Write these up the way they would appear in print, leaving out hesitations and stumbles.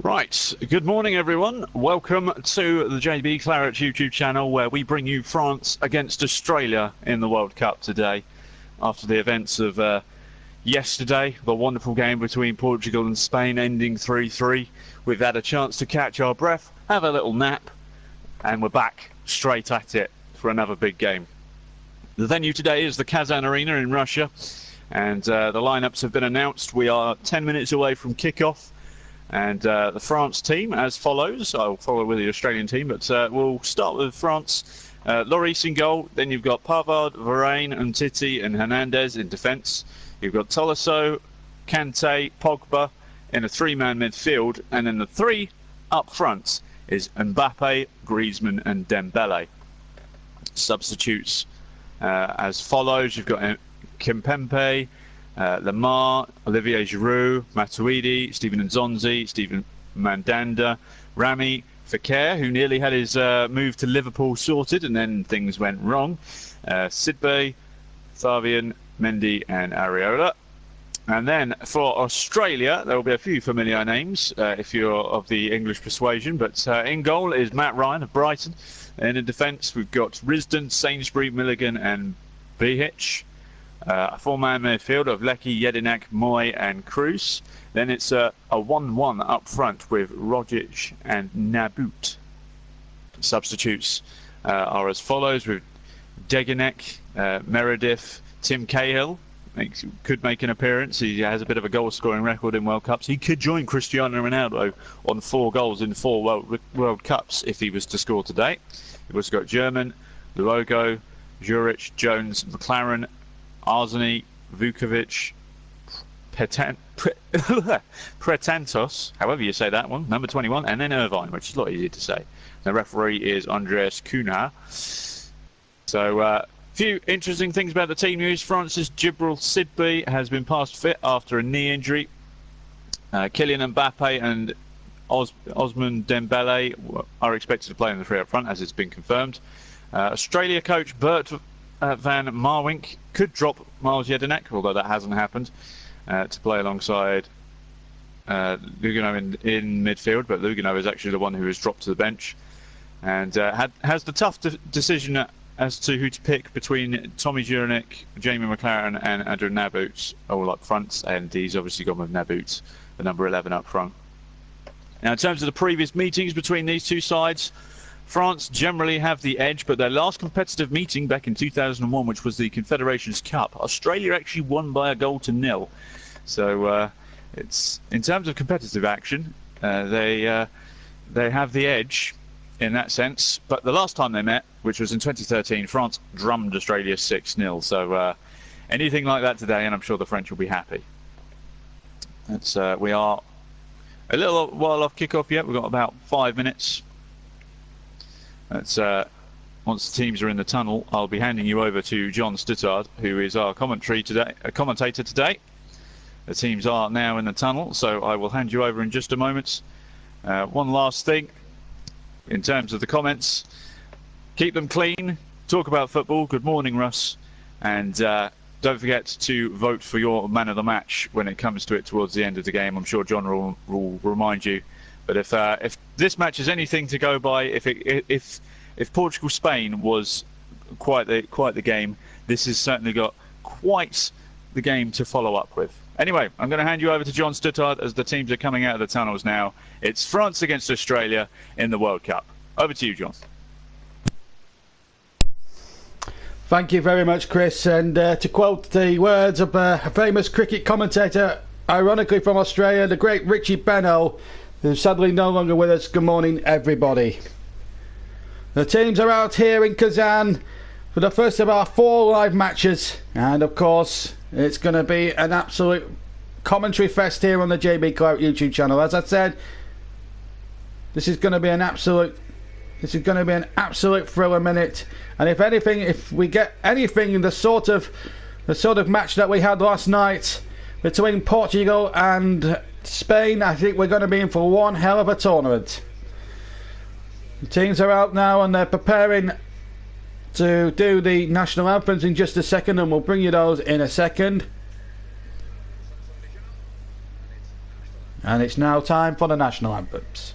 Right, good morning everyone. Welcome to the JB Claret YouTube channel where we bring you France against Australia in the World Cup today. After the events of yesterday, the wonderful game between Portugal and Spain ending 3-3, we've had a chance to catch our breath, have a little nap, and we're back straight at it for another big game. The venue today is the Kazan Arena in Russia, and the lineups have been announced. We are 10 minutes away from kickoff. And the France team as follows. I'll follow with the Australian team, but we'll start with France. Lloris in goal. Then you've got Pavard, Varane, Umtiti, and Hernandez in defence. You've got Tolisso, Kante, Pogba in a three-man midfield, and then the three up front is Mbappe, Griezmann, and Dembele. Substitutes as follows. You've got Kimpembe, Lamar, Olivier Giroud, Matuidi, Steven Nzonzi, Steven Mandanda, Rami Fekir, who nearly had his move to Liverpool sorted and then things went wrong, Sidbey, Thavian, Mendy and Areola. And then for Australia, there will be a few familiar names if you're of the English persuasion, but in goal is Matt Ryan of Brighton, and in defence we've got Risdon, Sainsbury, Milligan and Behich. A four-man midfield of Leckie, Jedinak, Moy and Cruz. Then it's a 1-1 up front with Rogic and Nabut. Substitutes are as follows with Degenek, Meredith, Tim Cahill. Could make an appearance. He has a bit of a goal-scoring record in World Cups. He could join Cristiano Ronaldo on 4 goals in 4 World Cups if he was to score today. We've also got German, Luogo, Juric, Jones, McLaren, Arzani, Vukovic, Pretantos, however you say that one, number 21, and then Irvine, which is a lot easier to say. The referee is Andreas Cunha. So, a few interesting things about the team news. France's Djibril Sidbey has been passed fit after a knee injury. Kylian Mbappe and Osman Dembele are expected to play in the 3 up front, as it's been confirmed. Australia coach Bert Van Marwink could drop Miles Jedinak, although that hasn't happened, to play alongside Lugano in midfield, but Lugano is actually the one who was dropped to the bench, and has the tough decision as to who to pick between Tommy Jurnik, Jamie McLaren and Andrew Nabut all up front, and he's obviously gone with Nabut, the number 11 up front. Now, in terms of the previous meetings between these two sides, France generally have the edge, but their last competitive meeting back in 2001, which was the Confederations Cup, Australia actually won by a 0-0. So it's in terms of competitive action, they have the edge in that sense. But the last time they met, which was in 2013, France drummed Australia 6-0. So anything like that today, and I'm sure the French will be happy. We are a little while off kickoff yet. We've got about 5 minutes. Once the teams are in the tunnel, I'll be handing you over to John Stuttard, who is our commentator today. The teams are now in the tunnel, so I will hand you over in just a moment. One last thing, in terms of the comments, keep them clean, talk about football. Good morning, Russ, and don't forget to vote for your man of the match when it comes to it towards the end of the game. I'm sure John will remind you. But if this match is anything to go by, if Portugal-Spain was quite the game, this has certainly got quite the game to follow up with. Anyway, I'm going to hand you over to John Stuttard as the teams are coming out of the tunnels now. It's France against Australia in the World Cup. Over to you, John. Thank you very much, Chris. And to quote the words of a famous cricket commentator, ironically from Australia, the great Richie Benaud, who's sadly no longer with us. Good morning, everybody. The teams are out here in Kazan for the first of our 4 live matches, and of course it's going to be an absolute commentary fest here on the JB Claret YouTube channel. As I said, this is going to be an absolute thriller minute, and if anything, if we get anything in the sort of match that we had last night between Portugal and Spain, I think we're going to be in for one hell of a tournament. The teams are out now and they're preparing to do the national anthems in just a second, and we'll bring you those in a second. And it's now time for the national anthems.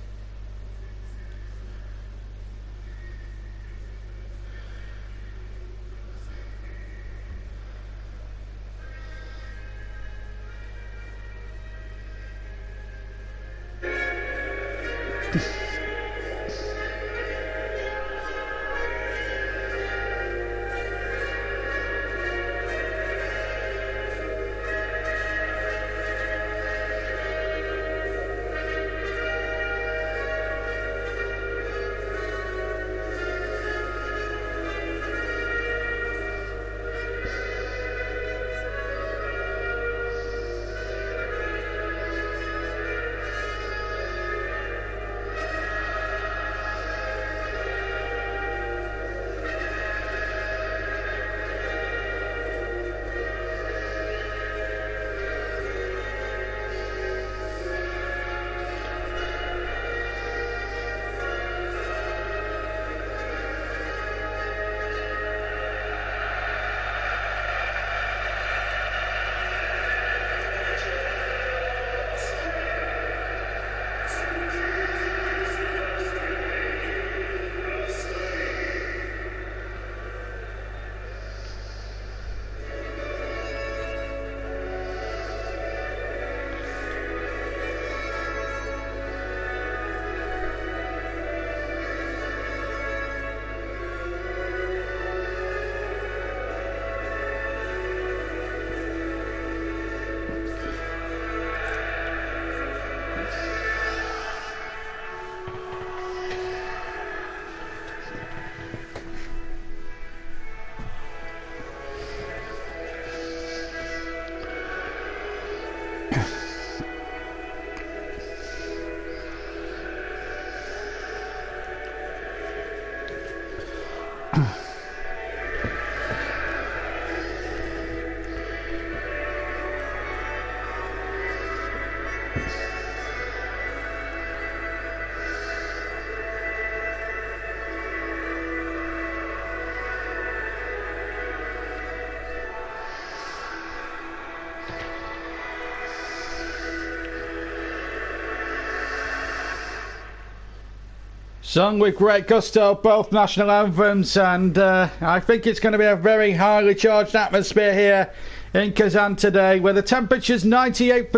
Sung with great gusto, both national anthems, and I think it's going to be a very highly charged atmosphere here in Kazan today, where the temperature's 19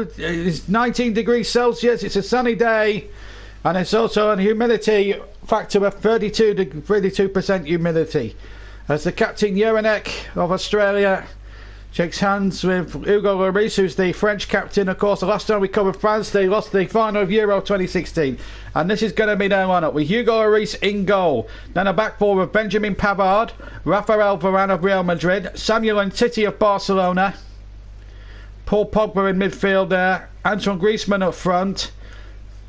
degrees Celsius. It's a sunny day, and it's also a humidity factor of 32% humidity. As the captain Juranek of Australia shakes hands with Hugo Lloris, who's the French captain. Of course, the last time we covered France, they lost the final of Euro 2016. And this is going to be their lineup with Hugo Lloris in goal. Then a back four of Benjamin Pavard, Rafael Varane of Real Madrid, Samuel Umtiti of Barcelona, Paul Pogba in midfield there, Antoine Griezmann up front,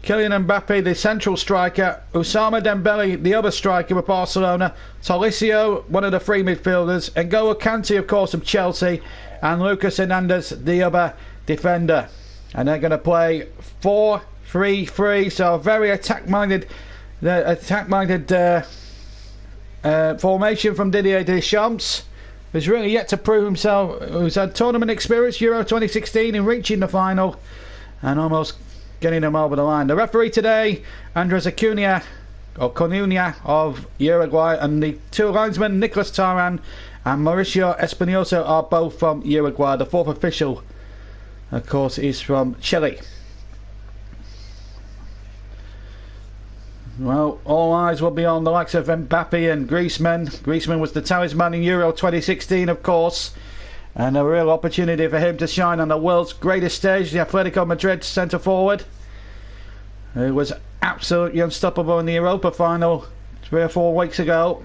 Kylian Mbappe, the central striker, Ousmane Dembele, the other striker of Barcelona, Tolisso, one of the three midfielders, N'Golo Kante, of course, of Chelsea, and Lucas Hernandez, the other defender. And they're going to play 4-3-3, so a very attack-minded formation from Didier Deschamps, who's really yet to prove himself, who's had tournament experience, Euro 2016, in reaching the final, and almost getting them over the line. The referee today, Andres Acuna of Uruguay, and the two linesmen, Nicolas Taran and Mauricio Espinosa, are both from Uruguay. The fourth official, of course, is from Chile. Well, all eyes will be on the likes of Mbappe and Griezmann. Griezmann was the talisman in Euro 2016, of course, and a real opportunity for him to shine on the world's greatest stage. The Atletico Madrid centre forward, who was absolutely unstoppable in the Europa final 3 or 4 weeks ago.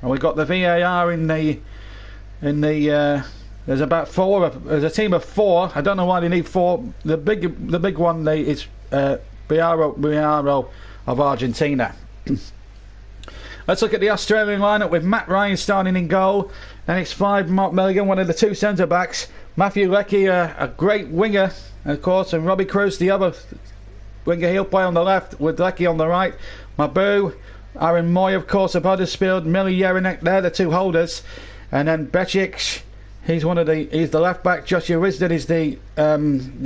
And we got the VAR in the there's about four. There's a team of 4. I don't know why they need 4. The big one is Biaro of Argentina. Let's look at the Australian lineup with Matt Ryan starting in goal. Then it's 5 Mark Milligan, one of the 2 centre backs. Matthew Leckie, a great winger, of course, and Robbie Cruz, the other winger. He'll play on the left with Leckie on the right. Mabu, Aaron Moy, of course, of Huddersfield, Millie Jeranek, they're the 2 holders. And then Becic, He's the left back. Joshua Risden is the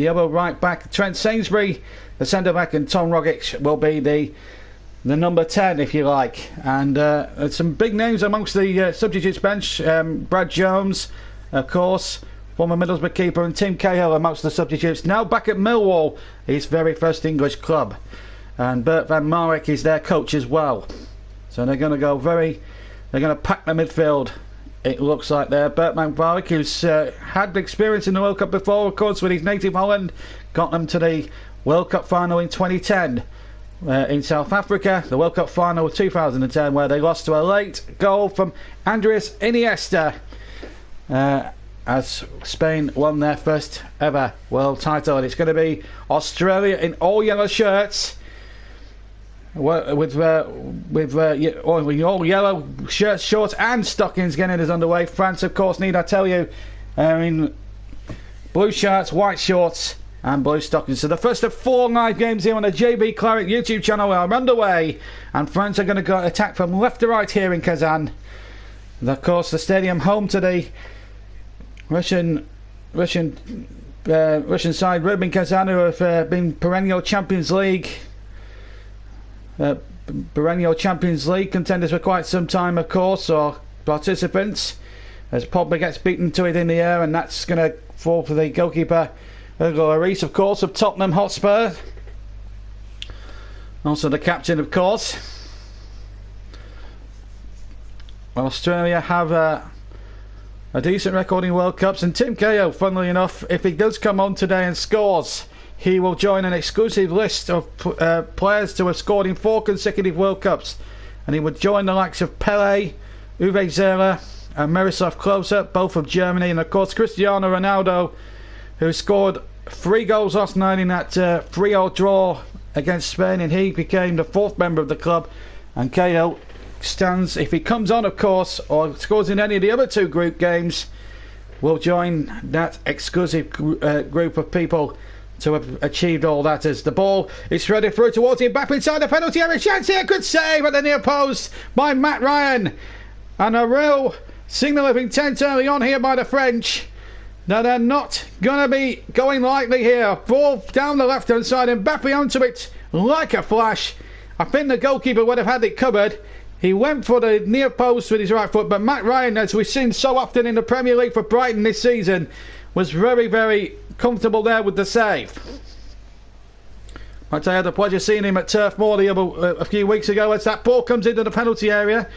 other right back. Trent Sainsbury, the centre back, and Tom Rogic will be the number 10, if you like. And some big names amongst the substitutes bench. Brad Jones, of course, former Middlesbrough keeper, and Tim Cahill amongst the substitutes. Now back at Millwall, his very first English club. And Bert van Marwijk is their coach as well. So they're going to they're going to pack the midfield, it looks like there. Bert van Marwijk, who's had experience in the World Cup before, of course, with his native Holland, got them to the World Cup final in 2010 in South Africa, the World Cup final of 2010, where they lost to a late goal from Andres Iniesta as Spain won their first ever world title. And it's going to be Australia in all yellow shirts, with all yellow shirts, shorts and stockings getting us underway. France, of course, need I tell you, in blue shirts, white shorts and blue stockings. So the first of 4 live games here on the JB Claret YouTube channel are underway, and France are going to go attack from left to right here in Kazan. And of course, the stadium home to the Russian side, Rubin Kazan, who have been perennial Champions League contenders for quite some time, of course, or participants, as Pogba gets beaten to it in the air, and that's going to fall for the goalkeeper Hugo Lloris, of course, of Tottenham Hotspur, also the captain, of course. Australia have a decent record in World Cups, and Tim Cahill, funnily enough, if he does come on today and scores, he will join an exclusive list of players to have scored in 4 consecutive World Cups, and he would join the likes of Pele, Uwe Seeler and Miroslav Klose, both of Germany, and of course Cristiano Ronaldo, who scored 3 goals last night in that 3-0 draw against Spain, and he became the 4th member of the club. And Cahill stands, if he comes on, of course, or scores in any of the other 2 group games, will join that exclusive group of people to have achieved all that. As the ball is threaded through towards him, back inside the penalty area, chance here, good save at the near post by Matt Ryan, and a real signal of intent early on here by the French. Now they're not going to be going lightly here. Ball down the left hand side, Mbappe onto it like a flash. I think the goalkeeper would have had it covered. He went for the near post with his right foot, but Matt Ryan, as we've seen so often in the Premier League for Brighton this season, was very, very comfortable there with the save. I had the pleasure of seeing him at Turf Moor a few weeks ago as that ball comes into the penalty area.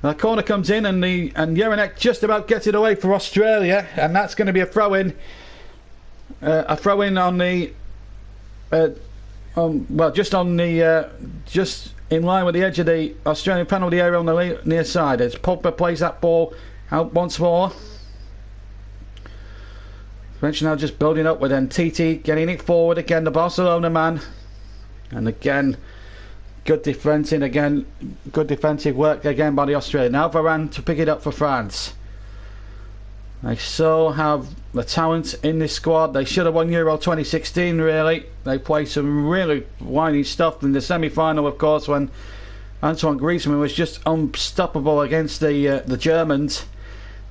The corner comes in, and Jelinek just about gets it away for Australia, and that's going to be a throw-in. A throw-in on the just in line with the edge of the Australian penalty area on the near side, as Pogba plays that ball out once more. French now just building up with Titi getting it forward again, the Barcelona man, and again good defensive work again by the Australian. Now Varane to pick it up for France. They so have the talent in this squad. They should have won Euro 2016, really. They played some really whiny stuff in the semi-final, of course, when Antoine Griezmann was just unstoppable against the Germans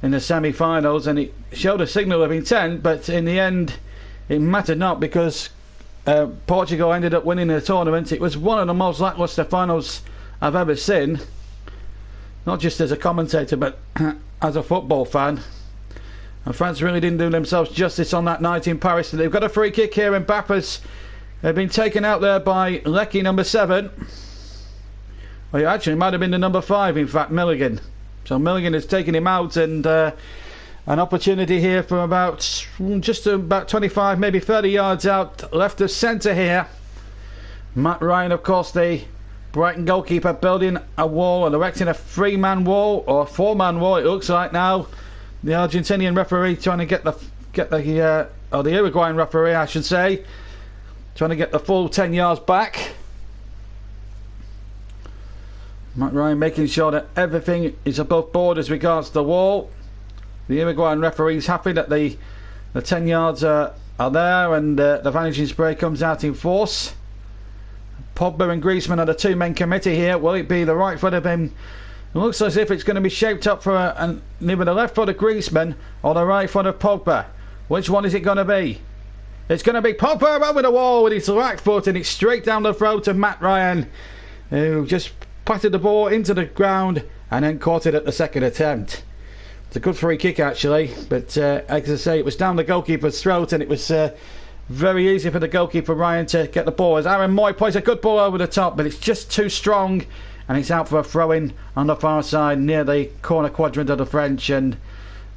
in the semi-finals, and it showed a signal of intent, but in the end it mattered not, because Portugal ended up winning the tournament. It was one of the most lacklustre finals I've ever seen, not just as a commentator but as a football fan. And France really didn't do themselves justice on that night in Paris. They've got a free kick here, and Mbappe's been taken out there by Lecky, number 7. Well, actually, it might have been the number 5, in fact, Milligan. So Milligan has taken him out, and an opportunity here from just about 25, maybe 30 yards out, left of centre here. Matt Ryan, of course, the Brighton goalkeeper, building a wall and erecting a 3-man wall, or a 4-man wall, it looks like now. The Argentinian referee trying to get the Uruguayan referee, I should say, trying to get the full 10 yards back. Matt Ryan making sure that everything is above board as regards the wall. The Uruguayan referee is happy that the 10 yards are there, and the vanishing spray comes out in force. Pogba and Griezmann are the 2-men committee here. Will it be the right foot of It looks as if it's going to be shaped up for either the left foot of Griezmann or the right foot of Pogba. Which one is it going to be? It's going to be Pogba over the wall with his right foot, and it's straight down the throat of Matt Ryan, who just patted the ball into the ground and then caught it at the second attempt. It's a good free kick actually, but as I say, it was down the goalkeeper's throat, and it was very easy for the goalkeeper Ryan to get the ball. As Aaron Moy plays a good ball over the top, but it's just too strong, and it's out for a throw-in on the far side near the corner quadrant of the French, and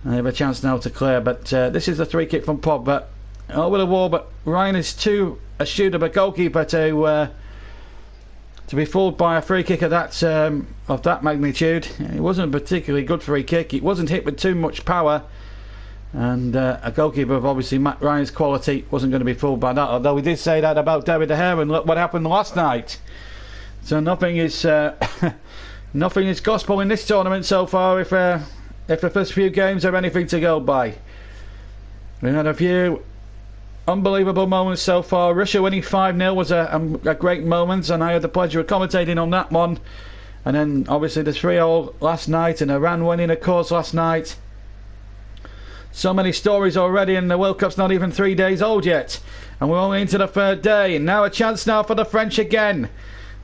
they have a chance now to clear. But this is the free kick from Pogba over the wall, but Ryan is too astute of a goalkeeper to be fooled by a free kick of that magnitude. It wasn't a particularly good free kick. It wasn't hit with too much power, and a goalkeeper of obviously Matt Ryan's quality wasn't going to be fooled by that, although we did say that about David De Gea, and look what happened last night. So nothing is nothing is gospel in this tournament so far, if the first few games are anything to go by. We had a few unbelievable moments so far. Russia winning 5-0 was a great moment, and I had the pleasure of commentating on that one. And then obviously the 3-0 last night, and Iran winning of course last night. So many stories already, and the World Cup's not even 3 days old yet, and we're only into the third day. And now a chance now for the French again.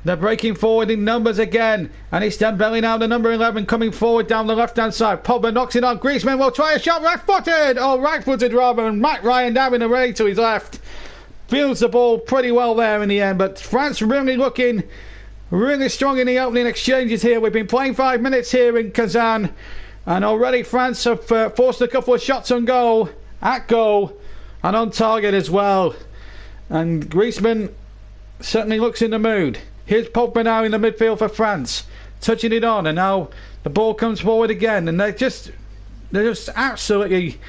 They're breaking forward in numbers again, and it's Dembele now, the number 11, coming forward down the left-hand side. Pogba knocks it on. Griezmann will try a shot, right-footed! Oh, right-footed rather, and Matt Ryan down in the way to his left. Fields the ball pretty well there in the end, but France really looking really strong in the opening exchanges here. We've been playing 5 minutes here in Kazan, and already France have forced a couple of shots on goal, at goal, and on target as well. And Griezmann certainly looks in the mood. Here's Pogba now in the midfield for France, touching it on, and now the ball comes forward again, and they're just absolutely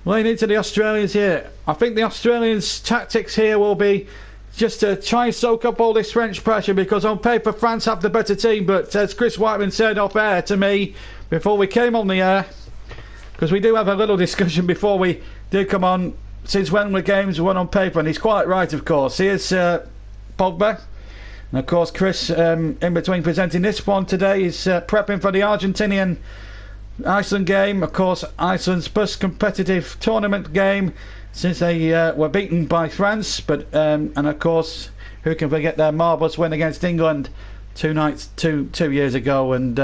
laying into the Australians here. I think the Australians' tactics here will be just to try and soak up all this French pressure, because on paper France have the better team, but as Chris Whiteman said off air to me before we came on the air, because we do have a little discussion before we did come on, since when the games won on paper, and he's quite right of course. Here's Pogba. And of course Chris, in between presenting this one today, is prepping for the Argentinian-Iceland game. Of course, Iceland's first competitive tournament game since they were beaten by France. But and of course, who can forget their marvellous win against England two years ago? And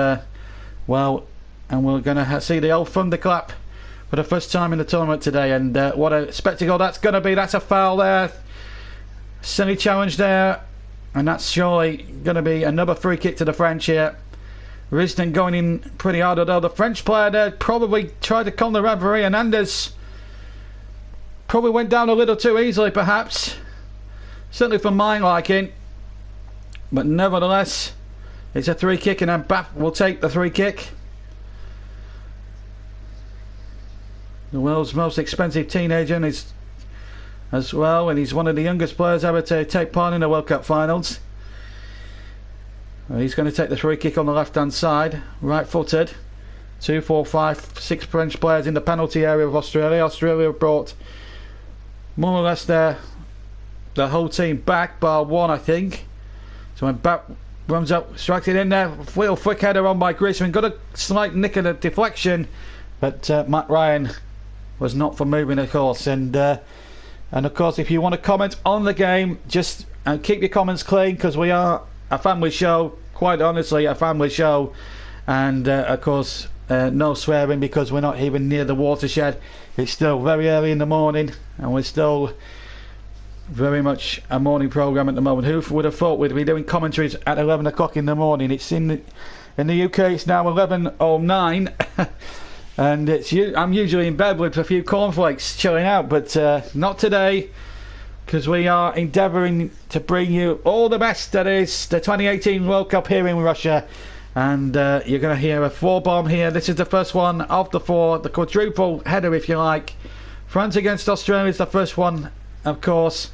well, and we're going to see the old thunderclap for the first time in the tournament today. And what a spectacle that's going to be. That's a foul there. Silly challenge there. And that's surely going to be another free kick to the French here. Risden going in pretty hard, although the French player there probably tried to calm the referee. Hernandez probably went down a little too easily perhaps. Certainly for my liking. But nevertheless, it's a free kick, and Mbappe will take the free kick. The world's most expensive teenager, and he's as well, and he's one of the youngest players ever to take part in the World Cup finals. He's going to take the free kick on the left hand side, right footed. 2, 4, 5, 6 French players in the penalty area of Australia. Australia have brought more or less their whole team back, bar one I think. So when Mbappe runs up, strikes it in there, little flick header on by Griezmann, got a slight nick and a deflection, but Matt Ryan was not for moving of course. And of course, if you want to comment on the game, just keep your comments clean, because we are a family show, quite honestly a family show. And of course, no swearing, because we're not even near the watershed. It's still very early in the morning, and we're still very much a morning programme at the moment. Who would have thought we'd be doing commentaries at 11 o'clock in the morning? It's in the UK, it's now 11:09. And I'm usually in bed with a few cornflakes chilling out, but not today, because we are endeavouring to bring you all the best that is the 2018 World Cup here in Russia. And you're going to hear a 4-bomb here. This is the first one of the 4, the quadruple header if you like. France against Australia is the first one, of course.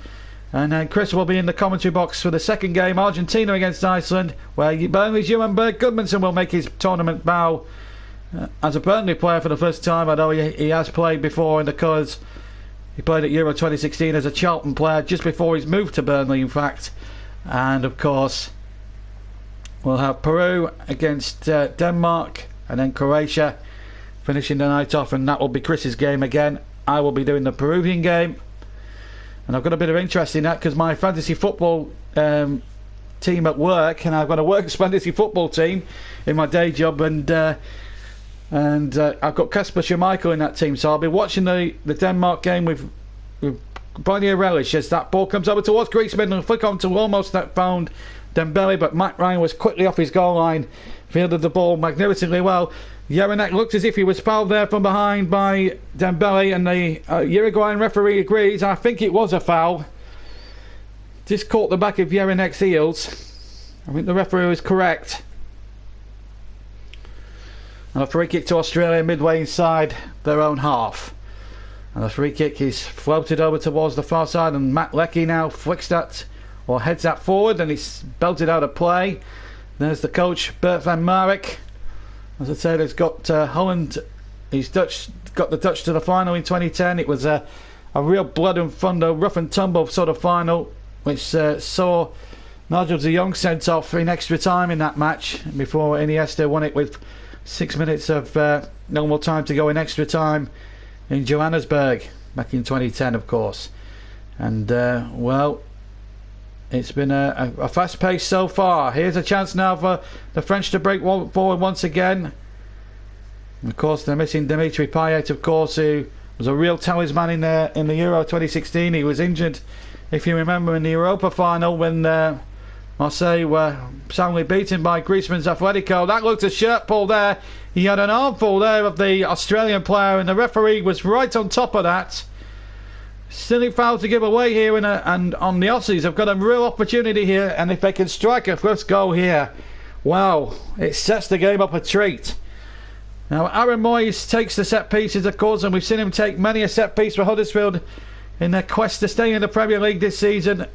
And then Chris will be in the commentary box for the second game, Argentina against Iceland, where Burnley's Ewan Goodmanson will make his tournament bow as a Burnley player for the first time, although he has played before in the colours. He played at Euro 2016 as a Charlton player just before his move to Burnley, in fact. And of course, we'll have Peru against Denmark, and then Croatia finishing the night off, and that will be Chris's game again. I will be doing the Peruvian game, and I've got a bit of interest in that because my fantasy football team at work, and I've got a works fantasy football team in my day job, and I've got Kasper Schmeichel in that team, so I'll be watching the Denmark game with plenty of relish as that ball comes over towards Griezmann and flick on to almost that found Dembele, but Matt Ryan was quickly off his goal line, fielded the ball magnificently well. Jelinek looked as if he was fouled there from behind by Dembele, and the Uruguayan referee agrees. I think it was a foul. Just caught the back of Jelinek's heels. I think the referee was correct. And a free kick to Australia midway inside their own half. And the free kick is floated over towards the far side, and Matt Leckie now flicks that, or heads that forward, and it's belted out of play. There's the coach, Bert van Marwijk. As I said, he's got Holland, got the Dutch to the final in 2010. It was a real blood and thunder, rough and tumble sort of final, which saw Nigel de Jong sent off in extra time in that match before Iniesta won it with 6 minutes of normal time to go in extra time in Johannesburg back in 2010, of course. And well, it's been a fast pace so far. Here's a chance now for the French to break forward once again. And of course, they're missing Dimitri Payet, of course, who was a real talisman in the Euro 2016. He was injured, if you remember, in the Europa final when Marseille were soundly beaten by Griezmann's Atletico. That looked a shirt pull there. He had an armful there of the Australian player, and the referee was right on top of that. Silly foul to give away here, and on the Aussies have got a real opportunity here, and if they can strike a first goal here, wow, it sets the game up a treat. Now Aaron Moyes takes the set pieces, of course, and we've seen him take many a set piece for Huddersfield in their quest to stay in the Premier League this season,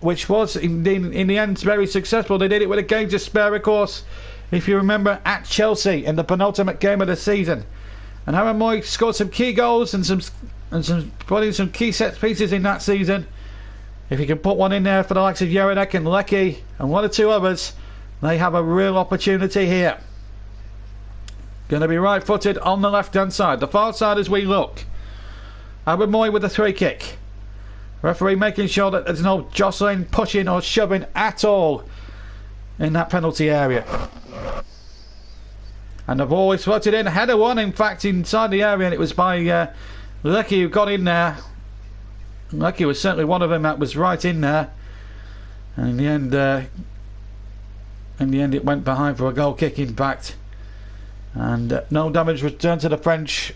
which was in the end very successful. They did it with a game to spare, of course, if you remember, at Chelsea in the penultimate game of the season. And Aaron Moyes scored some key goals and put in some key set pieces in that season. If he can put one in there for the likes of Jelinek and Leckie and one or two others, they have a real opportunity here. Going to be right footed on the left hand side, the far side as we look. Aaron Moyes with a free kick. Referee making sure that there's no jostling, pushing or shoving at all in that penalty area. And the ball is floated in. Header one, in fact, inside the area, and it was by Leckie who got in there. Leckie was certainly one of them that was right in there. And in the end it went behind for a goal kick, in fact. And no damage was done to the French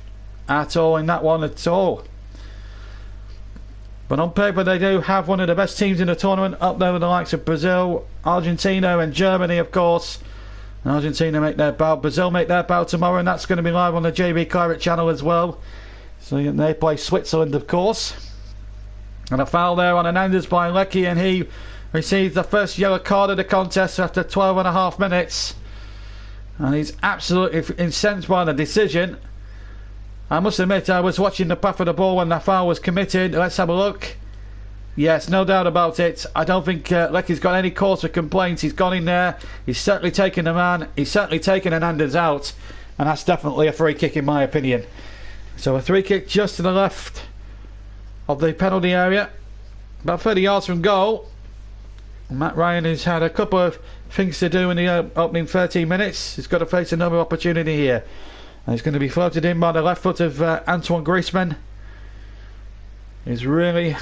at all in that one at all. But on paper they do have one of the best teams in the tournament, up there with the likes of Brazil, Argentina and Germany, of course. And Argentina make their bow, Brazil make their bow tomorrow, and that's going to be live on the JB Claret channel as well. So they play Switzerland, of course. And a foul there on Hernandez by Leckie, and he receives the first yellow card of the contest after 12.5 minutes. And he's absolutely incensed by the decision. I must admit, I was watching the path of the ball when the foul was committed. Let's have a look. Yes, no doubt about it. I don't think Leckie's got any cause for complaints. He's gone in there. He's certainly taken the man. He's certainly taken Hernandez out. And that's definitely a free kick in my opinion. So a free kick just to the left of the penalty area. About 30 yards from goal. Matt Ryan has had a couple of things to do in the opening 13 minutes. He's got to face another opportunity here. And it's going to be floated in by the left foot of Antoine Griezmann. It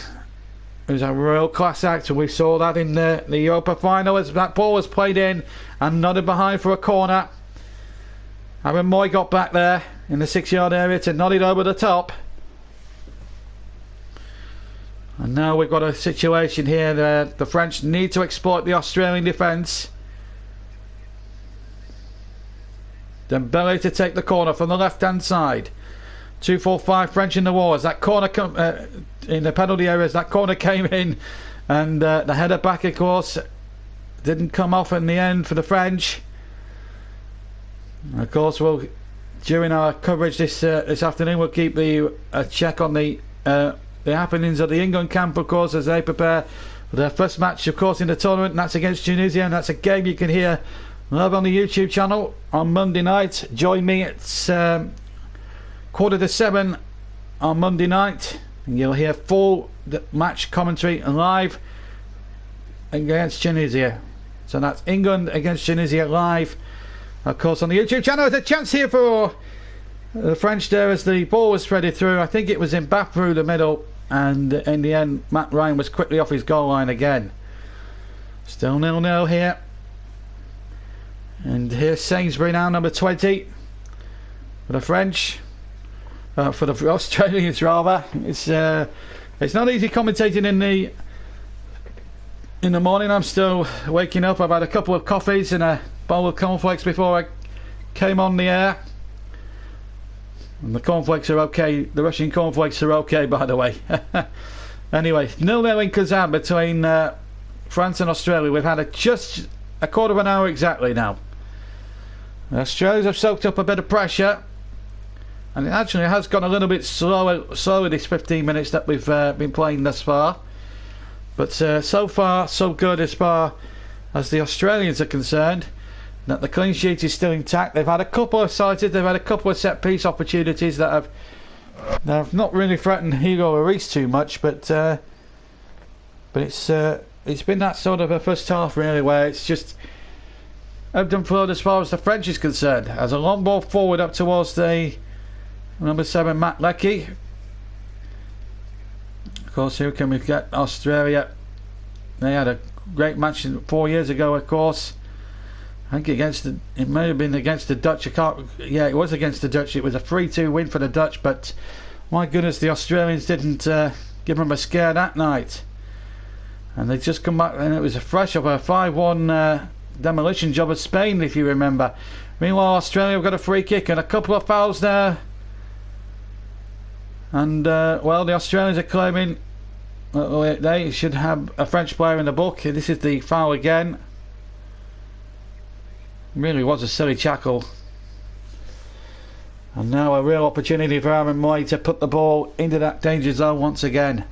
was a real class act, and we saw that in the Europa final as that ball was played in and nodded behind for a corner. Aaron Moyes got back there in the 6-yard area to nod it over the top. And now we've got a situation here that the French need to exploit the Australian defence. Dembele to take the corner from the left hand side. 2-4-5 French in the wall as that corner in the penalty area as that corner came in, and the header back, of course, didn't come off in the end for the French. And of course, during our coverage this afternoon, we'll keep a check on the happenings of the England camp, of course, as they prepare for their first match, of course, in the tournament, and that's against Tunisia, and that's a game you can hear live on the YouTube channel on Monday night. Join me at 6:45 on Monday night, and you'll hear full match commentary live against Tunisia. So that's England against Tunisia live, of course, on the YouTube channel. There's a chance here for the French there as the ball was threaded through. I think it was in back through the middle, and in the end Matt Ryan was quickly off his goal line again. Still 0-0 here. And here's Sainsbury now, number 20 for the French, for the Australians rather. It's not easy commentating in the morning. I'm still waking up. I've had a couple of coffees and a bowl of cornflakes before I came on the air. And the cornflakes are okay. The Russian cornflakes are okay, by the way. Anyway, 0-0 in Kazan between France and Australia. We've had just a quarter of an hour exactly now. The Australians have soaked up a bit of pressure, and it actually has gone a little bit slower this 15 minutes that we've been playing thus far. But so far, so good as far as the Australians are concerned. That the clean sheet is still intact. They've had a couple of sighted, they've had a couple of set piece opportunities that have not really threatened Hugo Lloris too much, but it's been that sort of a first half really where it's just ebbed and flowed as far as the French is concerned. As a long ball forward up towards the number 7 Matt Leckie. Of course, who can we get? Australia. They had a great match 4 years ago, of course. I think it may have been against the Dutch. Yeah, it was against the Dutch. It was a 3-2 win for the Dutch, but my goodness, the Australians didn't give them a scare that night. And they just come back, and it was a fresh of a 5-1 demolition job of Spain, if you remember. Meanwhile, Australia have got a free kick and a couple of fouls there. And, well, the Australians are claiming they should have a French player in the book. This is the foul again. Really was a silly tackle. And now a real opportunity for Aaron Moy to put the ball into that danger zone once again.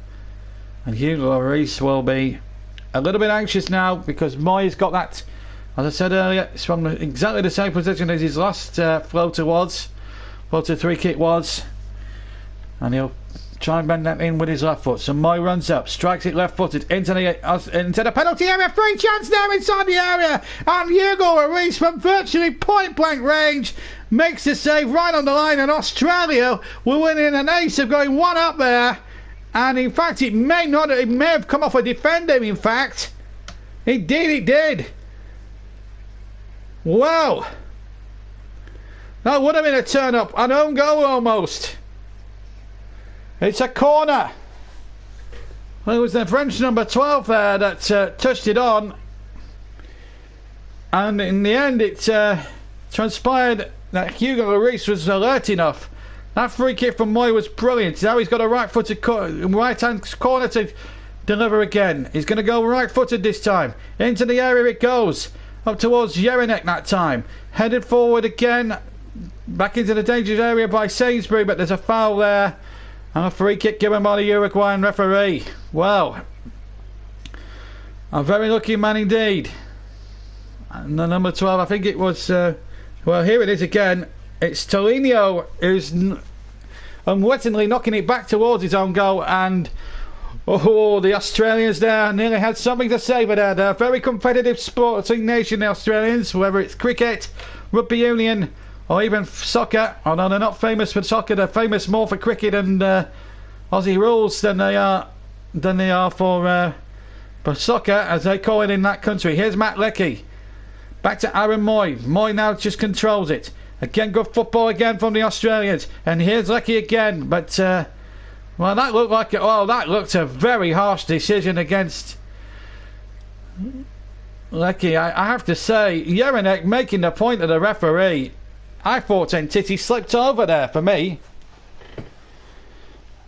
And Hugo Lloris will be a little bit anxious now because Moy's got that, as I said earlier, it's from exactly the same position as his last floater free kick was. And he'll try and bend that in with his left foot. So Moy runs up, strikes it left footed into the penalty area. Free chance now inside the area, and Hugo Lloris from virtually point blank range makes the save right on the line, and Australia were winning an ace of going one up there. And in fact, it may have come off a defender. In fact, it did. Wow, that would have been a turn up, an own goal almost. It's a corner. Well, it was the French number 12 there that touched it on, and in the end it transpired that Hugo Lloris was alert enough. That free kick from Moy was brilliant. Now he's got a right-footed right-hand corner to deliver again. He's going to go right-footed this time. Into the area it goes. Up towards Jelinek that time. Headed forward again. Back into the dangerous area by Sainsbury, but there's a foul there. And a free kick given by the Uruguayan referee. Well, a very lucky man indeed. And the number 12, I think it was... well, here it is again. It's Tolinho who's unwittingly knocking it back towards his own goal. And, oh, the Australians there nearly had something to say. But they're a very competitive sporting nation, the Australians. Whether it's cricket, rugby union... or even soccer. Although they're not famous for soccer, they're famous more for cricket and Aussie rules than they are for soccer, as they call it in that country. Here's Matt Leckie. Back to Aaron Moy. Moy now just controls it. Again, good football again from the Australians. And here's Leckie again. But well, that looked a very harsh decision against Leckie. I have to say, Jelinek making the point of the referee. I thought Entity slipped over there for me.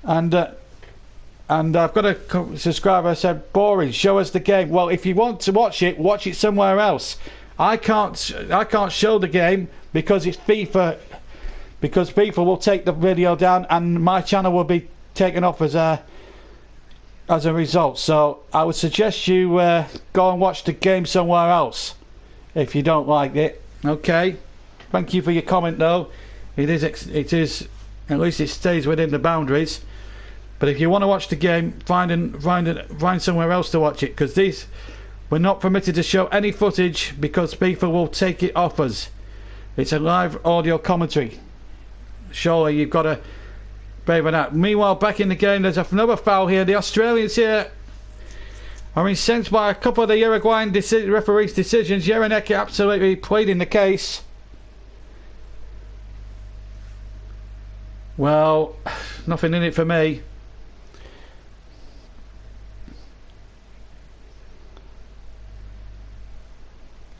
And I've got a subscriber said, boring, show us the game. Well, if you want to watch it somewhere else. I can't show the game because it's FIFA, because FIFA will take the video down and my channel will be taken off as as a result. So I would suggest you go and watch the game somewhere else if you don't like it. Okay, thank you for your comment though. It is at least it stays within the boundaries. But if you want to watch the game, find somewhere else to watch it, because we're not permitted to show any footage because FIFA will take it off us. It's a live audio commentary. Surely you've got to favour that. Meanwhile, back in the game, there's another foul here. The Australians here are incensed by a couple of the Uruguayan referees' decisions. Jelinek absolutely pleading the case. Well, nothing in it for me.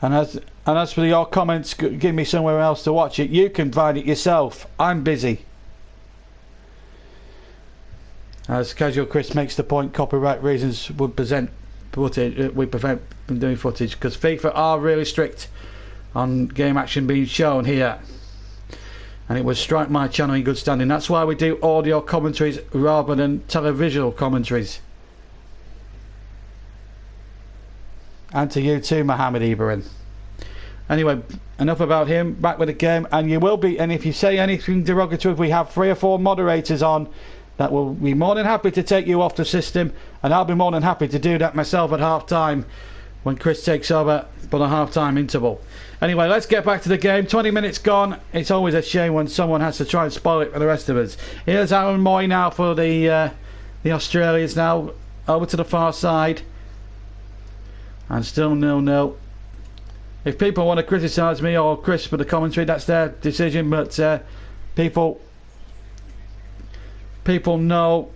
And as for your comments, give me somewhere else to watch it. You can find it yourself. I'm busy. As Casual Chris makes the point, copyright reasons would prevent from doing footage, because FIFA are really strict on game action being shown here, and it would strike my channel in good standing. That's why we do audio commentaries rather than televisual commentaries. And to you too, Mohammed Ibrahim. Anyway, enough about him. Back with the game, and you will be. And if you say anything derogatory, we have 3 or 4 moderators on that will be more than happy to take you off the system, and I'll be more than happy to do that myself at half time when Chris takes over for the half time interval. Anyway, let's get back to the game. 20 minutes gone. It's always a shame when someone has to try and spoil it for the rest of us. Here's Aaron Moy now for the Australians now, over to the far side. And still 0-0. If people want to criticise me or Chris for the commentary, that's their decision, but people know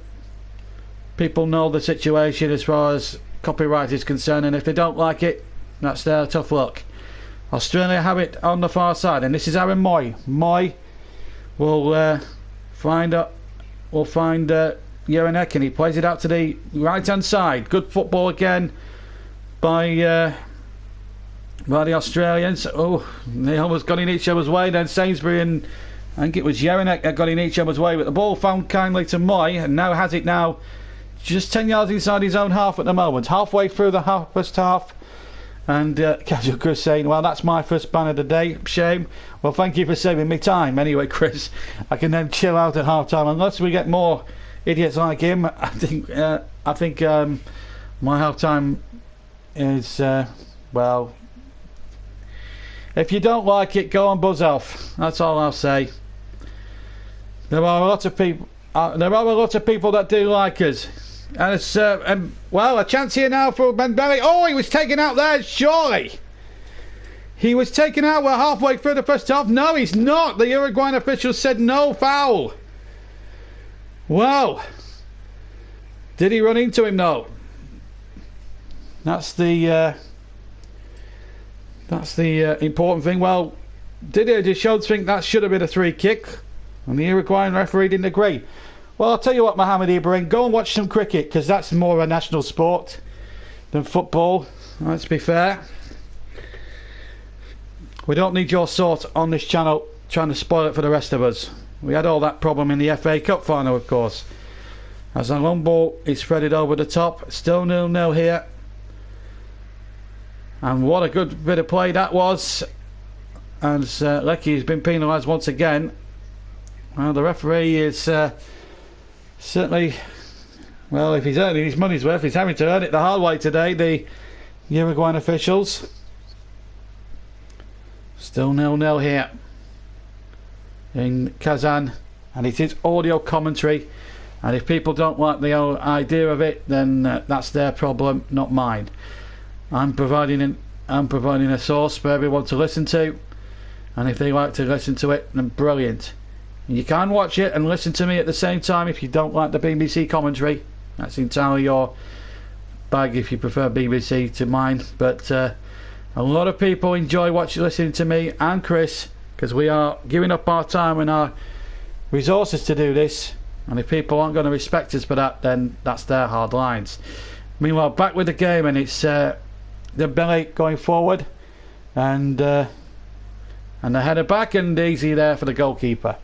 the situation as far as copyright is concerned, and if they don't like it, that's their tough luck. Australia have it on the far side, and this is Aaron Moy. Moy will find Jelinek, and he plays it out to the right hand side. Good football again by the Australians. Oh, they almost got in each other's way. Then Sainsbury and I think it was Jelinek that got in each other's way, but the ball found kindly to Moy, and now has it now just 10 yards inside his own half at the moment, halfway through the first half. And Casual Chris saying, well, that's my first ban of the day. Shame. Well, thank you for saving me time anyway, Chris. I can then chill out at half time unless we get more idiots like him. I think my half time is well, if you don't like it, go on buzz off. That's all I'll say. There are a lot of people that do like us, and it's well, a chance here now for Burnley. Oh, he was taken out there. Surely he was taken out. We're halfway through the first half. No, he's not. The Uruguayan officials said no foul. Well, did he run into him? No. That's the important thing. Well, Didier Deschamps think that should have been a 3 kick, and the Uruguayan referee didn't agree. Well, I'll tell you what, Mohammed Ibrahim, go and watch some cricket, because that's more a national sport than football. Let's be fair. We don't need your sort on this channel trying to spoil it for the rest of us. We had all that problem in the FA Cup final, of course. As a long ball is threaded over the top, still 0-0 here. And what a good bit of play that was. And Lecky has been penalised once again. Well, the referee is certainly, well, if he's earning his money's worth, he's having to earn it the hard way today, the Uruguayan officials. Still 0-0 here in Kazan, and it is audio commentary, and if people don't like the idea of it, then that's their problem, not mine. I'm providing a source for everyone to listen to, and if they like to listen to it, then brilliant. And you can watch it and listen to me at the same time if you don't like the BBC commentary. That's entirely your bag if you prefer BBC to mine. But a lot of people enjoy listening to me and Chris, because we are giving up our time and our resources to do this. And if people aren't going to respect us for that, then that's their hard lines. Meanwhile, back with the game, and it's Dembele going forward, and the header back, and easy there for the goalkeeper.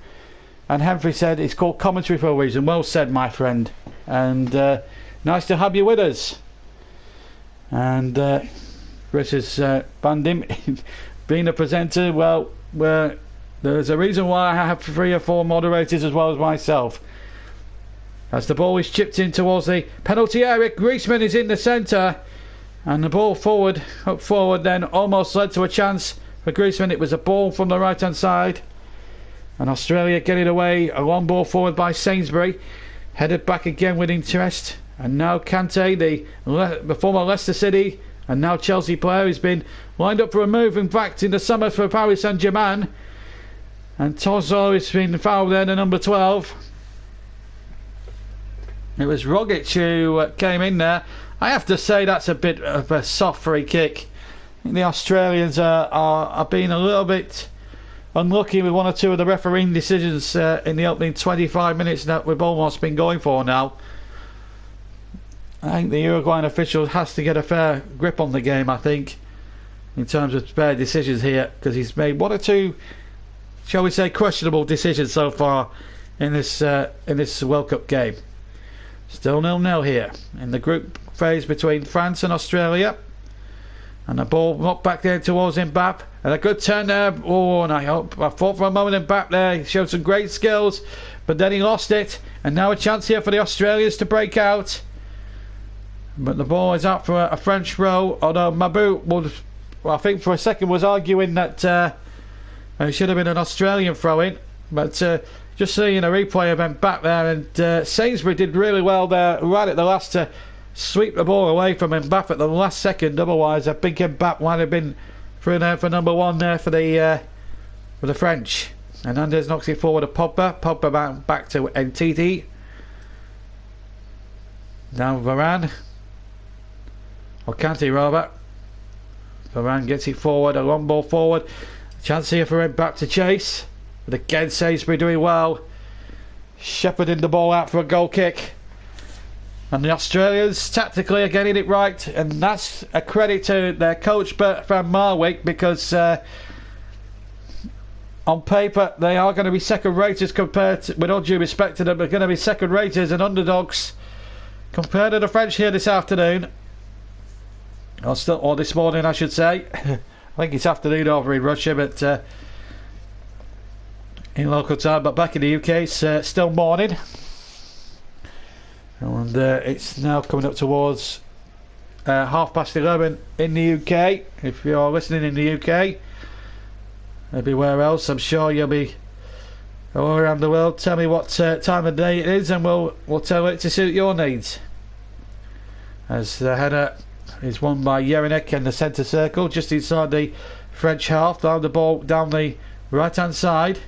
And Humphrey said it's called commentary for a reason. Well said, my friend. And Nice to have you with us. And Chris has banned him. Being a presenter, well, there's a reason why I have 3 or 4 moderators as well as myself. As the ball is chipped in towards the penalty area, Griezmann is in the centre. And the ball forward, up forward, then almost led to a chance for Griezmann. It was a ball from the right-hand side. And Australia getting away. A long ball forward by Sainsbury. Headed back again with interest. And now Kante, the former Leicester City and now Chelsea player, has been lined up for a move, in fact, in the summer for Paris Saint-Germain. And Tozo has been fouled there, the number 12. It was Rogic who came in there. I have to say that's a bit of a soft free kick. I think the Australians are being a little bit unlucky with 1 or 2 of the refereeing decisions in the opening 25 minutes that we've almost been going for now. I think the Uruguayan official has to get a fair grip on the game, I think, in terms of fair decisions here, because he's made 1 or 2, shall we say, questionable decisions so far in this World Cup game. Still 0-0 here in the group phase between France and Australia. And the ball knocked back there towards Mbappe. And a good turn there. Oh, and I thought for a moment Mbappe there. He showed some great skills. But then he lost it. And now a chance here for the Australians to break out. But the ball is out for a French throw. Although Mabou would, well, I think for a second was arguing that it should have been an Australian throw-in. But just seeing a replay of Mbappe there, and Sainsbury did really well there right at the last to sweep the ball away from Mbappe at the last second. Otherwise, I think Mbappe might have been through there for number 1 there for the French. Hernandez knocks it forward to Pogba. Pogba back to Ntiti. Now Varane. Or Kante rather. Varane gets it forward, a long ball forward. Chance here for Mbappe to chase. But again, Sainsbury doing well. Shepherding the ball out for a goal kick. And the Australians tactically are getting it right. And that's a credit to their coach, Bert van Marwijk, because on paper they are going to be second-raters compared to, with all due respect to them, they're going to be second-raters and underdogs compared to the French here this afternoon. Or this morning, I should say. I think it's afternoon over in Russia, but in local time, but back in the UK it's still morning, and it's now coming up towards 11:30 in the UK. If you're listening in the UK, everywhere else I'm sure you'll be all around the world. Tell me what time of day it is and we'll tell it to suit your needs. As the header is won by Jelinek in the centre circle just inside the French half. Down the ball down the right hand side.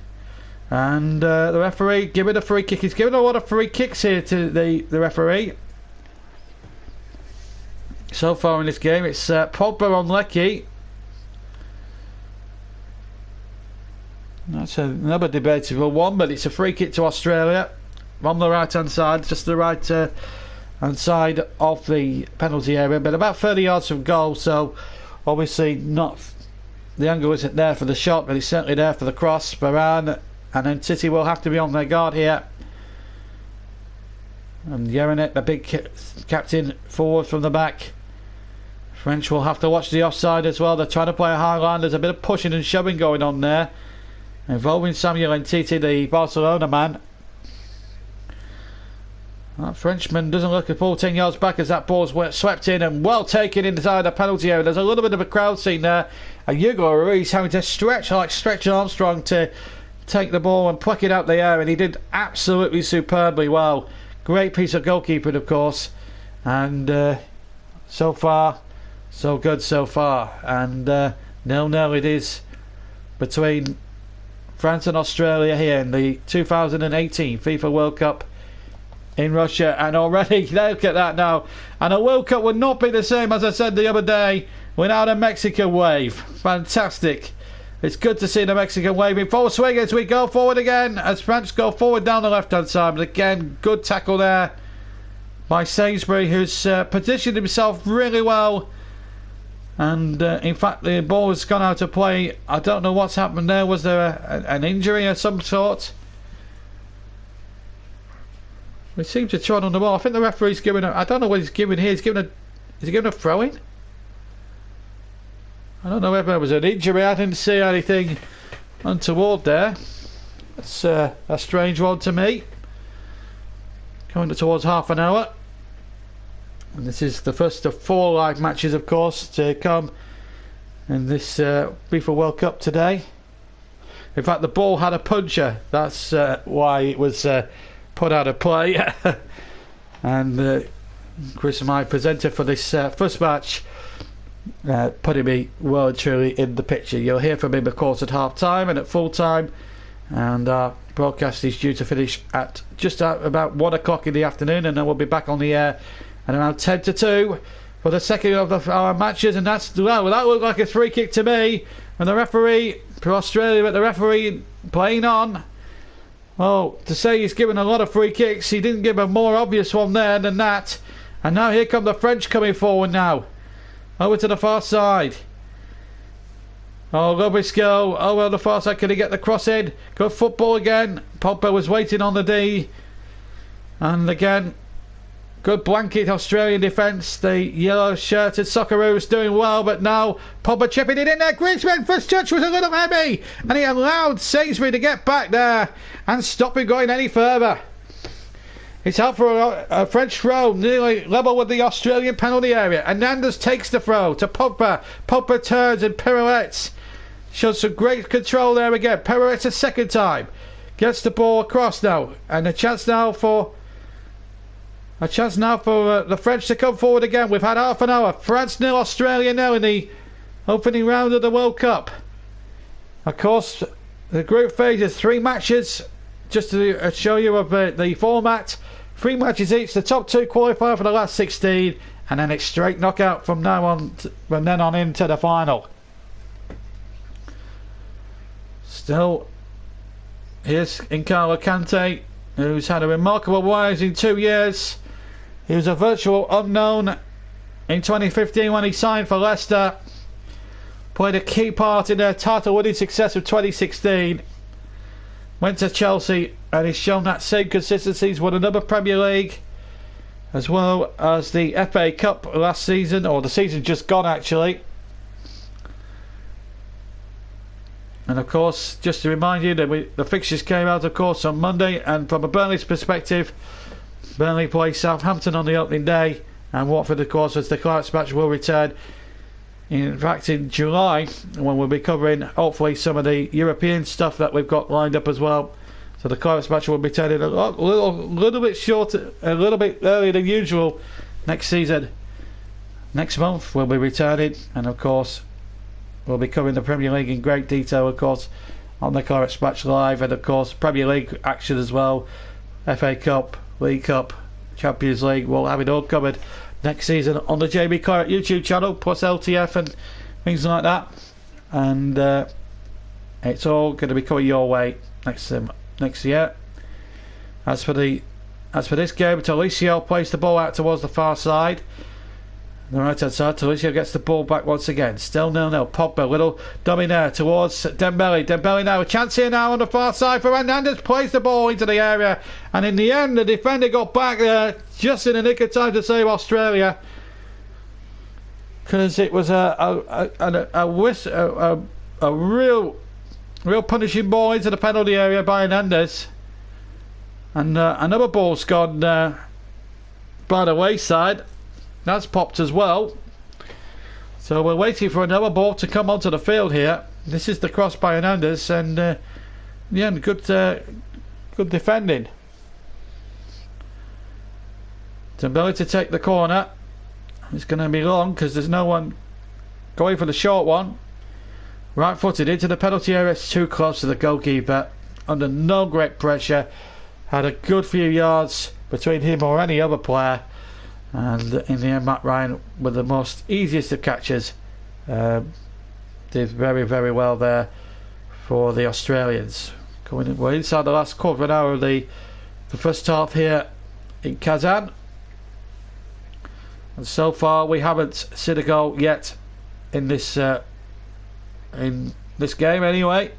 And the referee giving a free kick. He's given a lot of free kicks here to the referee. So far in this game, it's Pogba on Lecky. That's another debatable one, but it's a free kick to Australia on the right hand side, just the right hand side of the penalty area, but about 30 yards from goal. So obviously not, the angle isn't there for the shot, but it's certainly there for the cross. Varane and then City will have to be on their guard here. And Jelinek, the big captain, forward from the back. French will have to watch the offside as well. They're trying to play a high line. There's a bit of pushing and shoving going on there, involving Samuel Ntiti, the Barcelona man. That Frenchman doesn't look a full 10 yards back as that ball's swept in and well taken inside the penalty area. There's a little bit of a crowd scene there. And Hugo Ruiz having to stretch like Stretch Armstrong to take the ball and pluck it out the air, and he did absolutely superbly well. Great piece of goalkeeping, of course, and so far so good so far. And 0-0 it is between France and Australia here in the 2018 FIFA World Cup in Russia. And already look at that now, and a World Cup would not be the same, as I said the other day, without a Mexican wave. Fantastic. It's good to see the Mexican wave in full swing as we go forward again, as France go forward down the left hand side. But again, good tackle there by Sainsbury, who's positioned himself really well. And in fact the ball has gone out of play. I don't know what's happened there. Was there an injury of some sort? We seem to trot on the ball. I think the referee's giving I don't know what he's giving here. Is he giving a throw-in? I don't know whether there was an injury. I didn't see anything untoward there. That's a strange one to me. Coming towards half an hour. And this is the first of 4 live matches, of course, to come in this FIFA World Cup today. In fact, the ball had a puncher. That's why it was put out of play. And Chris, my presenter for this first match, putting me well and truly in the picture. You'll hear from him, of course, at half time and at full time. And our broadcast is due to finish at just about 1 o'clock in the afternoon, and then we'll be back on the air at around 10 to 2 for the second of our matches. And that looked like a free kick to me. And the referee for Australia, but the referee playing on. Well, to say he's given a lot of free kicks, he didn't give a more obvious one there than that. And now here come the French coming forward now. Over to the far side. Oh, lovely skill. Over the far side. Can he get the cross in? Good football again. Pogba was waiting on the D. And again, good blanket Australian defence. The yellow-shirted Socceroos doing well, but now Pogba chipping it in there. Griezmann first touch was a little heavy, and he allowed Sainsbury to get back there and stop him going any further. It's out for a French throw, nearly level with the Australian penalty area. Hernandez takes the throw to Pogba. Pogba turns and pirouettes. Shows some great control there again. Pirouettes a second time. Gets the ball across now, and a chance now for the French to come forward again. We've had half an hour. France 0, Australia 0 in the opening round of the World Cup. Of course, the group phase is 3 matches. Just to show you of the format, 3 matches each. The top 2 qualify for the last 16, and then it's straight knockout from then on into the final. Still, here's N'Golo Kante, who's had a remarkable rise in 2 years. He was a virtual unknown in 2015 when he signed for Leicester. Played a key part in their title-winning success of 2016. Went to Chelsea and he's shown that same consistency. He's won another Premier League as well as the FA Cup last season, or the season just gone actually. And of course, just to remind you that the fixtures came out of course on Monday, and from a Burnley's perspective, Burnley play Southampton on the opening day, and Watford of course, as the Clarets match, will return in fact in July, when we'll be covering hopefully some of the European stuff that we've got lined up as well. So the Clarets match will be turning a little bit shorter, a little bit earlier than usual next season. Next month we'll be returning, and of course we'll be covering the Premier League in great detail, of course, on the Clarets match live, and of course Premier League action as well, FA Cup, League Cup, Champions League. We'll have it all covered next season on the JB Claret YouTube channel, plus LTF and things like that. And it's all going to be coming your way next year. As for this game, Talisio plays the ball out towards the far side. The right hand side, Talisio gets the ball back once again. Still 0-0. Pogba, little dummy there towards Dembele. Dembele now, a chance here now on the far side for Hernandez. Plays the ball into the area, and in the end, the defender got back there just in the nick of time to save Australia, because it was a real punishing ball into the penalty area by Hernandez, and another ball's gone by the wayside. That's popped as well. So we're waiting for another ball to come onto the field here. This is the cross by Hernandez, and yeah, good defending. Dembele to take the corner. It's going to be long because there's no one going for the short one. Right footed into the penalty area. It's too close to the goalkeeper. Under no great pressure. Had a good few yards between him or any other player. And in the end, Matt Ryan, with the most easiest of catches, did very, very well there for the Australians. We're inside the last quarter of an hour of the first half here in Kazan, and so far we haven't seen a goal yet in this game. Anyway,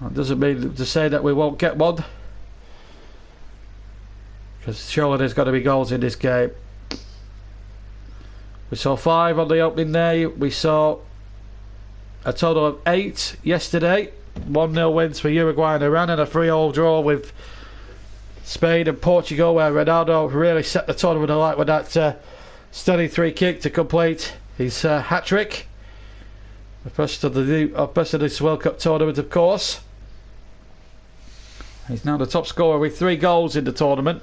that doesn't mean to say that we won't get one. because surely there's got to be goals in this game. We saw 5 on the opening day. We saw a total of 8 yesterday. 1-0 wins for Uruguay and Iran, and a 3-3 draw with Spain and Portugal, where Ronaldo really set the tournament alight with that stunning 3 kick to complete his hat-trick. The first of this World Cup tournament, of course. He's now the top scorer with 3 goals in the tournament.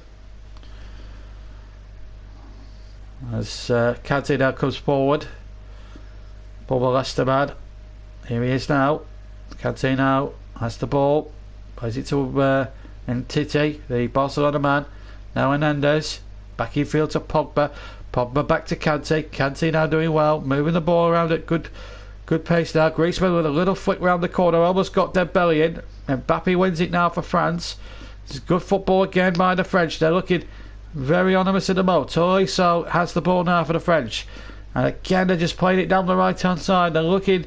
As Kante now comes forward. Bubba Leicester man. Here he is now. Kante now has the ball. Plays it to Ntiti, the Barcelona man. Now Hernandez. Back in field to Pogba. Pogba back to Kante. Kante now doing well. Moving the ball around at good pace now. Griezmann with a little flick round the corner. Almost got Dembele in. And Mbappe wins it now for France. This is good football again by the French. They're looking very ominous in the moment. Tolisso has the ball now for the French. And again they're just playing it down the right hand side. They're looking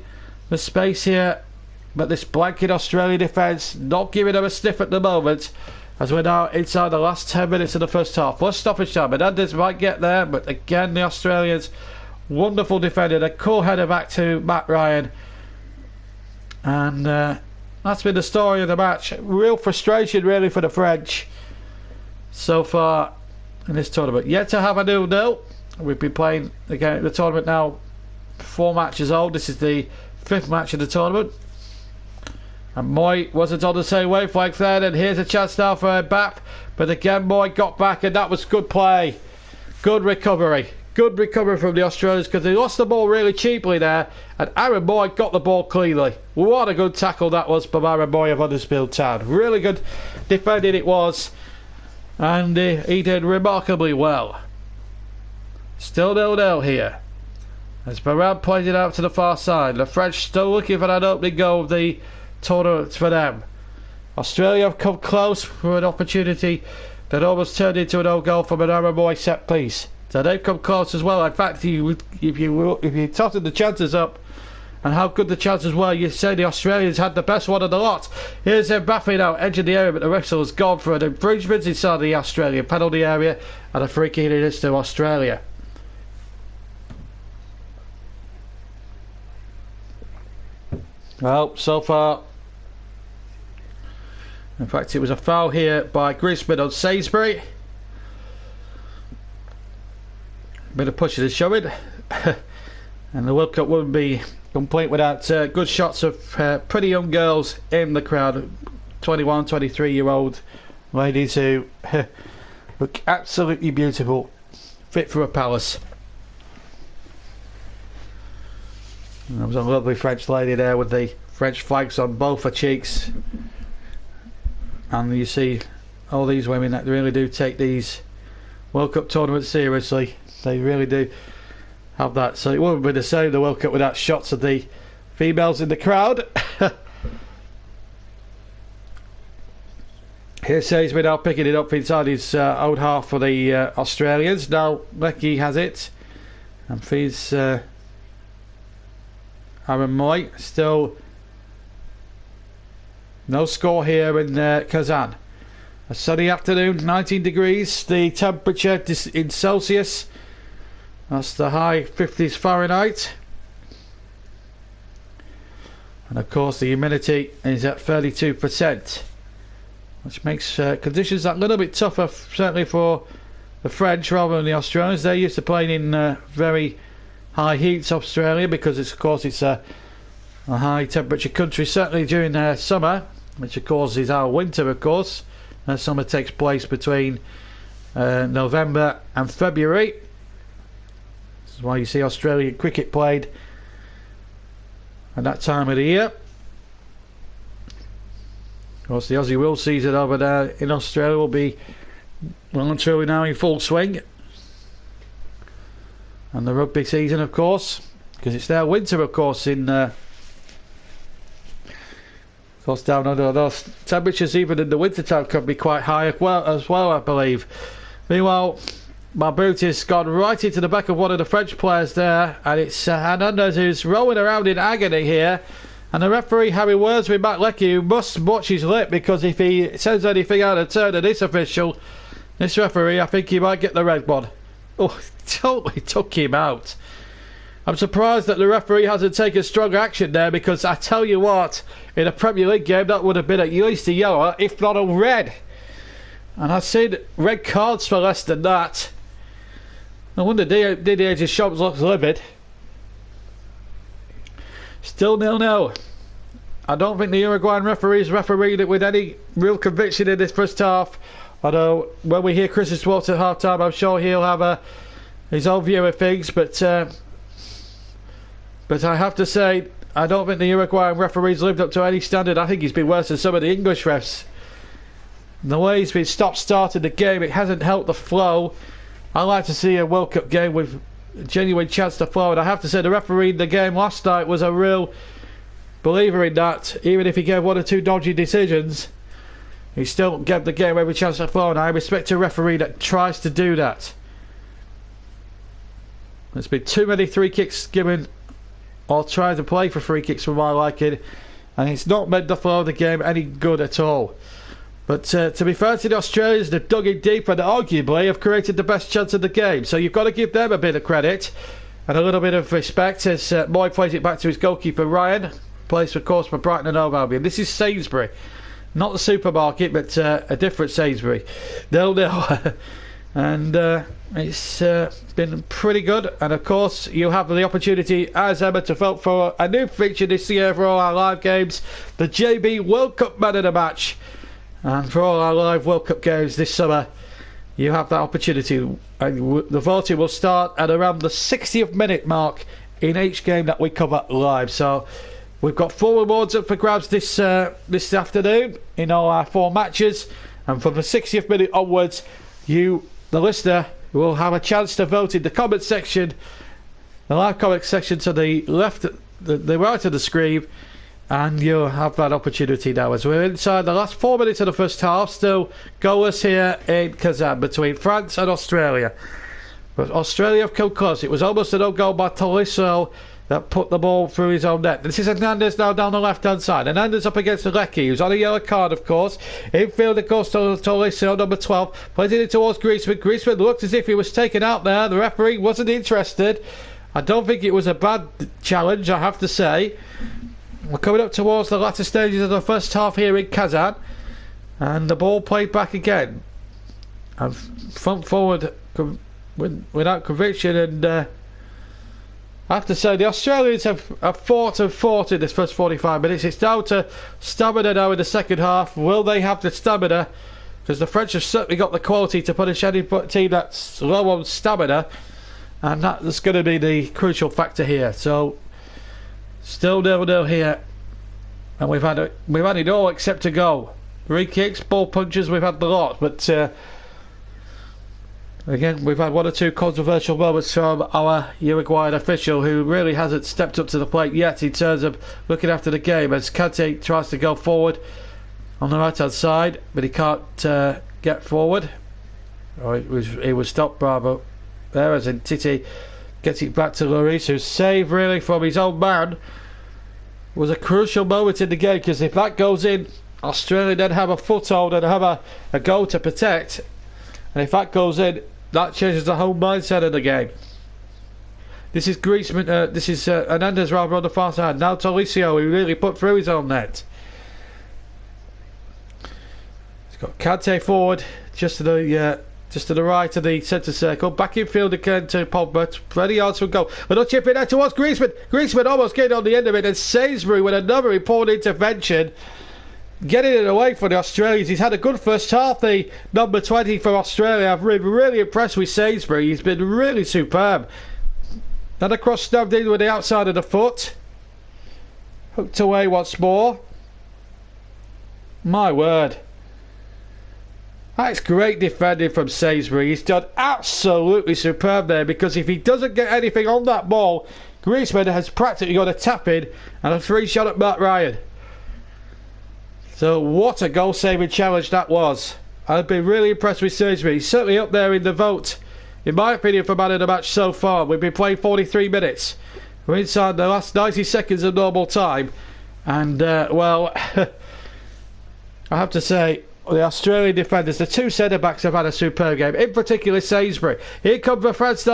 for space here. But this blanket Australian defence not giving them a sniff at the moment, as we're now inside the last 10 minutes of the first half. Plus stoppage time. Hernandez might get there, but again the Australians, wonderful defender. A cool header back to Matt Ryan. And that's been the story of the match. Real frustration really for the French so far in this tournament. Yet to have a 0-0. We've been playing the tournament now 4 matches old. This is the 5th match of the tournament. And Moy wasn't on the same wavelength then, and here's a chance now for Mbappe. But again Moy got back, and that was good play. Good recovery. Good recovery from the Australians, because they lost the ball really cheaply there, and Aaron Moy got the ball cleanly. What a good tackle that was from Aaron Moy of Huddersfield Town. Really good defending it was, and he did remarkably well. Still 0-0 here, as Varane plays it out to the far side. The French still looking for that opening goal of the tournament for them. Australia have come close for an opportunity that almost turned into an own goal from an Aaron Moy set piece. So they've come close as well. In fact, if you totted the chances up and how good the chances were, you'd say the Australians had the best one of the lot. Here's Mbappe now edging the area, but the whistle has gone for an infringement inside the Australian penalty area, and a free kick it is to Australia. Well, so far, in fact, it was a foul here by Griezmann on Sainsbury. Bit of pushing and shoving. And the World Cup wouldn't be complete without good shots of pretty young girls in the crowd. 21, 23-year-old ladies who look absolutely beautiful. Fit for a palace. And there was a lovely French lady there with the French flags on both her cheeks. And you see all these women that really do take these World Cup tournaments seriously. They really do have that. So it wouldn't be the same, the World Cup, without shots of the females in the crowd. Here's Sainsbury now picking it up inside his own half for the Australians. Now Lecky has it and feeds Aaron Moy. Still no score here in Kazan. A sunny afternoon, 19 degrees the temperature in Celsius. That's the high 50s Fahrenheit. And of course the humidity is at 32%, which makes conditions that little bit tougher, certainly for the French rather than the Australians. They're used to playing in very high heats, Australia, because of course it's a high temperature country, certainly during their summer, which of course is our winter, of course. Summer takes place between November and February. This is why you see Australian cricket played at that time of the year. Of course, the Aussie World season over there in Australia will be well and truly now in full swing. And the rugby season, of course, because it's their winter, of course, in of course down under. Those temperatures even in the winter time can be quite high as well, I believe. Meanwhile, my boot has gone right into the back of one of the French players there, and it's Hernandez who's rolling around in agony here. And the referee having words with Matt Lecky, who must watch his lip, because if he says anything out of turn to this official, This referee, I think he might get the red one. Oh, totally took him out. I'm surprised that the referee hasn't taken strong action there, because I tell you what, in a Premier League game that would have been at least a yellow, if not a red. And I've seen red cards for less than that. No wonder Didier's shots looks livid. Still 0-0. I don't think the Uruguayan referees refereed it with any real conviction in this first half. Although when we hear Chris's thoughts at half time, I'm sure he'll have his own view of things. But I have to say, I don't think the Uruguayan referees lived up to any standard. I think he's been worse than some of the English refs. The way he's been stop-starting the game, it hasn't helped the flow. I like to see a World Cup game with a genuine chance to flow. And I have to say, the referee in the game last night was a real believer in that. Even if he gave one or two dodgy decisions, he still gave the game every chance to flow. And I respect a referee that tries to do that. There's been too many free kicks given, or trying to play for free kicks for my liking, and it's not made the flow of the game any good at all. But to be fair to the Australians, they've dug in deep and arguably have created the best chance of the game. So you've got to give them a bit of credit and a little bit of respect as Moy plays it back to his goalkeeper Ryan. Plays, of course, for Brighton and Hove Albion. This is Sainsbury. Not the supermarket, but a different Sainsbury. 0-0. And it's been pretty good. And of course, you have the opportunity as Emma to vote for a new feature this year for all our live games, the JB World Cup Man of the Match. And for all our live World Cup games this summer, you have that opportunity. And the voting will start at around the 60th minute mark in each game that we cover live. So we've got 4 awards up for grabs this afternoon in all our 4 matches. And from the 60th minute onwards, you, the listener, will have a chance to vote in the comment section, the live comment section to the left, the right of the screen. And you'll have that opportunity now as we're inside the last 4 minutes of the first half. Still goalless here in Kazan between France and Australia. But Australia have come close. It was almost an own goal by Tolisso that put the ball through his own net. This is Hernandez now down the left-hand side. Hernandez up against Lecky, who's on a yellow card, of course. Infield, of course, to Tolisso, number 12. Plays it in towards Griezmann. Griezmann looked as if he was taken out there. The referee wasn't interested. I don't think it was a bad challenge, I have to say. We're coming up towards the latter stages of the first half here in Kazan, and the ball played back again, and front forward without conviction. And I have to say the Australians have fought and fought in this first 45 minutes. It's down to stamina now in the second half. Will they have the stamina? Because the French have certainly got the quality to punish any team that's low on stamina, and that's going to be the crucial factor here. So still 0-0 here, and we've had it all except a goal. Free kicks, ball punches, we've had the lot, but again, we've had 1 or 2 controversial moments from our Uruguayan official, who really hasn't stepped up to the plate yet in terms of looking after the game, as Kante tries to go forward on the right hand side, but he can't get forward. Oh, it was stopped, Bravo there, as in Titi gets it back to Lloris, whose save really from his own man was a crucial moment in the game, because if that goes in, Australia then have a foothold and have a goal to protect, and if that goes in, that changes the whole mindset of the game. This is Griezmann, this is Hernandez rather on the far side. Now Tolisso, who really put through his own net. He's got Kante forward, just to the right of the centre circle. Back in field again to Pogba. 20 yards from goal. But not chipping out towards Griezmann. Griezmann almost getting on the end of it. And Sainsbury with another important intervention, getting it away for the Australians. He's had a good first half, the number 20 for Australia. I've been really impressed with Sainsbury. He's been really superb. Then a cross stabbed in with the outside of the foot. Hooked away once more. My word. That's great defending from Sainsbury. He's done absolutely superb there, because if he doesn't get anything on that ball, Griezmann has practically got a tap in and a 3 shot at Matt Ryan. So what a goal saving challenge that was. I've been really impressed with Sainsbury. He's certainly up there in the vote, in my opinion, for man of the match so far. We've been playing 43 minutes. We're inside the last 90 seconds of normal time, and well, I have to say, the Australian defenders, the two centre-backs have had a superb game, in particular Sainsbury. Here comes the French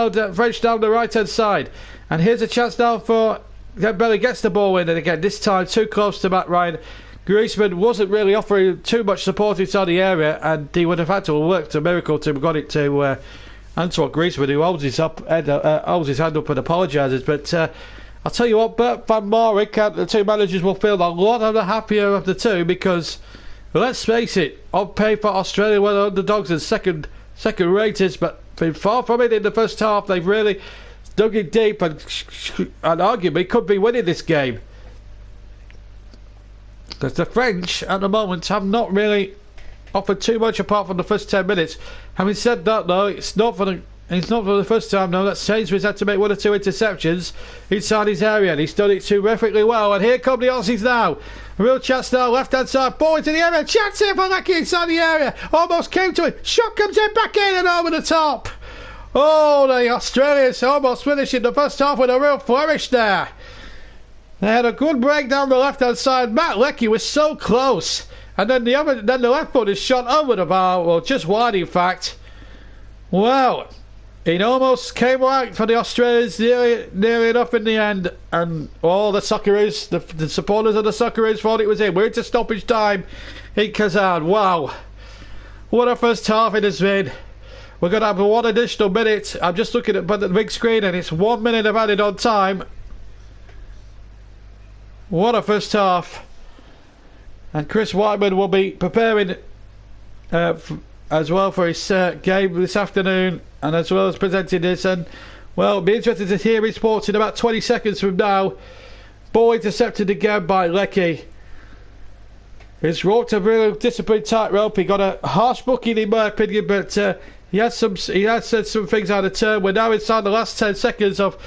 down the right-hand side. And here's a chance now for Burnley, gets the ball in, and again, this time too close to Matt Ryan. Griezmann wasn't really offering too much support inside the area, and he would have had to have worked a miracle to have got it to Antoine Griezmann, who holds his hand up and apologises. But I'll tell you what, Bert Van Marwijk, the two managers will feel a lot the happier of the two, because let's face it, on paper Australia were the underdogs and second raters, but been far from it in the first half. They've really dug it deep and arguably could be winning this game, because the French at the moment have not really offered too much apart from the first 10 minutes. Having said that, though, it's not for the first time now that Sainsbury's had to make 1 or 2 interceptions inside his area, and he's done it terrifically well. And here come the Aussies now. A real chance now, left hand side, ball into the area, chance here for Lecky inside the area, almost came to it, shot comes in, back in and over the top. Oh, the Australians almost finishing the first half with a real flourish there. They had a good break down the left hand side. Matt Lecky was so close, and then the left foot is shot over the bar, well, just wide in fact. Well, it almost came right for the Australians, nearly enough in the end, and all the Socceroos, the supporters of the Socceroos thought it was in. We're into stoppage time in Kazan. Wow, what a first half it has been. We're going to have 1 additional minute. I'm just looking at the big screen, and it's 1 minute of added on time. What a first half. And Chris Whiteman will be preparing as well for his game this afternoon, and as well as presenting this. And well, it'll be interesting to hear his thoughts in about 20 seconds from now. Ball intercepted again by Lecky. He's walked a real disciplined tightrope. He got a harsh booking in my opinion, but he has said some things out of turn. We're now inside the last 10 seconds of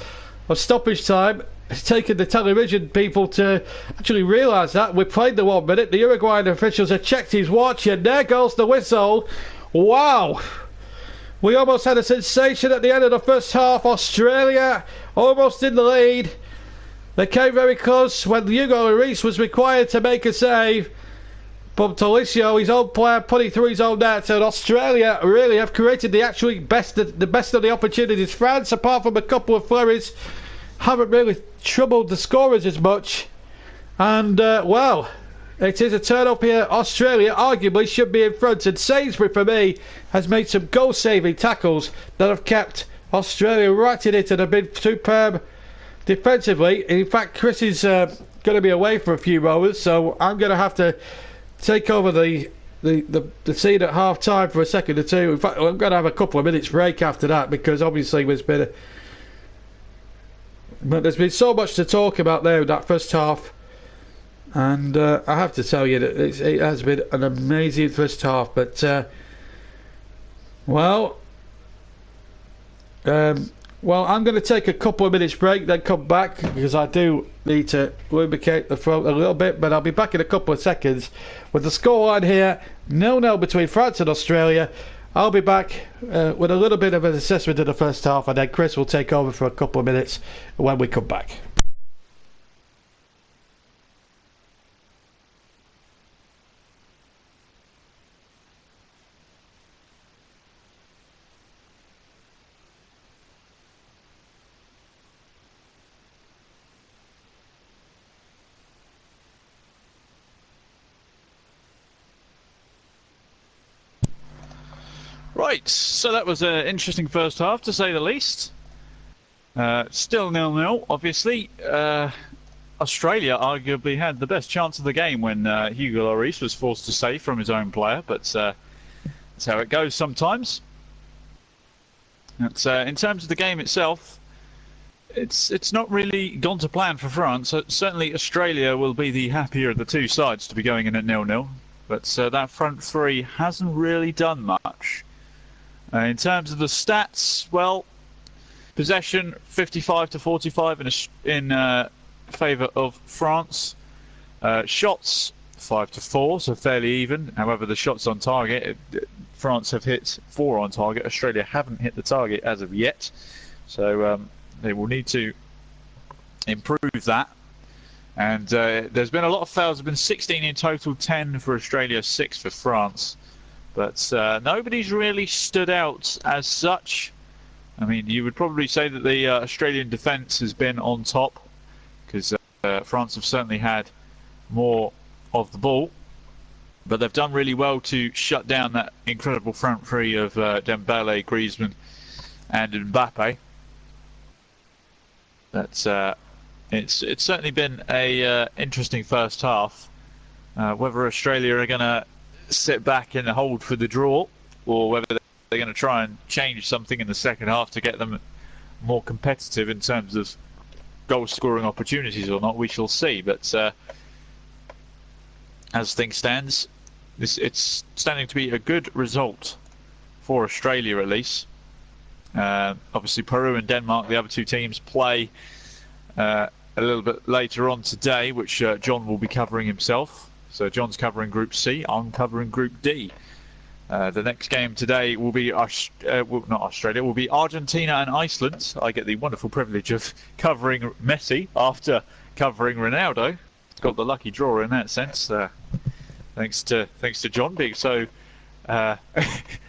stoppage time. It's taken the television people to actually realise that. We played the 1 minute. The Uruguayan officials have checked his watch, and there goes the whistle. Wow! We almost had a sensation at the end of the first half. Australia almost in the lead. They came very close when Hugo Lloris was required to make a save. But Tolisso, his own player, put it through his own net, and Australia really have created the best of the opportunities. France, apart from a couple of flurries, haven't really troubled the scorers as much. And well, it is a turn up here. Australia arguably should be in front, and Sainsbury for me has made some goal saving tackles that have kept Australia right in it and have been superb defensively. In fact, Chris is going to be away for a few moments, so I'm going to have to take over the scene at half time for a second or two. In fact, I'm going to have a couple of minutes break after that, because obviously but there's been so much to talk about there in that first half, and I have to tell you that it has been an amazing first half. But well, I'm going to take a couple of minutes break, then come back, because I do need to lubricate the throat a little bit. But I'll be back in a couple of seconds with the scoreline here, 0-0 between France and Australia. I'll be back with a little bit of an assessment of the first half, and then Chris will take over for a couple of minutes when we come back. Right, so that was an interesting first half, to say the least. Still 0-0, obviously. Australia arguably had the best chance of the game when Hugo Lloris was forced to save from his own player, but that's how it goes sometimes. In terms of the game itself, it's not really gone to plan for France. Certainly Australia will be the happier of the two sides to be going in at 0-0, but that front three hasn't really done much. In terms of the stats, well, possession 55-45 in favour of France. Shots 5-4, so fairly even. However, the shots on target, France have hit 4 on target. Australia haven't hit the target as of yet, so they will need to improve that. And there's been a lot of fouls. There's been 16 in total, 10 for Australia, 6 for France. But nobody's really stood out as such. I mean, you would probably say that the Australian defence has been on top, because France have certainly had more of the ball. But they've done really well to shut down that incredible front three of Dembele, Griezmann and Mbappe. That's it's certainly been a interesting first half. Whether Australia are going to sit back and hold for the draw, or whether they're going to try and change something in the second half to get them more competitive in terms of goal scoring opportunities or not, we shall see. But as things stands, it's standing to be a good result for Australia, at least. Obviously Peru and Denmark, the other two teams, play a little bit later on today, which John will be covering himself. So John's covering Group C, I'm covering Group D. The next game today will be not Australia, will be Argentina and Iceland. I get the wonderful privilege of covering Messi after covering Ronaldo. Got the lucky draw in that sense. Thanks to John being so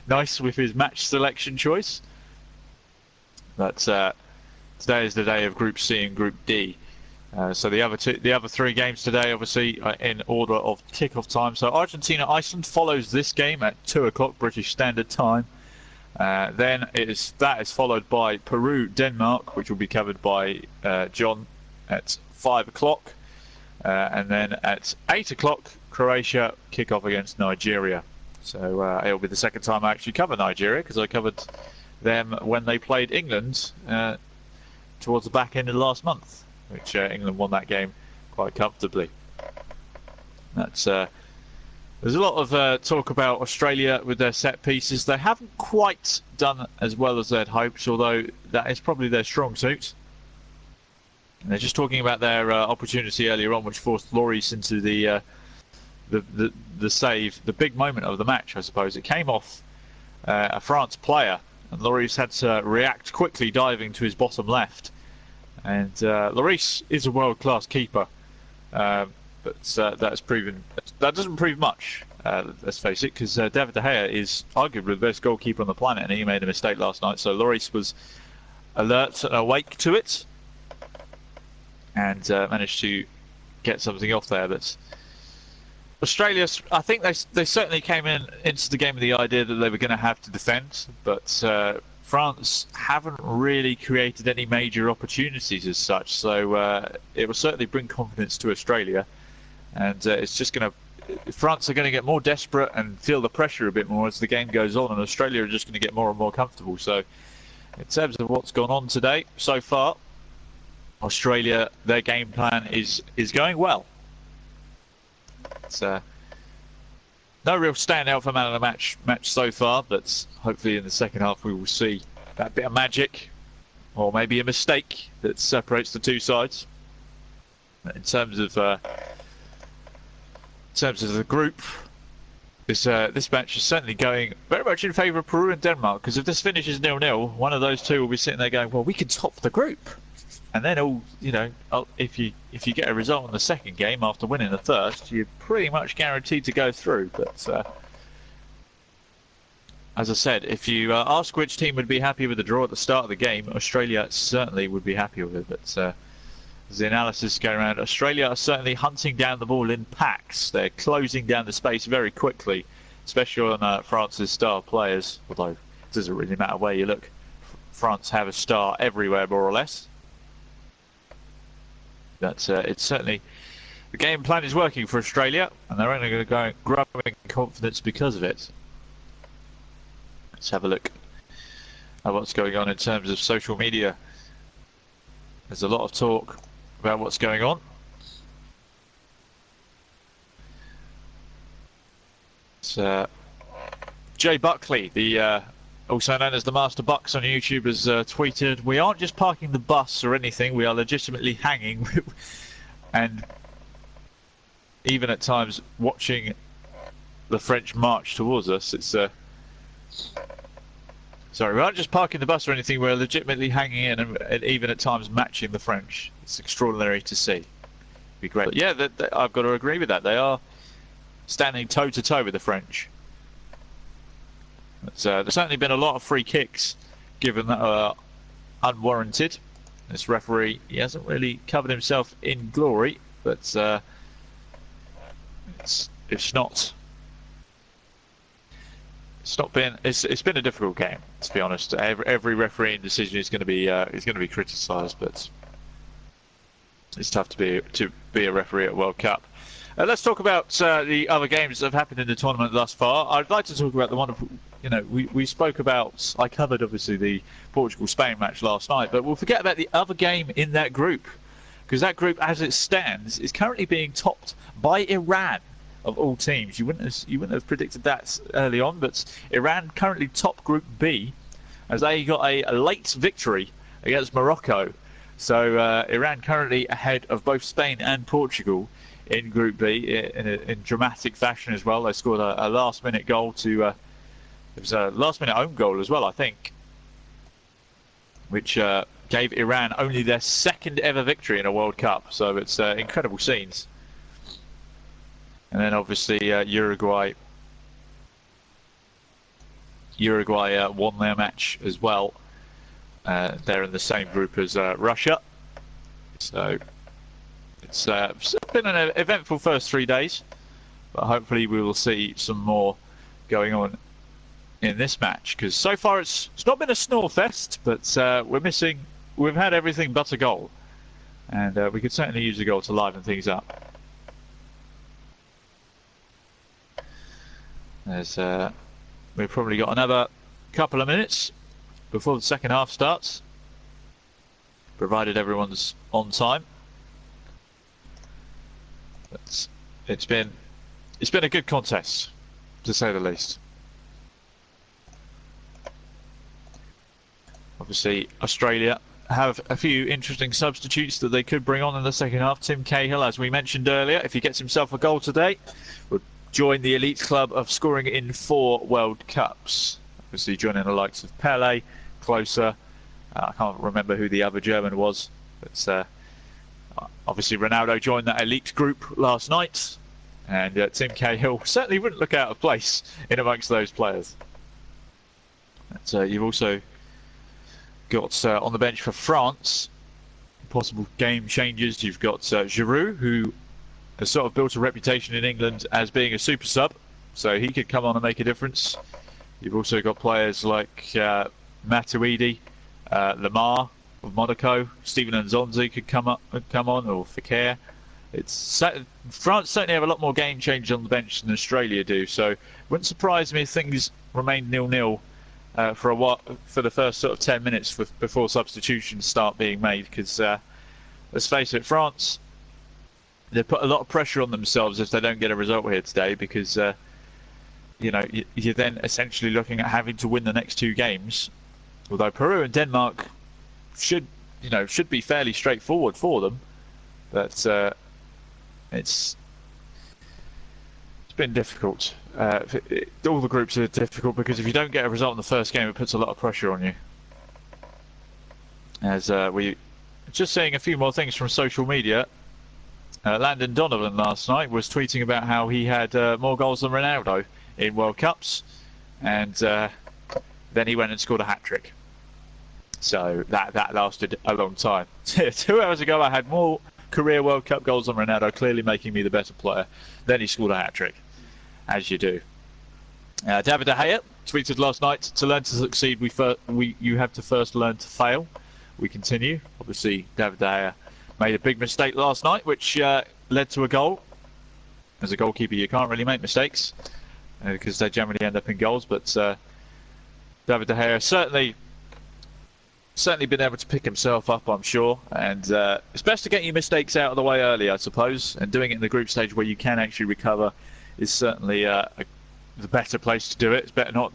nice with his match selection choice. But today is the day of Group C and Group D. So the other three games today, obviously, are in order of kick-off time. So Argentina-Iceland follows this game at 2 o'clock British Standard Time. Then that is followed by Peru-Denmark, which will be covered by John at 5 o'clock. And then at 8 o'clock, Croatia kick-off against Nigeria. So it'll be the second time I actually cover Nigeria, because I covered them when they played England towards the back end of last month, which England won that game quite comfortably. There's a lot of talk about Australia with their set pieces. They haven't quite done as well as they'd hoped, although that is probably their strong suit. And they're just talking about their opportunity earlier on, which forced Lloris into the save, the big moment of the match, I suppose. It came off a France player, and Lloris had to react quickly, diving to his bottom left. And Lloris is a world-class keeper, but that doesn't prove much. Let's face it, because David De Gea is arguably the best goalkeeper on the planet, and he made a mistake last night. So Lloris was alert and awake to it, and managed to get something off there. But Australia, I think they certainly came into the game with the idea that they were going to have to defend, but France haven't really created any major opportunities as such. So it will certainly bring confidence to Australia, and it's just going to. France are going to get more desperate and feel the pressure a bit more as the game goes on, and Australia are just going to get more and more comfortable. So, in terms of what's gone on today so far, Australia, their game plan is going well. It's no real standout for man of the match so far, but hopefully in the second half we will see that bit of magic, or maybe a mistake that separates the two sides. In terms of the group, this match is certainly going very much in favour of Peru and Denmark, because if this finishes 0-0, one of those two will be sitting there going, well, we can top the group. And then, if you get a result in the second game after winning the first, you're pretty much guaranteed to go through. But as I said, if you ask which team would be happy with the draw at the start of the game, Australia certainly would be happy with it. But as the analysis going around, Australia are certainly hunting down the ball in packs. They're closing down the space very quickly, especially on France's star players. Although it doesn't really matter where you look, France have a star everywhere, more or less. But it's certainly, the game plan is working for Australia, and they're only going to go growing confidence because of it. Let's have a look at what's going on in terms of social media. There's a lot of talk about what's going on. It's, Jay Buckley, the also known as the Master Bucks on YouTube, has tweeted, "We aren't just parking the bus or anything, we are legitimately hanging and even at times watching the French march towards us." It's sorry, we aren't just parking the bus or anything, we're legitimately hanging in and even at times matching the French. It's extraordinary to see. be great. But yeah, I've got to agree with that. They are standing toe to toe with the French. There's certainly been a lot of free kicks given that are unwarranted. This referee, he hasn't really covered himself in glory, but it's been a difficult game, to be honest. Every refereeing decision is going to be criticised, but it's tough to be a referee at World Cup. Let's talk about the other games that have happened in the tournament thus far. I'd like to talk about the wonderful. We spoke about. I covered obviously the Portugal-Spain match last night, but we'll forget about the other game in that group, because that group, as it stands, is currently being topped by Iran. Of all teams, you wouldn't have predicted that early on, but Iran currently top Group B, as they got a late victory against Morocco. So Iran currently ahead of both Spain and Portugal in Group B in dramatic fashion as well. They scored a last-minute goal to. It was a last-minute own goal as well, I think, which gave Iran only their second ever victory in a World Cup. So it's incredible scenes. And then obviously Uruguay won their match as well. They're in the same group as Russia. So it's been an eventful first 3 days, but hopefully we will see some more going on in this match, because so far it's not been a snore fest, but we've had everything but a goal, and we could certainly use a goal to liven things up. We've probably got another couple of minutes before the second half starts, provided everyone's on time. But it's been a good contest, to say the least. Obviously, Australia have a few interesting substitutes that they could bring on in the second half. Tim Cahill, as we mentioned earlier, if he gets himself a goal today, would join the elite club of scoring in 4 World Cups. Obviously joining the likes of Pele, Closer, I can't remember who the other German was, but obviously Ronaldo joined that elite group last night, and Tim Cahill certainly wouldn't look out of place in amongst those players. So you've also got on the bench for France, possible game changers. You've got Giroud, who has sort of built a reputation in England as being a super sub, so he could come on and make a difference. You've also got players like Matuidi, Lamar of Monaco, Steven Nzonzi could come on, or Fekir. France certainly have a lot more game changers on the bench than Australia do, so it wouldn't surprise me if things remain 0-0 for a while, for the first sort of 10 minutes before substitutions start being made, because let's face it, France, they put a lot of pressure on themselves if they don't get a result here today, because you're then essentially looking at having to win the next 2 games. Although Peru and Denmark should be fairly straightforward for them, but it's been difficult. All the groups are difficult because if you don't get a result in the first game, it puts a lot of pressure on you. As we just seeing a few more things from social media. Landon Donovan last night was tweeting about how he had more goals than Ronaldo in World Cups, and then he went and scored a hat-trick. So that lasted a long time. 2 hours ago I had more career World Cup goals than Ronaldo, clearly making me the better player. Then he scored a hat-trick, as you do. David De Gea tweeted last night, to learn to succeed you have to first learn to fail. We continue. Obviously David De Gea made a big mistake last night, which led to a goal. As a goalkeeper, you can't really make mistakes because they generally end up in goals. But David De Gea certainly been able to pick himself up, I'm sure. And it's best to get your mistakes out of the way early, I suppose. And doing it in the group stage where you can actually recover is certainly the better place to do it. It's better not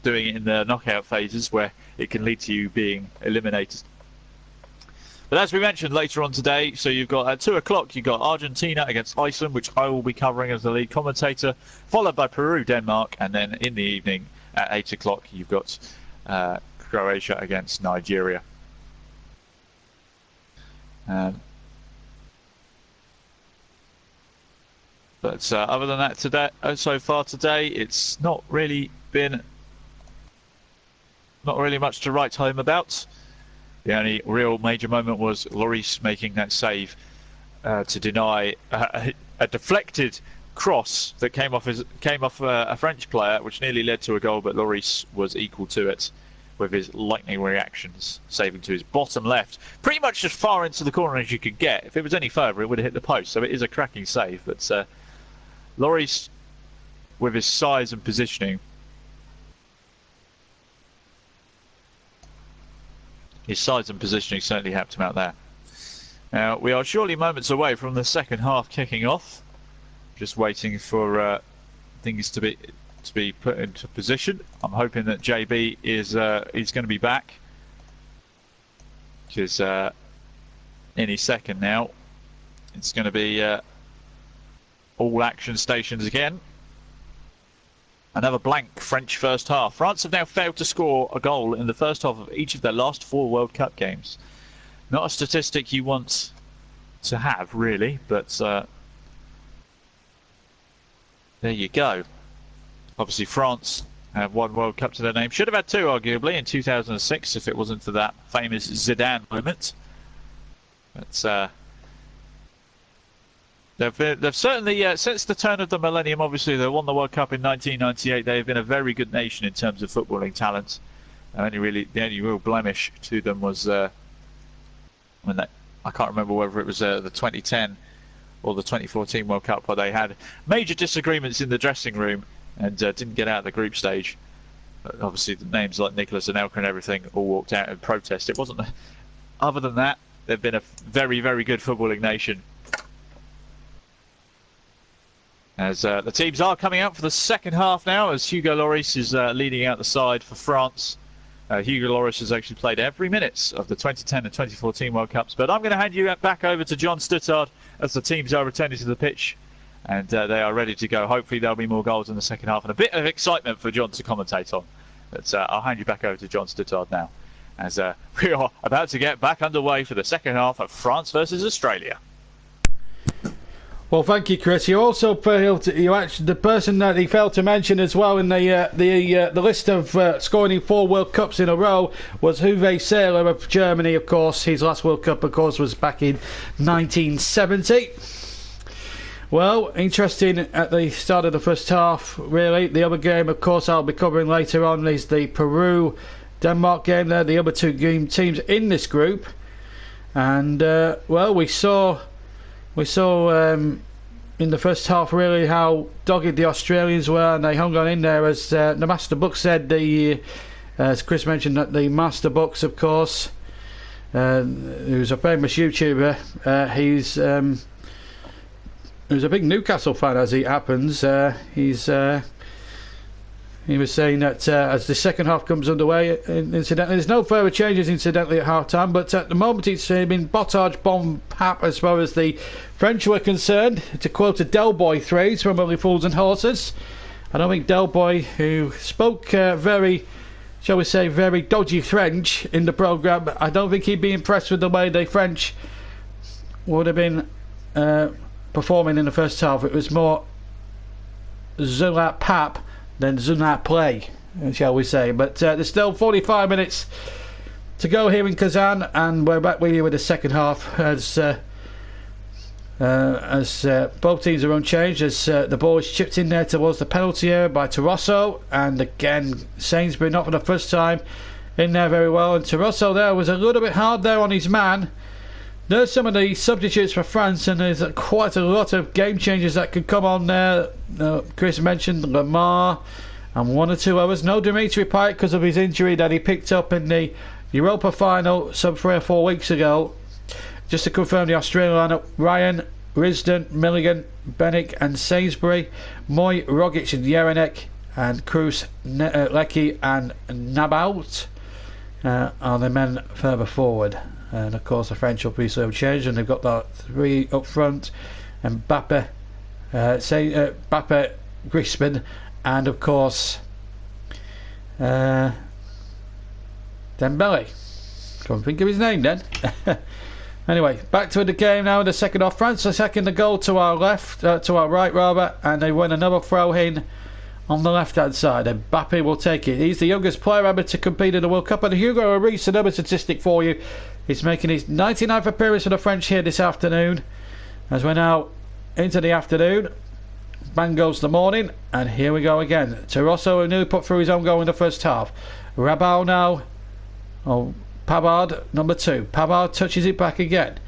doing it in the knockout phases where it can lead to you being eliminated. But as we mentioned later on today, so you've got at 2 o'clock, you've got Argentina against Iceland, which I will be covering as the lead commentator, followed by Peru, Denmark, and then in the evening at 8 o'clock, you've got Croatia against Nigeria. But other than that, today, so far today, it's not really much to write home about. The only real major moment was Lloris making that save to deny a deflected cross that came off a French player, which nearly led to a goal, but Lloris was equal to it with his lightning reactions, saving to his bottom left, pretty much as far into the corner as you could get. If it was any further, it would have hit the post. So it is a cracking save. But Lloris, with his size and positioning, certainly helped him out there. Now, we are surely moments away from the second half kicking off. Just waiting for things to be put into position. I'm hoping that JB is going to be back, because any second now it's going to be all action stations again. Another blank French first half. France have now failed to score a goal in the first half of each of their last 4 World Cup games. Not a statistic you want to have, really, but there you go. Obviously, France have 1 World Cup to their name. Should have had 2, arguably, in 2006 if it wasn't for that famous Zidane moment. But they've certainly, since the turn of the millennium, obviously they won the World Cup in 1998. They've been a very good nation in terms of footballing talent. The only real blemish to them was when I can't remember whether it was the 2010 or the 2014 World Cup, where they had major disagreements in the dressing room and didn't get out of the group stage. But obviously, the names like Nicolas Anelka and everything all walked out in protest. It wasn't. Other than that, they've been a very, very good footballing nation. As the teams are coming out for the second half now, as Hugo Lloris is leading out the side for France. Hugo Lloris has actually played every minute of the 2010 and 2014 World Cups. But I'm going to hand you back over to John Stuttard as the teams are returning to the pitch. And they are ready to go. Hopefully there'll be more goals in the second half and a bit of excitement for John to commentate on. But I'll hand you back over to John Stuttard now, as we are about to get back underway for the second half of France versus Australia. Well, thank you, Chris. You also failed. The person that he failed to mention as well in the list of scoring in 4 World Cups in a row was Uwe Seeler of Germany. Of course, his last World Cup, of course, was back in 1970. Well, interesting at the start of the first half, really. The other game, of course, I'll be covering later on is the Peru-Denmark game. They're the other 2 teams in this group, and well, we saw in the first half really how dogged the Australians were, and they hung on in there. As the Master Book said, as Chris mentioned, that the Master Books, of course, who's a famous YouTuber, he's a big Newcastle fan, as it happens. He was saying that as the second half comes underway, incidentally, there's no further changes incidentally at half time, but at the moment it's been Bottage, Bomb, Pap as far as the French were concerned. To quote a Del Boy phrase from Only Fools and Horses, I don't think Del Boy, who spoke very, shall we say, very dodgy French in the programme, I don't think he'd be impressed with the way the French would have been performing in the first half. It was more Zulat Pap than Zunat play, shall we say. But there's still 45 minutes to go here in Kazan, and we're back with you with the second half as both teams are unchanged, as the ball is chipped in there towards the penalty area by Tarosso, and again Sainsbury not for the first time in there very well, and Tarosso there was a little bit hard there on his man. There's some of the substitutes for France, and there's quite a lot of game changers that could come on there. Chris mentioned Lamar and 1 or 2 others. No Dimitri Payet because of his injury that he picked up in the Europa final some 3 or 4 weeks ago. Just to confirm the Australian lineup: Ryan, Risdon, Milligan, Bennick and Sainsbury, Moy, Rogic and Jelinek, and Cruz, Leckie and Nabout are the men further forward. And of course the French obviously have changed, and they've got that 3 up front, and Mbappe, Griezmann, and of course Dembele. Can't think of his name then. Anyway, back to the game now in the second half. France are second the goal to our left, to our right rather, and they win another throw in on the left hand side. And Mbappe will take it. He's the youngest player ever to compete in the World Cup, and Hugo Lloris, another statistic for you, is making his 99th appearance for the French here this afternoon. As we're now into the afternoon, bang goes the morning, and here we go again. Tarosso, who nearly put through his own goal in the first half. Rabal now. Oh, Pavard, number 2. Pavard touches it back again.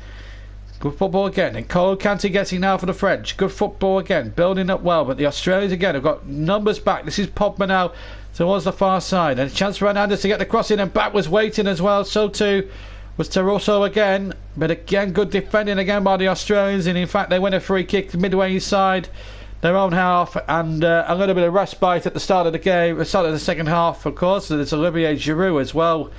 Good football again. And N'Golo Kante getting now for the French. Good football again. Building up well. But the Australians again have got numbers back. This is Pogba now towards the far side. And a chance for Hernandez to get the cross in. And back was waiting as well. So too was Tarosso again. But again, good defending again by the Australians. And in fact, they win a free kick midway inside their own half. And a little bit of respite at the start of the game. The start of the second half, of course. There's Olivier Giroud as well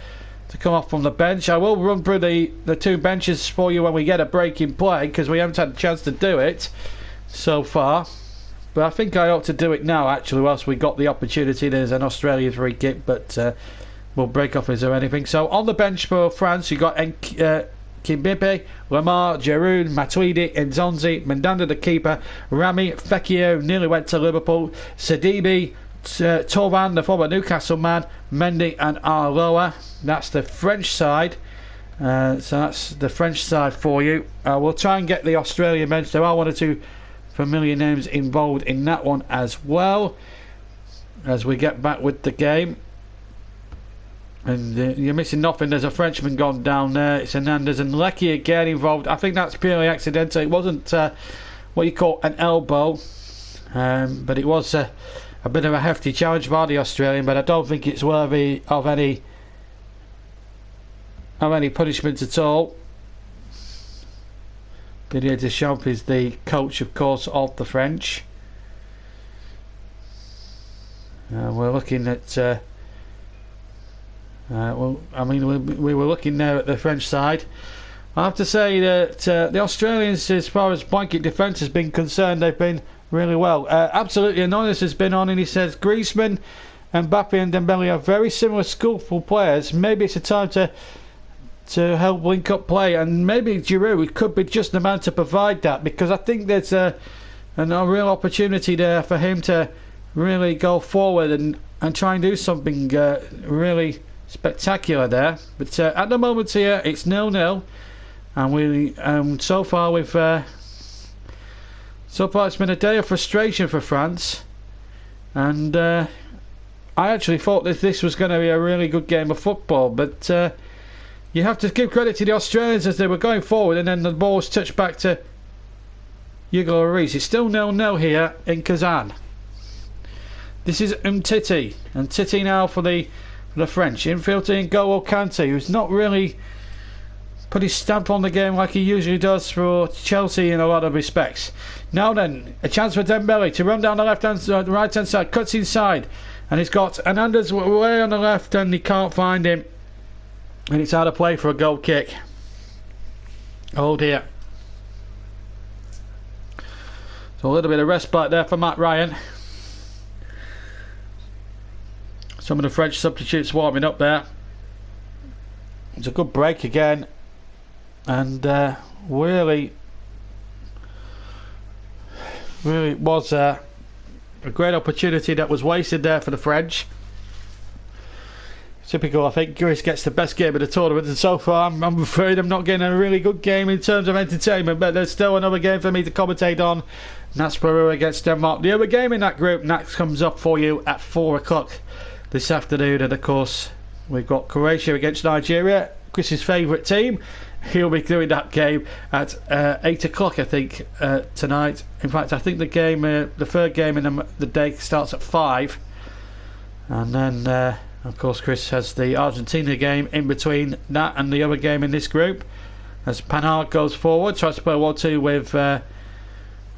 to come off from the bench. I will run through the two benches for you when we get a break in play, because we haven't had a chance to do it so far. But I think I ought to do it now, actually, whilst we got the opportunity. There's an Australian free kick, but we'll break off is there anything. So on the bench for France, you got Kimpembe, Lamar, Giroud, Matuidi, Nzonzi, Mandanda the keeper, Rami, Fekir nearly went to Liverpool, Sidibe, Torvan, the former Newcastle man, Mendy and Arloa. That's the French side. So that's the French side for you. We'll try and get the Australian bench. There are one or two familiar names involved in that one as well, as we get back with the game. And you're missing nothing. There's a Frenchman gone down there. It's Hernandez and Leckie again involved. I think that's purely accidental. It wasn't what you call an elbow, but it was a bit of a hefty challenge by the Australian, but I don't think it's worthy of any punishment at all. Didier Deschamps is the coach, of course, of the French. We're looking at we were looking there at the French side. I have to say that the Australians, as far as blanket defence has been concerned, they've been really well. Absolutely, Anonymous has been on, and he says Griezmann, Mbappe and Dembele are very similar skillful players. Maybe it's a time to help link up play, and maybe Giroud could be just the man to provide that, because I think there's a real opportunity there for him to really go forward and try and do something really spectacular there. But at the moment here, it's 0-0, and so far it's been a day of frustration for France, and I actually thought that this was going to be a really good game of football, but you have to give credit to the Australians as they were going forward, and then the ball was touched back to Hugo Lloris. It's still 0-0 here in Kazan. This is Umtiti, and Titi now for the French. Infield to N'Golo Kante, who's not really put his stamp on the game like he usually does for Chelsea in a lot of respects. Now then, a chance for Dembele to run down the right hand side, cuts inside, and he's got Hernandez way on the left, and he can't find him, and it's out of play for a goal kick. Oh dear. So a little bit of respite there for Matt Ryan. Some of the French substitutes warming up there. It's a good break again, and really was a great opportunity that was wasted there for the French. Typical, I think Greece gets the best game of the tournament, and so far I'm afraid I'm not getting a really good game in terms of entertainment, but there's still another game for me to commentate on, and that's Peru against Denmark. The other game in that group, and that comes up for you at 4 o'clock this afternoon, and of course we've got Croatia against Nigeria, Chris's favourite team. He'll be doing that game at 8 o'clock, I think, tonight. In fact, I think the third game in the day starts at 5, and then of course Chris has the Argentina game in between that and the other game in this group, as Panhard goes forward, tries to play 1-2 with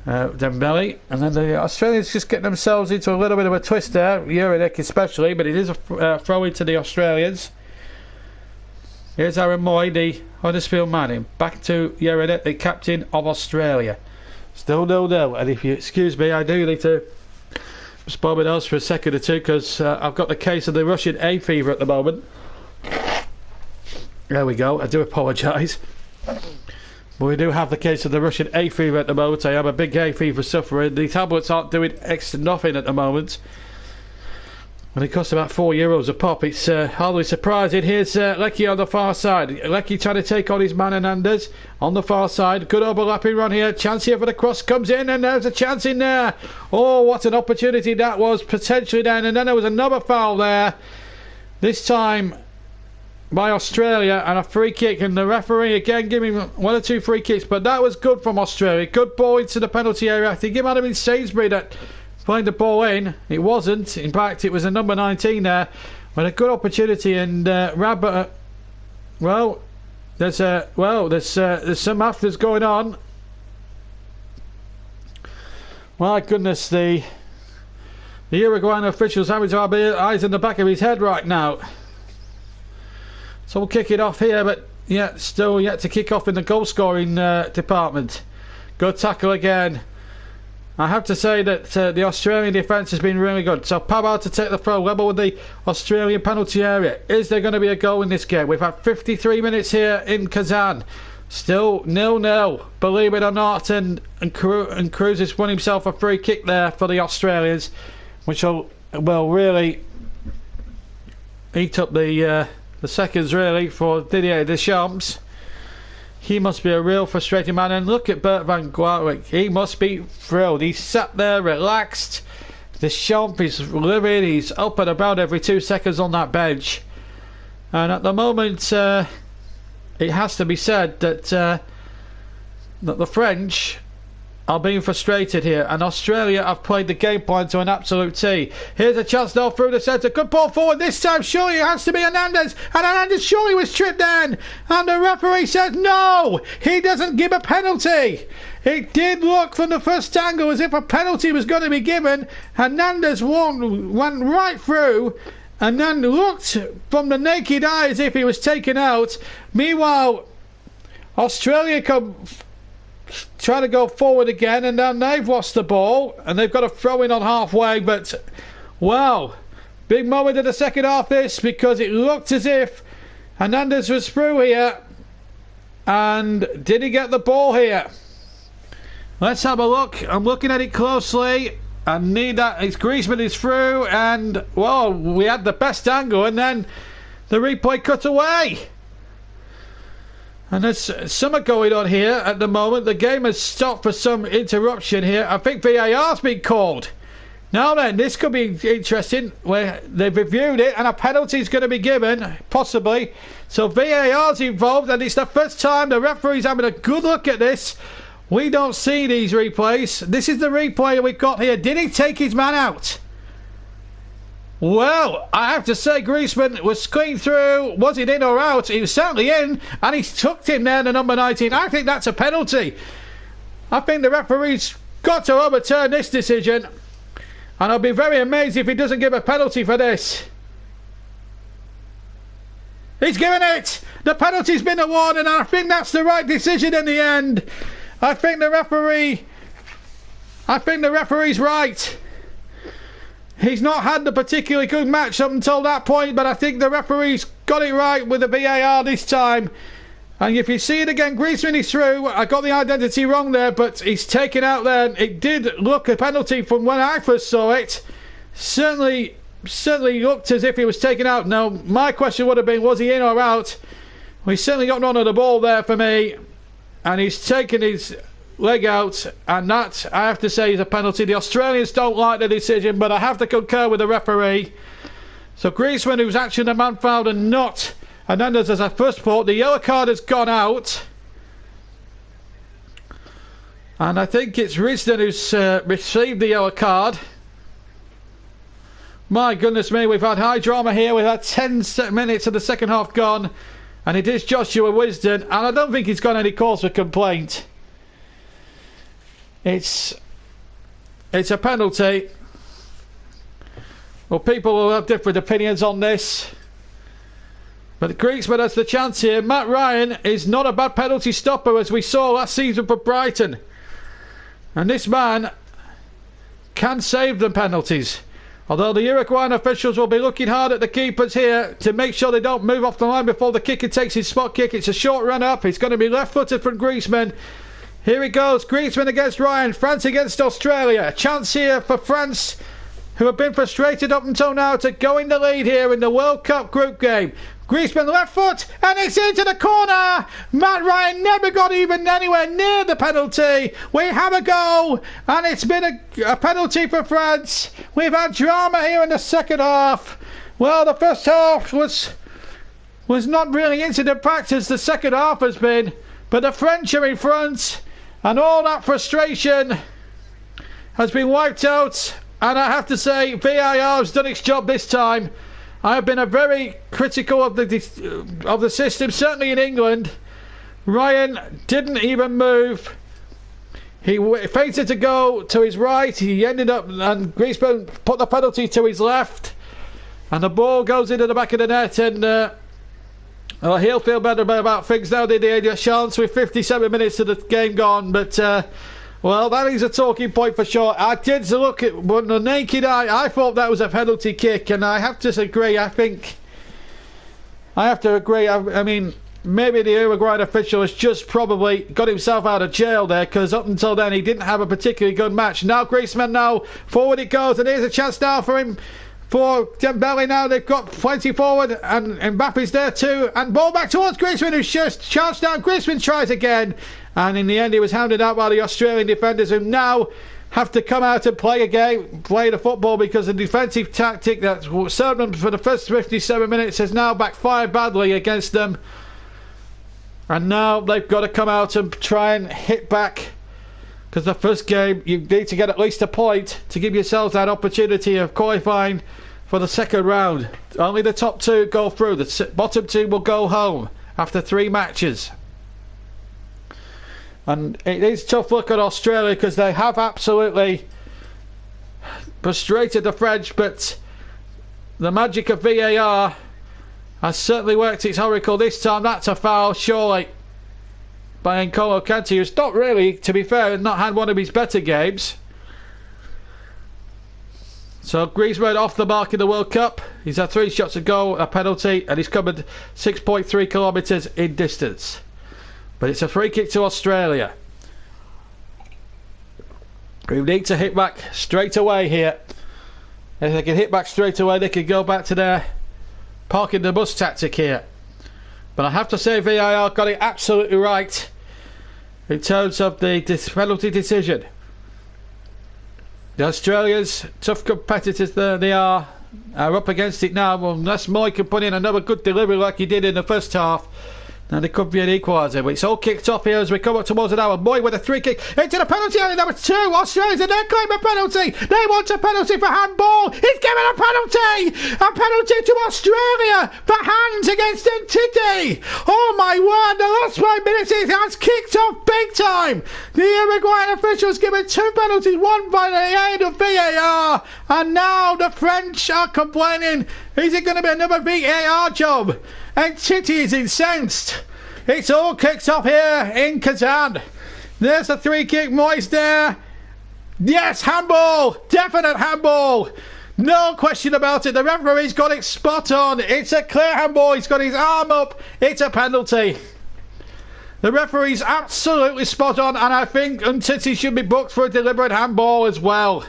Dembele, and then the Australians just getting themselves into a little bit of a twist there, Jurinic especially, but it is a throw into the Australians. Here's Aaron Moy, the Huddersfield man, back to Jurinic, the captain of Australia. Still 0-0, and if you excuse me, I do need to spot my nose for a second or two, because I've got the case of the Russian A fever at the moment. There we go, I do apologise. But we do have the case of the Russian hay fever at the moment. I am a big hay fever sufferer. The tablets aren't doing extra nothing at the moment. And it costs about €4 a pop. It's hardly surprising. Here's Lecky on the far side. Lecky trying to take on his man Hernandez on the far side. Good overlapping run here. Chance here for the cross comes in, and there's a chance in there. Oh, what an opportunity that was potentially then. And then there was another foul there. This time by Australia, and a free kick, and the referee again giving one or two free kicks, but that was good from Australia. Good ball into the penalty area. I think it might have been Sainsbury that played the ball in. It wasn't. In fact, it was a number 19 there with a good opportunity, and Rabbit. Well, there's some afters going on. My goodness, the Uruguayan officials having to have eyes in the back of his head right now. So we'll kick it off here, but yeah, still yet to kick off in the goal scoring department. Good tackle again. I have to say that the Australian defence has been really good. So Pabal to take the throw, level with the Australian penalty area. Is there going to be a goal in this game? We've had 53 minutes here in Kazan. Still 0-0, believe it or not, and Cruz has won himself a free kick there for the Australians, which will really eat up the seconds really for Didier Deschamps. He must be a real frustrating man, and look at Bert van Guarwick. He must be thrilled. He's sat there relaxed. Deschamps is livid. He's up and about every 2 seconds on that bench, and at the moment it has to be said that that the French are being frustrated here, and Australia have played the game plan to an absolute T. Here's a chance now through the centre. Good ball forward this time. Surely it has to be Hernandez, and Hernandez surely was tripped then, and the referee says no, he doesn't give a penalty. It did look from the first angle as if a penalty was going to be given. Hernandez went right through and then looked from the naked eye as if he was taken out. Meanwhile, Australia come try to go forward again, and now they've lost the ball and they've got a throw in on halfway. But wow, big moment in the second half this, because it looked as if Hernandez was through here, and did he get the ball here? Let's have a look. I'm looking at it closely. I need that. It's Griezmann is through, and well, we had the best angle, and then the replay cut away. And there's something going on here at the moment. The game has stopped for some interruption here. I think VAR's been called. Now then, this could be interesting, where they've reviewed it and a penalty is going to be given, possibly. So VAR's involved, and it's the first time the referee's having a good look at this. We don't see these replays. This is the replay we've got here. Did he take his man out? Well, I have to say, Griezmann was clean through. Was it in or out? He was certainly in, and he's tucked him there, the number 19. I think that's a penalty. I think the referee's got to overturn this decision, and I'll be very amazed if he doesn't give a penalty for this. He's given it. The penalty's been awarded, and I think that's the right decision in the end. I think the referee's right. He's not had the particularly good match up until that point, but I think the referee's got it right with the VAR this time. And if you see it again, Griezmann is through. I got the identity wrong there, but he's taken out there. It did look a penalty from when I first saw it. Certainly looked as if he was taken out. Now, my question would have been, was he in or out? Well, he's certainly got none of the ball there for me. And he's taken his leg out, and that, I have to say, is a penalty. The Australians don't like the decision, but I have to concur with the referee. So Griezmann, who's actually the man fouled and not Hernandez, as I first thought. The yellow card has gone out, and I think it's Risden who's received the yellow card. My goodness me, we've had high drama here. We've had 10 minutes of the second half gone, and it is Joshua Wisden, and I don't think he's got any cause for complaint. It's a penalty. Well, people will have different opinions on this, but Griezmann has the chance here. Matt Ryan is not a bad penalty stopper, as we saw last season for Brighton, and this man can save the penalties. Although the Uruguayan officials will be looking hard at the keepers here to make sure they don't move off the line before the kicker takes his spot kick. It's a short run up. It's going to be left-footed from Griezmann. Here he goes. Griezmann against Ryan. France against Australia. A chance here for France, who have been frustrated up until now, to go in the lead here in the World Cup group game. Griezmann left foot, and it's into the corner. Matt Ryan never got even anywhere near the penalty. We have a goal, and it's been a penalty for France. We've had drama here in the second half. Well, the first half was not really incident-packed as the second half has been, but the French are in front, and all that frustration has been wiped out. And I have to say, VAR has done its job this time. I have been very critical of the system, certainly in England. Ryan didn't even move. He feinted to go to his right. He ended up, and Griezmann put the penalty to his left. And the ball goes into the back of the net, and he'll feel better about things now. They had a chance with 57 minutes of the game gone, but well, that is a talking point for sure. I did look at with the naked eye. I thought that was a penalty kick, and I have to agree. I have to agree. I mean, maybe the Uruguayan official has just probably got himself out of jail there, because up until then he didn't have a particularly good match. Now Griezmann, now forward it goes, and here's a chance now for him. For Dembele now, they've got plenty forward, and Mbappe's there too, and ball back towards Griezmann, who's just charged down. Griezmann tries again, and in the end he was hounded out by the Australian defenders, who now have to come out and play the football, because the defensive tactic that served them for the first 57 minutes has now backfired badly against them, and now they've got to come out and try and hit back. Because the first game, you need to get at least a point to give yourselves that opportunity of qualifying for the second round. Only the top two go through. The bottom two will go home after 3 matches. And it is tough look at Australia, because they have absolutely frustrated the French, but the magic of VAR has certainly worked its oracle this time. That's a foul, surely, by N'Golo Kante, who's not really, to be fair, not had one of his better games. So Griezmann off the mark in the World Cup. He's had 3 shots a goal, a penalty, and he's covered 6.3 kilometres in distance. But it's a free kick to Australia, who need to hit back straight away here. If they can hit back straight away, they can go back to their parking the bus tactic here. But I have to say, VAR got it absolutely right in terms of the penalty decision. The Australians, tough competitors they are up against it now. Well, unless Moy can put in another good delivery like he did in the first half, and it could be an equaliser. But it's all kicked off here as we come up towards an hour. Moy with a 3 kick into the penalty area, number 2. Australians, and they claim a penalty. They want a penalty for handball. He's given a penalty. A penalty to Australia for hands against Ntiti. Oh my word, the last 5 minutes it has kicked off big time. The Uruguayan officials given 2 penalties, one by the aid of VAR. And now the French are complaining. Is it going to be another VAR job? And Ntiti is incensed. It's all kicked off here in Kazan. There's the 3 kick. Moyes there. Yes, handball. Definite handball. No question about it. The referee's got it spot on. It's a clear handball. He's got his arm up. It's a penalty. The referee's absolutely spot on, and I think Ntiti should be booked for a deliberate handball as well.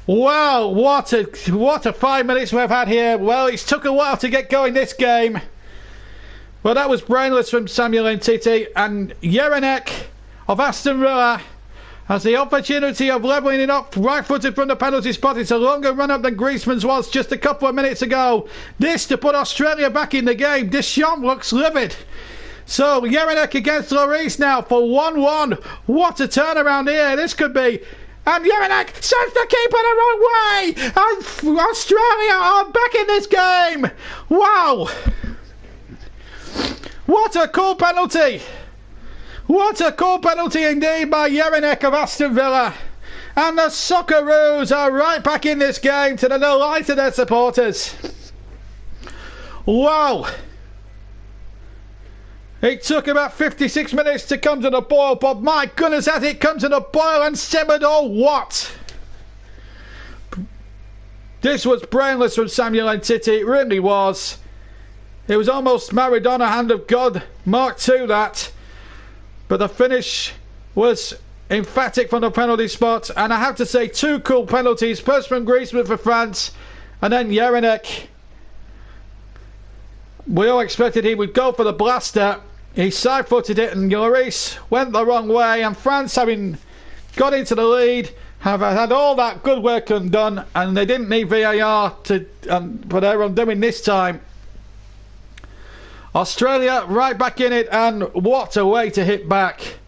Well, what a 5 minutes we've had here. Well, it's took a while to get going this game. Well, that was brainless from Samuel Ntiti, and Jelinek of Aston Villa has the opportunity of levelling it up right-footed from the penalty spot. It's a longer run-up than Griezmann's was just a couple of minutes ago. This to put Australia back in the game. Deschamps looks livid. So Jelinek against Lloris now for 1-1. What a turnaround here this could be. And Jelinek sends the keeper the wrong way. And Australia are back in this game. Wow. What a cool penalty! What a cool penalty indeed by Jelinek of Aston Villa. And the Socceroos are right back in this game to the delight of their supporters. Wow! It took about 56 minutes to come to the boil, but my goodness, has it come to the boil and simmered or what? This was brainless from Samuel Ntiti. It really was. It was almost Maradona, hand of God, Mark II that. But the finish was emphatic from the penalty spot. And I have to say, two cool penalties. First from Griezmann for France, and then Jelinek. We all expected he would go for the blaster. He side-footed it, and Lloris went the wrong way. And France, having got into the lead, have had all that good work undone, and they didn't need VAR for their undoing this time. Australia right back in it, and what a way to hit back.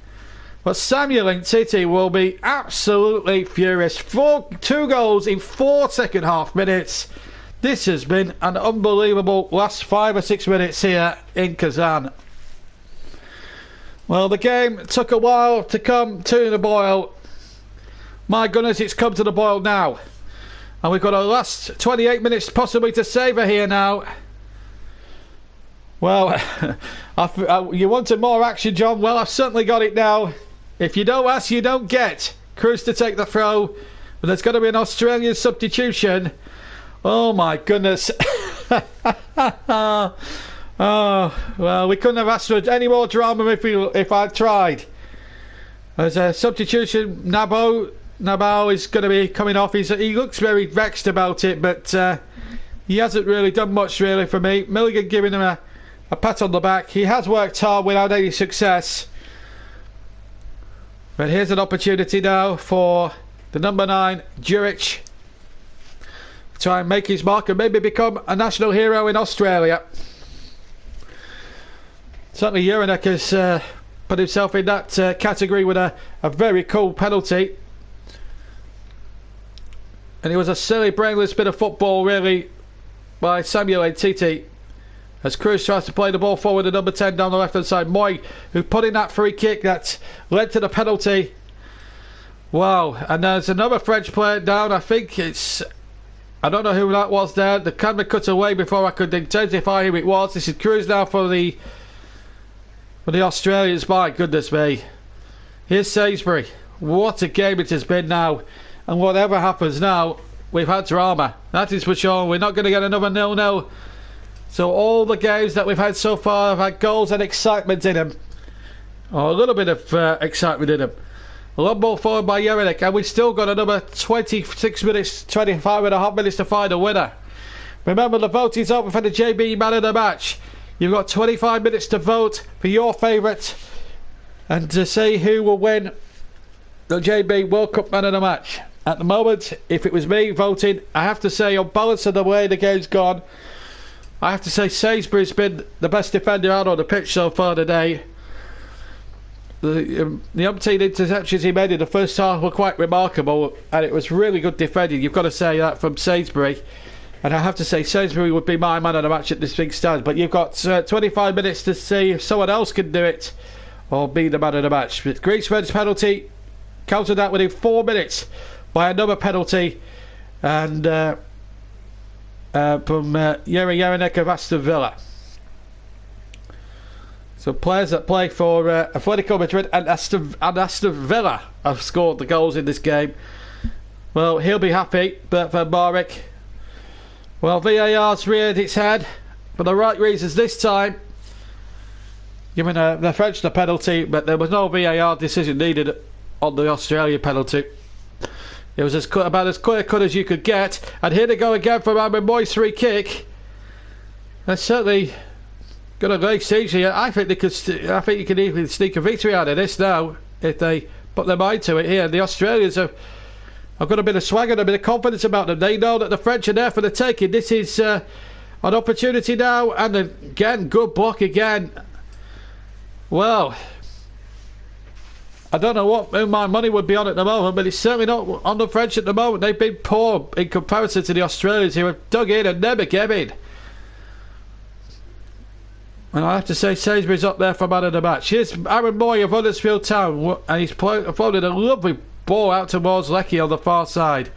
But Samuel Ntiti will be absolutely furious. 2 goals in 4 second half minutes. This has been an unbelievable last 5 or 6 minutes here in Kazan. Well, the game took a while to come to the boil. My goodness, it's come to the boil now. And we've got a last 28 minutes possibly to savour here now. Well, you wanted more action, John? Well, I've certainly got it now. If you don't ask, you don't get. Cruz to take the throw. But there's going to be an Australian substitution. Oh, my goodness. Oh, well, we couldn't have asked for any more drama if I'd tried. There's a substitution. Nabao is going to be coming off. He looks very vexed about it, but he hasn't really done much really for me. Milligan giving him a pat on the back. He has worked hard without any success. But here's an opportunity now for the number 9, Juric, to try and make his mark and maybe become a national hero in Australia. Certainly Jelinek has put himself in that category with a very cool penalty. And it was a silly, brainless bit of football, really, by Samuel Ntiti. As Cruz tries to play the ball forward to number 10 down the left-hand side. Moy, who put in that free kick that led to the penalty. Wow. And there's another French player down. I think it's... I don't know who that was there. The camera cut away before I could identify who it was. This is Cruz now for the Australians. My goodness me. Here's Sainsbury. What a game it has been now. And whatever happens now, we've had drama. That is for sure. We're not going to get another 0-0. So all the games that we've had so far have had goals and excitement in them. Or a little bit of excitement in them. A lot more forward by Jelinek. And we've still got another 26 minutes, 25 and a half minutes to find a winner. Remember, the voting's open for the JB Man of the Match. You've got 25 minutes to vote for your favourite and to see who will win the JB World Cup Man of the Match. At the moment, if it was me voting, I have to say, on balance of the way the game's gone, I have to say Sainsbury's been the best defender out on the pitch so far today. The umpteen interceptions he made in the first half were quite remarkable, and it was really good defending. You've got to say that from Sainsbury. And I have to say Sainsbury would be my man of the match at this big stand. But you've got 25 minutes to see if someone else can do it or be the man of the match. But Griezmann's penalty countered that within 4 minutes by another penalty, and from Jelinek of Aston Villa. So players that play for Atletico Madrid and Aston Villa have scored the goals in this game. Well, he'll be happy, Bert van Marwijk. Well, VAR's reared its head for the right reasons this time, giving the French the penalty, but there was no VAR decision needed on the Australia penalty. It was about as clear cut as you could get. And here they go again from Amber Moy's free kick. They're certainly going to lay siege here. I think they could. I think you can even sneak a victory out of this now if they put their mind to it here. The Australians have got a bit of swagger and a bit of confidence about them. They know that the French are there for the taking. This is an opportunity now, and again, good block again. Well, I don't know who my money would be on at the moment, but it's certainly not on the French at the moment. They've been poor in comparison to the Australians, who have dug in and never gave in. And I have to say, Sainsbury's up there for man of the match. Here's Aaron Moy of Huddersfield Town, and he's floated a lovely ball out towards Leckie on the far side.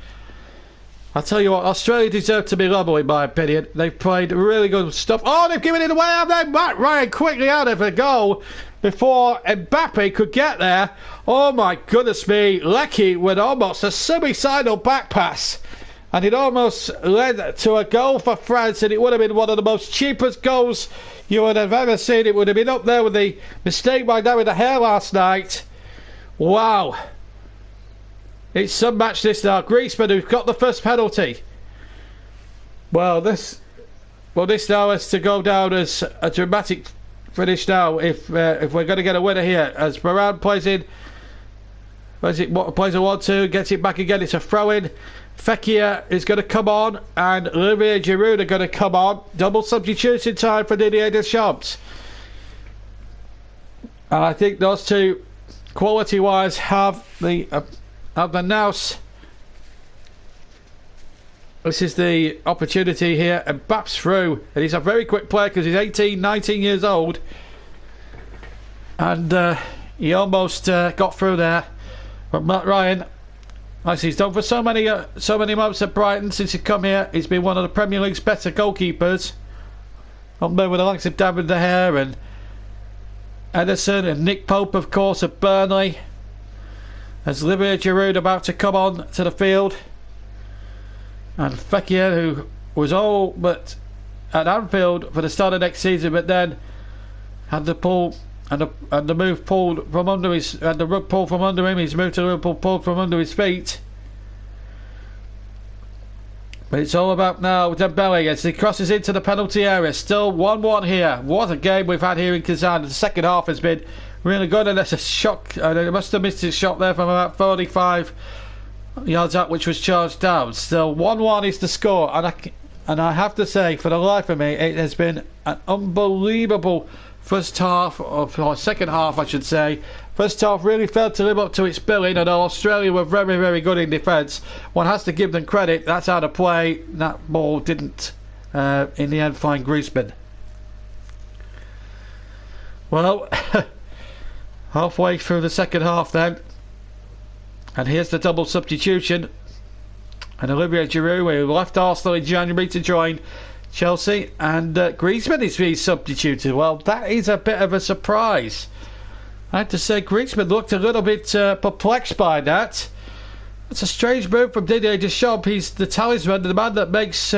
I'll tell you what, Australia deserve to be level in my opinion. They've played really good stuff. Oh, they've given it away, have they? Matt Ryan quickly out of a goal before Mbappe could get there. Oh my goodness me, Leckie with almost a suicidal back pass. and it almost led to a goal for France, and it would have been one of the most cheapest goals you would have ever seen. It would have been up there with the mistake by David De Gea last night. Wow. It's some match this now. Griezmann, who's got the first penalty. Well, this now has to go down as a dramatic finish now if we're going to get a winner here. As Moran plays a 1-2, gets it back again. It's a throw-in. Fekir is going to come on, and Olivier Giroud are going to come on. Double substitution time for Didier Deschamps. And I think those two, quality-wise, have the nous. This is the opportunity here, and Mbappé's through, and he's a very quick player because he's 18, 19 years old, and he almost got through there. But Matt Ryan, as he's done for so many months at Brighton since he's come here, he's been one of the Premier League's better goalkeepers. Up there with the likes of David De Gea and Ederson and Nick Pope, of course, at Burnley. As Olivier Giroud about to come on to the field, and Fekir, who was all but at Anfield for the start of next season, but then had the pull and the move pulled from under his, and the rug pulled from under him. He's moved to Liverpool, pulled from under his feet. But it's all about now Dembele as he crosses into the penalty area. Still 1-1 here. What a game we've had here in Kazan. The second half has been really good, and that's a shock. He must have missed his shot there from about 45 yards out, which was charged down. Still 1-1 is the score, and I have to say, for the life of me, it has been an unbelievable first half, or second half I should say. First half really failed to live up to its billing, and Australia were very, very good in defence. One has to give them credit. That's out of play. That ball didn't in the end find Griezmann. Well, halfway through the second half then, and here's the double substitution, and Olivier Giroud, who left Arsenal in January to join Chelsea, and Griezmann is being substituted. Well, that is a bit of a surprise. I have to say, Griezmann looked a little bit perplexed by that. It's a strange move from Didier Deschamps. He's the talisman, the man that makes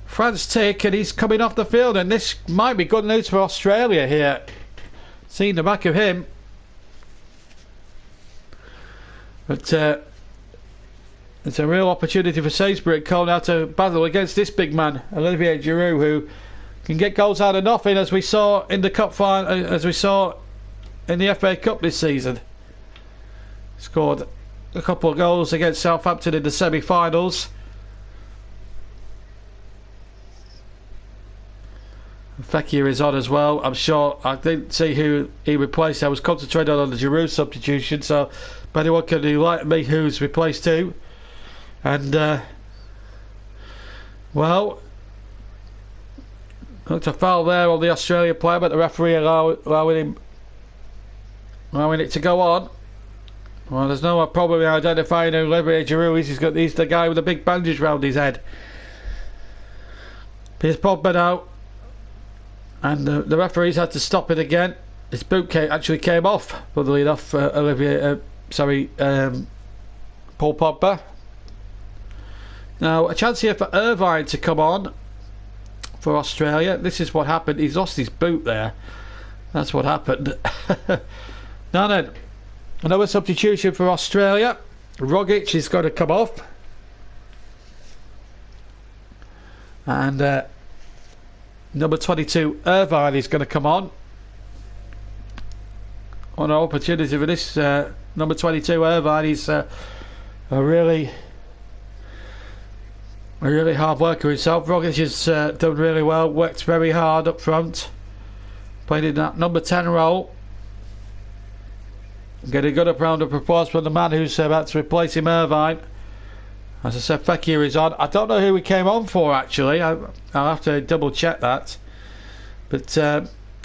France tick, and he's coming off the field, and this might be good news for Australia here. Seeing the back of him. But it's a real opportunity for Sainsbury at Cole now to battle against this big man, Olivier Giroud, who can get goals out of nothing, as we saw in the cup final, as we saw in the FA Cup this season. Scored a couple of goals against Southampton in the semi-finals. Fekir is on as well. I'm sure I didn't see who he replaced. I was concentrated on the Giroud substitution, so if anyone can enlighten me who's replaced who. And well, looked a foul there on the Australia player, but the referee allowing it to go on. Well, there's no problem in identifying who Olivier Giroud is. He's the guy with the big bandage round his head. Here's Pogba now, and the referees had to stop it again. His boot actually came off, funnily enough. Paul Pogba. Now, a chance here for Irvine to come on for Australia. This is what happened. He's lost his boot there. That's what happened. Now then, another substitution for Australia. Rogic is going to come off. And number 22, Irvine, is going to come on. An opportunity for this number 22, Irvine. He's a really hard worker himself. Rogic has done really well, worked very hard up front, played in that number 10 role. Getting a good round of applause from the man who's about to replace him, Irvine. As I said, Fekir is on. I don't know who he came on for, actually. I'll have to double check that. But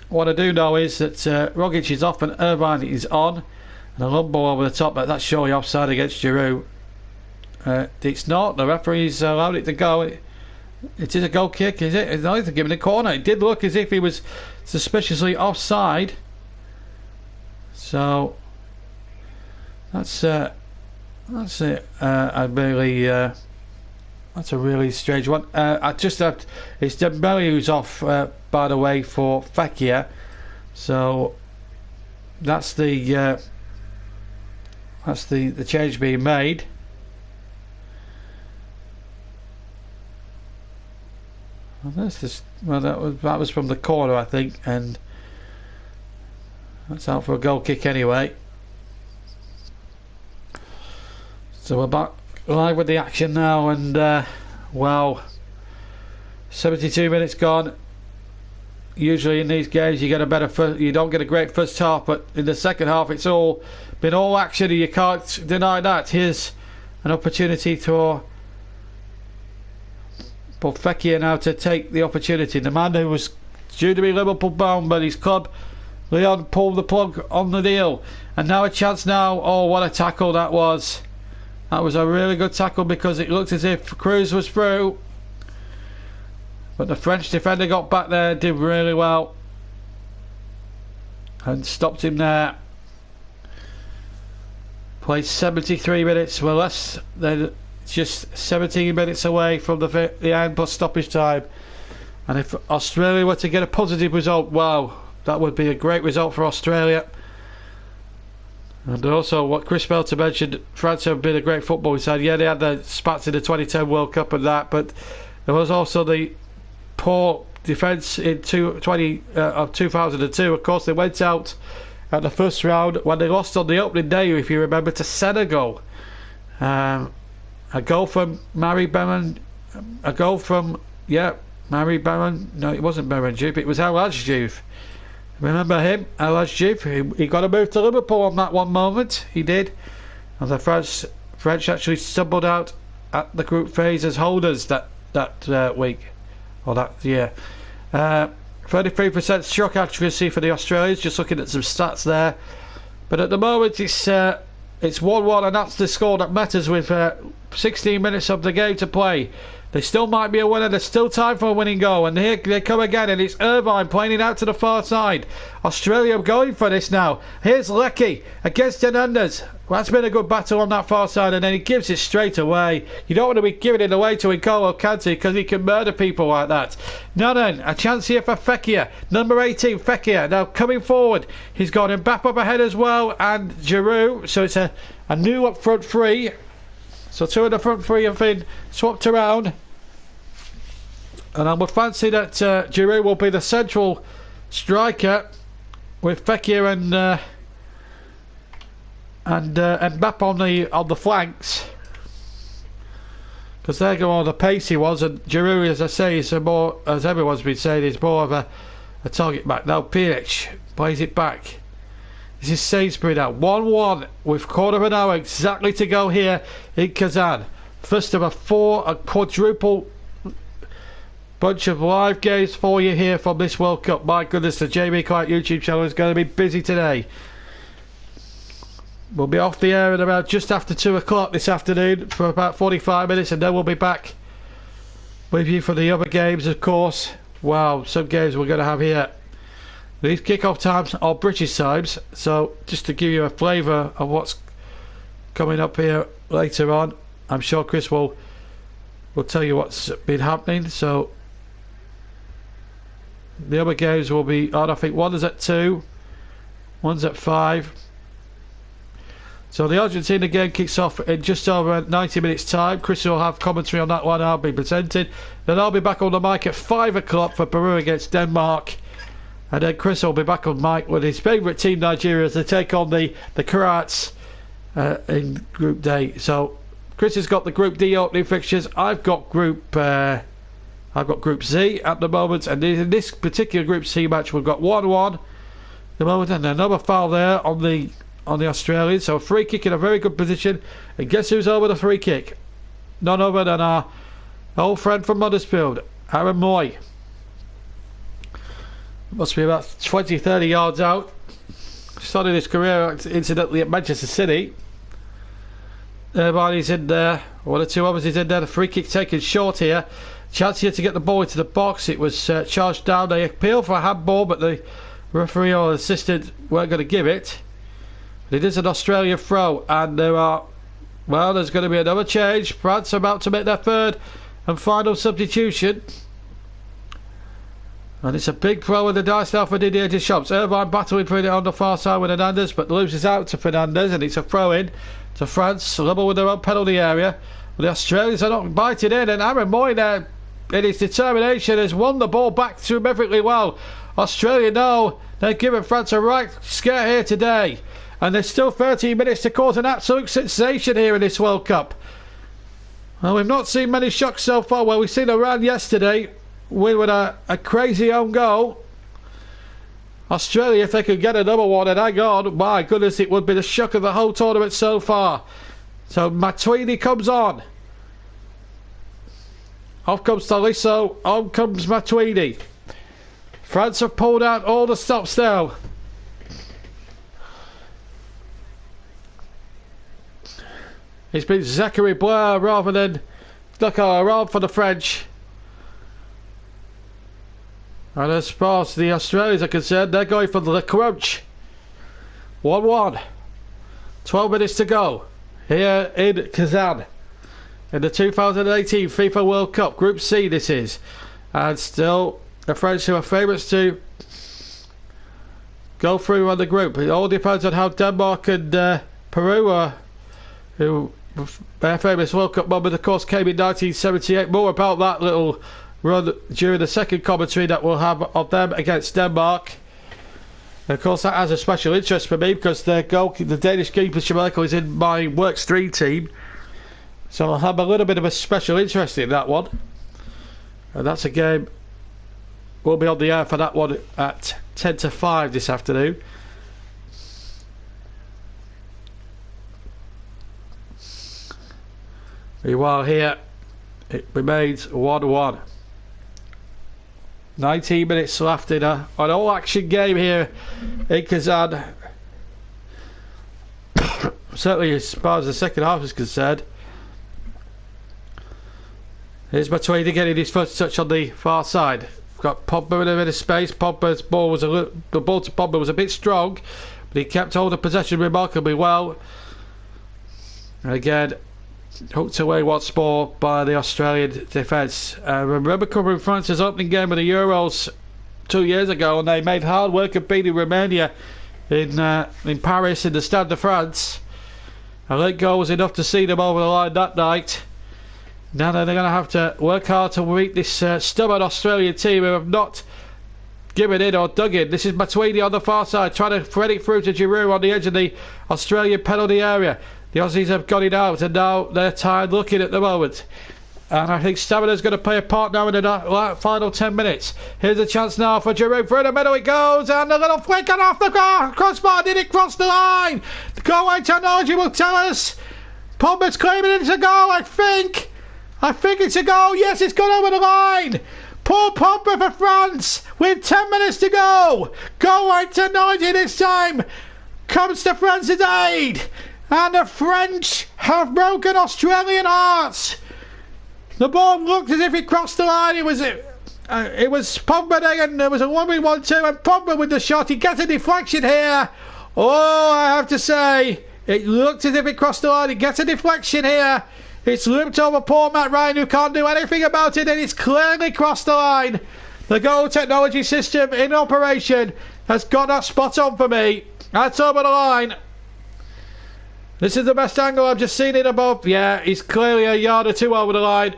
what I do know is that Rogic is off and Irvine is on. And a long ball over the top, but that's surely offside against Giroud. It's not. The referee's allowed it to go. It is a goal kick, is it? It's not even given a corner. It did look as if he was suspiciously offside. So that's it. I really That's a really strange one. I just have. It's Dembele who's off, by the way, for Fekir. So that's the change being made. Well, that was from the corner, I think, and that's out for a goal kick anyway. So we're back live with the action now, and wow, 72 minutes gone. Usually in these games you get a better you don't get a great first half, but in the second half it's all been all action, and you can't deny that. Here's an opportunity for Fekir now to take the opportunity. The man who was due to be Liverpool bound, but his club Leon pulled the plug on the deal, and now a chance now. Oh, what a tackle that was. That was a really good tackle, because it looked as if Cruz was through, but the French defender got back there, did really well, and stopped him there. Played 73 minutes. We're less than just 17 minutes away from the end plus stoppage time, and if Australia were to get a positive result, wow, that would be a great result for Australia. And also, what Chris Belter mentioned, France have been a great football side. Yeah, they had the spats in the 2010 World Cup and that, but there was also the poor defence in 2002. Of course, they went out at the first round when they lost on the opening day, if you remember, to Senegal. A goal from Mari Beran. A goal from, Mari Beran. No, it wasn't Beran Diouf, it was El Hadj Diouf. Remember him, El Hadj Diouf? He got a move to Liverpool on that one moment. He did. And the French actually stumbled out at the group phase as holders that week, or that year. 33% shot accuracy for the Australians. Just looking at some stats there, but at the moment it's 1-1, and that's the score that matters with 16 minutes of the game to play. They still might be a winner. There's still time for a winning goal. And here they come again. And it's Irvine playing it out to the far side. Australia going for this now. Here's Lecky against Hernandez. Well, that's been a good battle on that far side. And then he gives it straight away. You don't want to be giving it away to N'Golo Kante, because he can murder people like that. Now then, a chance here for Fekir. Number 18, Fekir. Now coming forward. He's got Mbappe up ahead as well. And Giroud. So it's a new up front three. So two of the front three have been swapped around, and I would fancy that Giroud will be the central striker, with Fekir and Mbappe on the flanks, because they're going on the pace he was, and Giroud, as I say, is more, as everyone's been saying, is more of a target back. Now Pjanic plays it back. This is Sainsbury now. 1-1 with quarter of an hour exactly to go here in Kazan. First of a quadruple bunch of live games for you here from this World Cup. My goodness, the JB Clark YouTube channel is going to be busy today. We'll be off the air at about just after 2 o'clock this afternoon for about 45 minutes, and then we'll be back with you for the other games, of course. Wow, some games we're going to have here. These kick-off times are British times, so just to give you a flavour of what's coming up here later on, I'm sure Chris will tell you what's been happening. So the other games will be on. I think one is at 2, one's at 5. So the Argentina game kicks off in just over 90 minutes time. Chris will have commentary on that one. I'll be presenting. Then I'll be back on the mic at 5 o'clock for Peru against Denmark. And then Chris will be back on mic with his favourite team, Nigeria, as they take on the Croats in Group D. So Chris has got the Group D opening fixtures. I've got Group Z at the moment, and in this particular Group C match, we've got 1-1 at the moment, and another foul there on the Australians. So a free kick in a very good position, and guess who's over the free kick? None other than our old friend from Huddersfield, Aaron Moy. Must be about 20-30 yards out. Started his career incidentally at Manchester City. Everybody's in there. One or two others is in there. The free kick taken short here. Chance here to get the ball into the box. It was charged down. They appealed for a handball, but the referee or assistant weren't going to give it. But it is an Australian throw, and there are Well, there's going to be another change. France are about to make their third and final substitution. And it's a big throw with the dice now for Didier Deschamps. Irvine battling for it on the far side with Hernandez, but loses out to Fernandez, and it's a throw-in to France, level with their own penalty area. But the Australians are not biting in, and Aaron Moynihan, in his determination, has won the ball back terrifically well. Australia know they're giving France a right scare here today. And there's still 13 minutes to cause an absolute sensation here in this World Cup. Well, we've not seen many shocks so far. Well, we've seen Iran yesterday with a crazy own goal. Australia, if they could get another one, and hang on, my goodness, it would be the shock of the whole tournament so far. So Matuidi comes on. Off comes Tolisso, on comes Matuidi. France have pulled out all the stops now. It's been Zachary Blair rather than Around for the French. And as far as the Australians are concerned, they're going for the crunch. 1-1. 12 minutes to go here in Kazan in the 2018 FIFA World Cup. Group C this is. And still the French, who are favourites to go through on the group. It all depends on how Denmark and Peru are, who their famous World Cup moment, of course, came in 1978. More about that little run during the second commentary that we'll have of them against Denmark. And of course, that has a special interest for me because the Danish keeper Schmeichel is in my Works 3 team. So I'll have a little bit of a special interest in that one. And that's a game we'll be on the air for that one at 10 to 5 this afternoon. Meanwhile here it remains 1-1. 19 minutes left in an all-action game here in Kazan. Certainly as far as the second half is concerned. Here's Matuidi getting his first touch on the far side. We've got Pogba in a bit of space. Pogba's ball was the ball to Pogba was a bit strong, but he kept hold of possession remarkably well. And again, hooked away once more by the Australian defence. Remember covering France's opening game of the Euros 2 years ago, and they made hard work of beating Romania in Paris in the Stade de France. A late goal was enough to see them over the line that night. Now they're going to have to work hard to beat this stubborn Australian team who have not given in or dug in. This is Matuidi on the far side, trying to thread it through to Giroud on the edge of the Australian penalty area. The Aussies have got it out, and now they're tired looking at the moment. And I think stamina's going to play a part now in the final 10 minutes. Here's a chance now for Giroud. Through the middle it goes, and a little flick on off the crossbar. Did it cross the line? The goal line technology will tell us. Pogba's claiming it's a goal, I think. I think it's a goal. Yes, it's gone over the line. Paul Pogba for France with 10 minutes to go. Goal line technology this time comes to France's aid. And the French have broken Australian hearts. The ball looked as if it crossed the line. It was Pogba there, and there was a 1-1-2, and Pogba with the shot. He gets a deflection here. Oh, I have to say, it looked as if it crossed the line. He gets a deflection here. It's looped over poor Matt Ryan, who can't do anything about it, and it's clearly crossed the line. The goal technology system in operation has got that spot on for me. That's over the line. This is the best angle I've just seen it above. Yeah, he's clearly a yard or two over the line.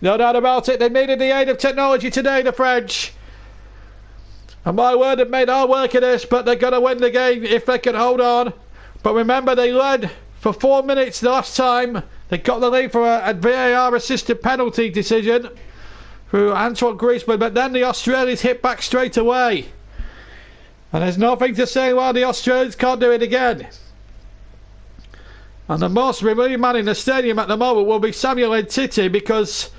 No doubt about it. They needed the aid of technology today, the French. And my word, they've made hard work of this, but they're going to win the game if they can hold on. But remember, they led for 4 minutes the last time. They got the lead for a VAR-assisted penalty decision through Antoine Griezmann, but then the Australians hit back straight away. And there's nothing to say why the Australians can't do it again. And the most removed man in the stadium at the moment will be Samuel Ntiti, because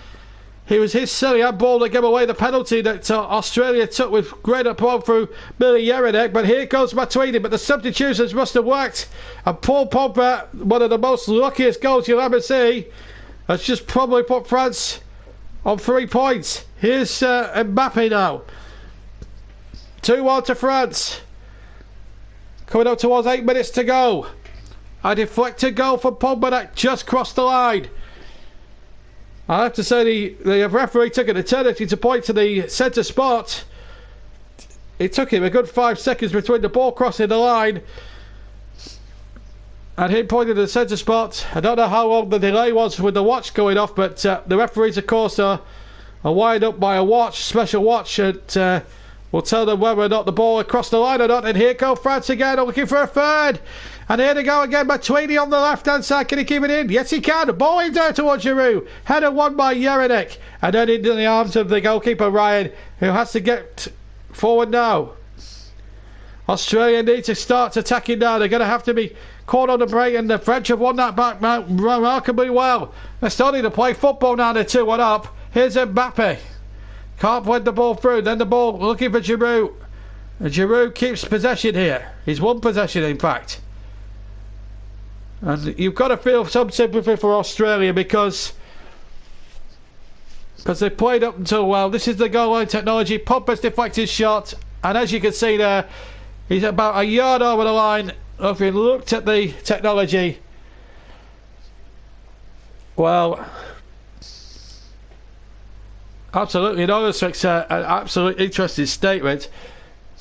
it was his silly handball that gave away the penalty that Australia took with great aplomb through Billy Jelinek. But here goes Matuidi, but the substitutions must have worked. And Paul Pogba, one of the most luckiest goals you'll ever see, has just probably put France on 3 points. Here's Mbappe now. 2-1 to France. Coming up towards 8 minutes to go. A deflected goal from Pogba that just crossed the line. I have to say the referee took an eternity to point to the centre spot. It took him a good 5 seconds between the ball crossing the line and him pointing to the centre spot. I don't know how long the delay was with the watch going off, but the referees, of course, are wired up by a watch, special watch, that will tell them whether or not the ball crossed the line or not. And here go France again, looking for a third. And here they go again, Matuidi on the left-hand side. Can he keep it in? Yes, he can. The ball in down towards Giroud. Header won by Jelinek. And then into the arms of the goalkeeper, Ryan, who has to get forward now. Australia need to start attacking now. They're going to have to be caught on the break, and the French have won that back remarkably well. They're starting to play football now. They're 2-1 up. Here's Mbappe. Can't win the ball through. Then the ball looking for Giroud. And Giroud keeps possession here. He's won possession, in fact. And you've got to feel some sympathy for Australia because they played up until, well, this is the goal line technology. Pogba's deflected shot, and as you can see there, he's about a yard over the line. If you looked at the technology, well, absolutely not. It's an absolutely interesting statement.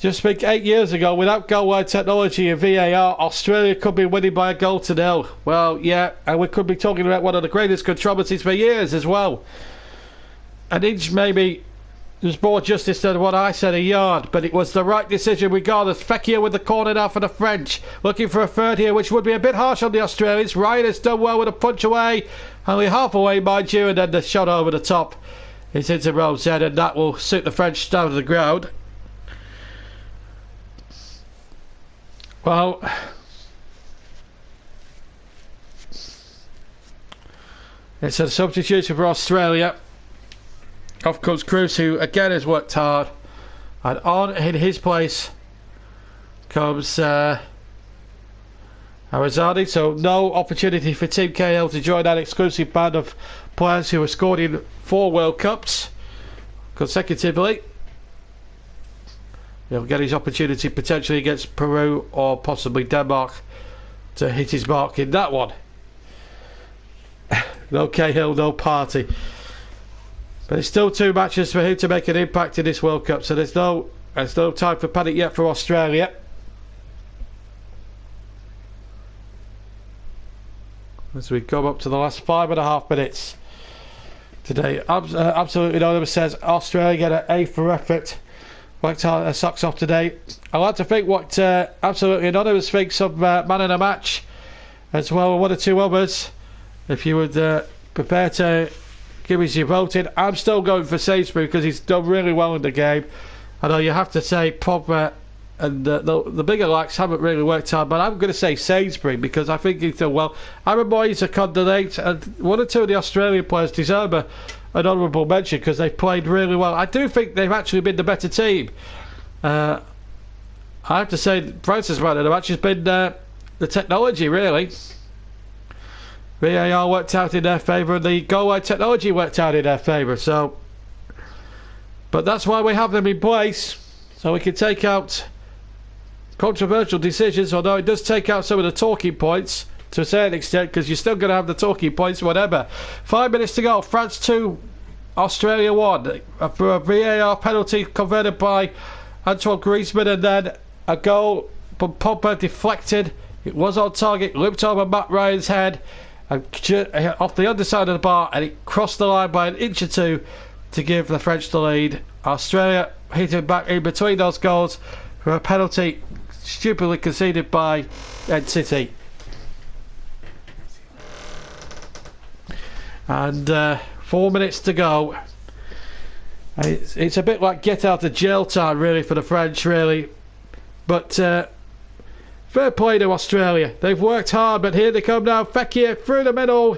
Just think 8 years ago, without goal line technology and VAR, Australia could be winning by a goal to nil. Well, yeah, and we could be talking about one of the greatest controversies for years as well. An inch maybe was more justice than what I said, a yard, but it was the right decision regardless. Fekir with the corner now for the French, looking for a third here, which would be a bit harsh on the Australians. Ryan has done well with a punch away, only half away, mind you, and then the shot over the top is into Rome's head, and that will suit the French down to the ground. Well, it's a substitution for Australia. Off comes Cruz, who again has worked hard, and on in his place comes Arizani. So no opportunity for Team KL to join that exclusive band of players who have scored in 4 World Cups consecutively. He'll get his opportunity potentially against Peru or possibly Denmark to hit his mark in that one. No Cahill, no party. But it's still 2 matches for him to make an impact in this World Cup, so there's no time for panic yet for Australia. As we come up to the last 5.5 minutes today, absolutely anonymous says Australia get an A for effort. Worked hard their socks off today. I like to think what absolutely anonymous thinks of man of the match as well, 1 or 2 others. If you would prepare to give us your voting, I'm still going for Sainsbury because he's done really well in the game. I know you have to say Pogba and the bigger likes haven't really worked hard, but I'm going to say Sainsbury because I think he's done well. Aaron Moyes a candidate, and 1 or 2 of the Australian players deserve an honourable mention because they've played really well. I do think they've actually been the better team. I have to say France's man of the match has been the technology, really. VAR worked out in their favour and the goal line technology worked out in their favour. So, but that's why we have them in place, so we can take out controversial decisions, although it does take out some of the talking points to a certain extent because you're still going to have the talking points, whatever. 5 minutes to go. France 2, Australia 1 for a VAR penalty converted by Antoine Griezmann, and then a goal from Pogba deflected. It was on target, looped over Matt Ryan's head and off the underside of the bar, and it crossed the line by an inch or 2 to give the French the lead. Australia hitting back in between those goals for a penalty stupidly conceded by NCT. And 4 minutes to go. It's a bit like get out of jail time really for the French, really. But fair play to Australia. They've worked hard, but here they come now. Fekir through the middle.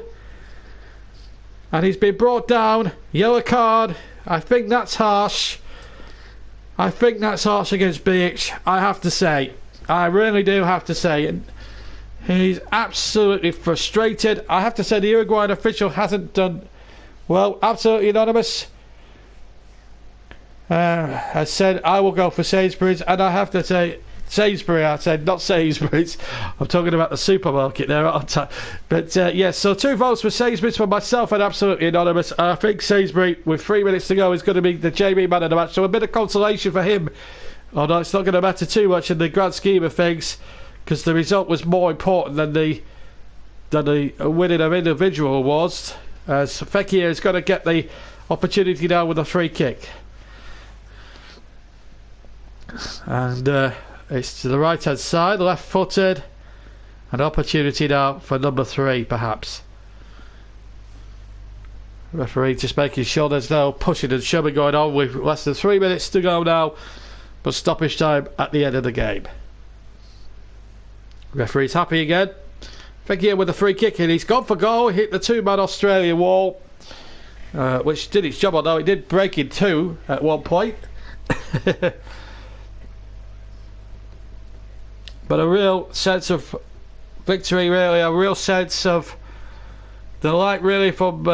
And he's been brought down. Yellow card. I think that's harsh. I think that's harsh against BH, I have to say. I really do have to say. And he's absolutely frustrated. I have to say the Uruguayan official hasn't done well. Absolutely anonymous has said I will go for Sainsbury's, and I have to say Sainsbury, I said, not Sainsbury's. I'm talking about the supermarket there, aren't I? But yes, so 2 votes for Sainsbury's for myself and absolutely anonymous. I think Sainsbury, with 3 minutes to go, is going to be the JB man of the match. So a bit of consolation for him. Although it's not going to matter too much in the grand scheme of things, because the result was more important than the winning of individual awards. As Fekir is going to get the opportunity now with a free kick. And it's to the right hand side, left footed. An opportunity now for number 3, perhaps. Referee just making sure there's no pushing and shoving going on with less than 3 minutes to go now. But stoppage time at the end of the game. Referee's happy again. Fekir with the free kick and he's gone for goal. Hit the 2-man Australia wall. Which did its job, although it did break in 2 at one point. But a real sense of victory, really, a real sense of delight, really, from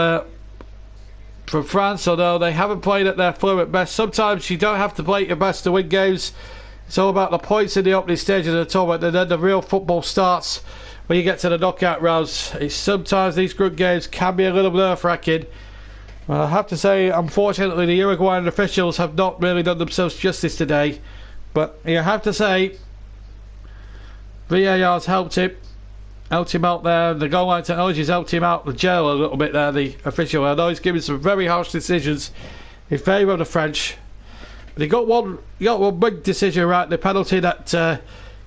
France, although they haven't played at their fluent best. Sometimes you don't have to play at your best to win games. It's all about the points in the opening stages of the tournament, and then the real football starts when you get to the knockout rounds. Sometimes these group games can be a little nerve-wracking. I have to say, unfortunately, the Uruguayan officials have not really done themselves justice today. But you have to say, VAR's helped him out there. The goal line technology's helped him out the jail a little bit there, the official. I know he's given some very harsh decisions in favour of the French. But he got one big decision right, the penalty that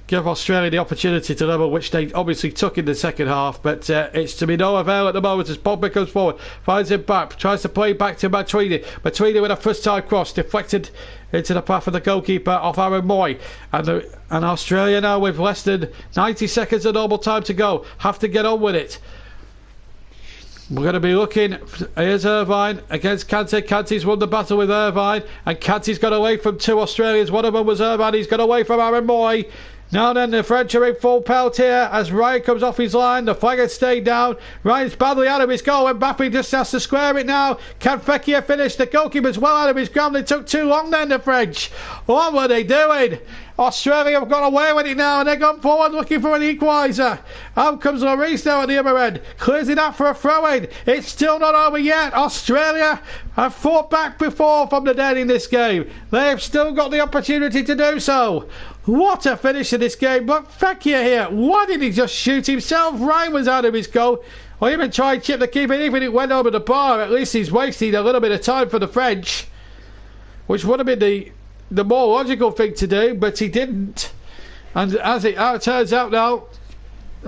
gave Australia the opportunity to level, which they obviously took in the second half. But it's to be no avail at the moment as Pogba comes forward, finds him back, tries to play back to Matuidi. Matuidi with a first-time cross, deflected into the path of the goalkeeper off Aaron Moy. And Australia now, with less than 90 seconds of normal time to go, have to get on with it. We're going to be looking. Here's Irvine against Kante. Kante's won the battle with Irvine, and Kante's got away from 2 Australians. One of them was Irvine. He's got away from Aaron Moy. Now then, the French are in full pelt here as Ryan comes off his line. The flag has stayed down. Ryan's badly out of his goal, and Mbappe just has to square it now. Can Fekir finish? The goalkeeper's well out of his ground. They took too long then, the French. What were they doing? Australia have got away with it now, and they've gone forward looking for an equaliser. Out comes Lloris now at the other end. Clears it out for a throw-in. It's still not over yet. Australia have fought back before from the dead in this game. They have still got the opportunity to do so. What a finish in this game. But Fekir here, why did he just shoot himself? Ryan was out of his goal. Or even try and chip the keeper. Even if it went over the bar, at least he's wasted a little bit of time for the French, which would have been the more logical thing to do, but he didn't. And as it turns out now,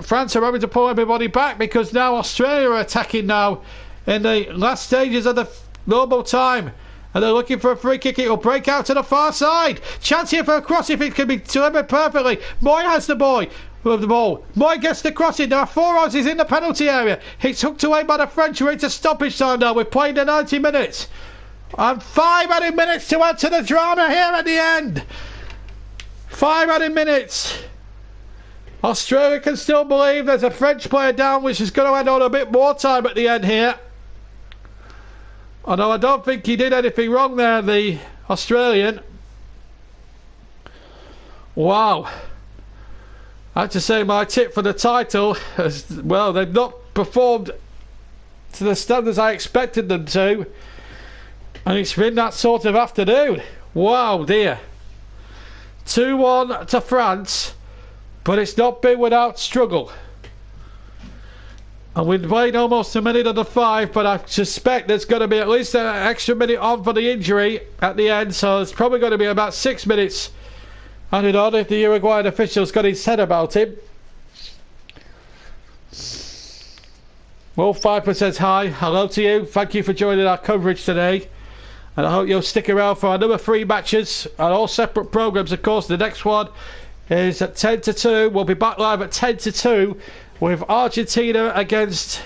France are having to pull everybody back because now Australia are attacking now in the last stages of the normal time. And they're looking for a free kick. It will break out to the far side. Chance here for a cross if it can be delivered perfectly. Moy has the ball. Moy gets the crossing. There are 4 Aussies in the penalty area. It's hooked away by the French. We're into stoppage time now. We're playing the 90 minutes. And 5 added minutes to add to the drama here at the end. 5 added minutes. Australia can still believe there's a French player down, which is going to add on a bit more time at the end here. Although I don't think he did anything wrong there, the Australian. Wow. I have to say my tip for the title, well, they've not performed to the standards I expected them to. And it's been that sort of afternoon. Wow, dear. 2-1 to France, but it's not been without struggle. And we've played almost a minute of the 5, but I suspect there's going to be at least an extra minute on for the injury at the end, so it's probably going to be about 6 minutes added on if the Uruguayan official's got his head about him. Well, 5% high. Hello to you. Thank you for joining our coverage today. And I hope you'll stick around for another 3 matches and all separate programmes. Of course, the next one is at 10 to 2. We'll be back live at 10 to 2 with Argentina against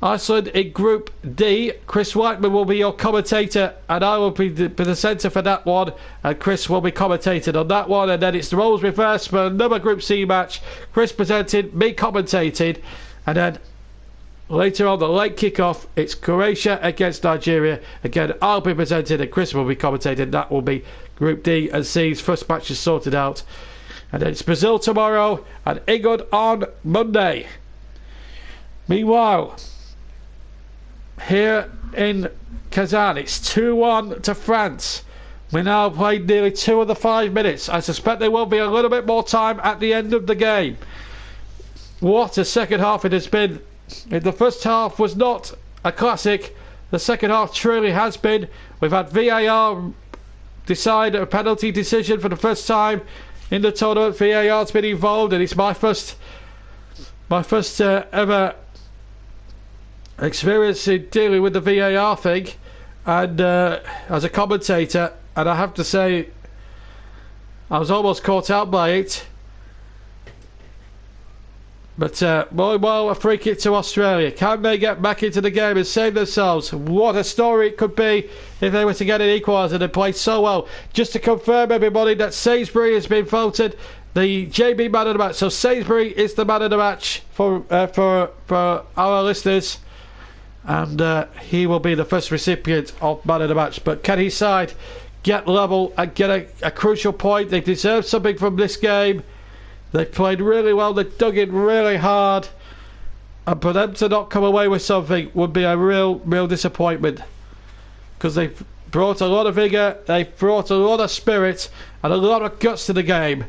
Iceland in Group D. Chris Whiteman will be your commentator, and I will be the centre for that one, and Chris will be commentating on that one. And then it's the roles reversed for another Group C match. Chris presented, me commentating, and then later on, the late kickoff, it's Croatia against Nigeria. Again, I'll be presenting and Chris will be commentating. That will be Group D and C's first match is sorted out. And then it's Brazil tomorrow and England on Monday. Meanwhile, here in Kazan, it's 2-1 to France. We now played nearly 2 of the 5 minutes. I suspect there will be a little bit more time at the end of the game. What a second half it has been. The first half was not a classic. The second half truly has been. We've had VAR decide a penalty decision for the first time in the tournament. VAR's been involved, and it's my first ever experience in dealing with the VAR thing, and as a commentator, and I have to say I was almost caught out by it. But well, a free kick to Australia. Can they get back into the game and save themselves? What a story it could be if they were to get an equaliser and play so well. Just to confirm, everybody, that Sainsbury has been voted the JB man of the match. So Sainsbury is the man of the match for our listeners, and he will be the first recipient of man of the match. But can his side get level and get a crucial point? They deserve something from this game. They played really well, they dug in really hard, and for them to not come away with something would be a real disappointment, because they've brought a lot of vigour, they've brought a lot of spirit and a lot of guts to the game.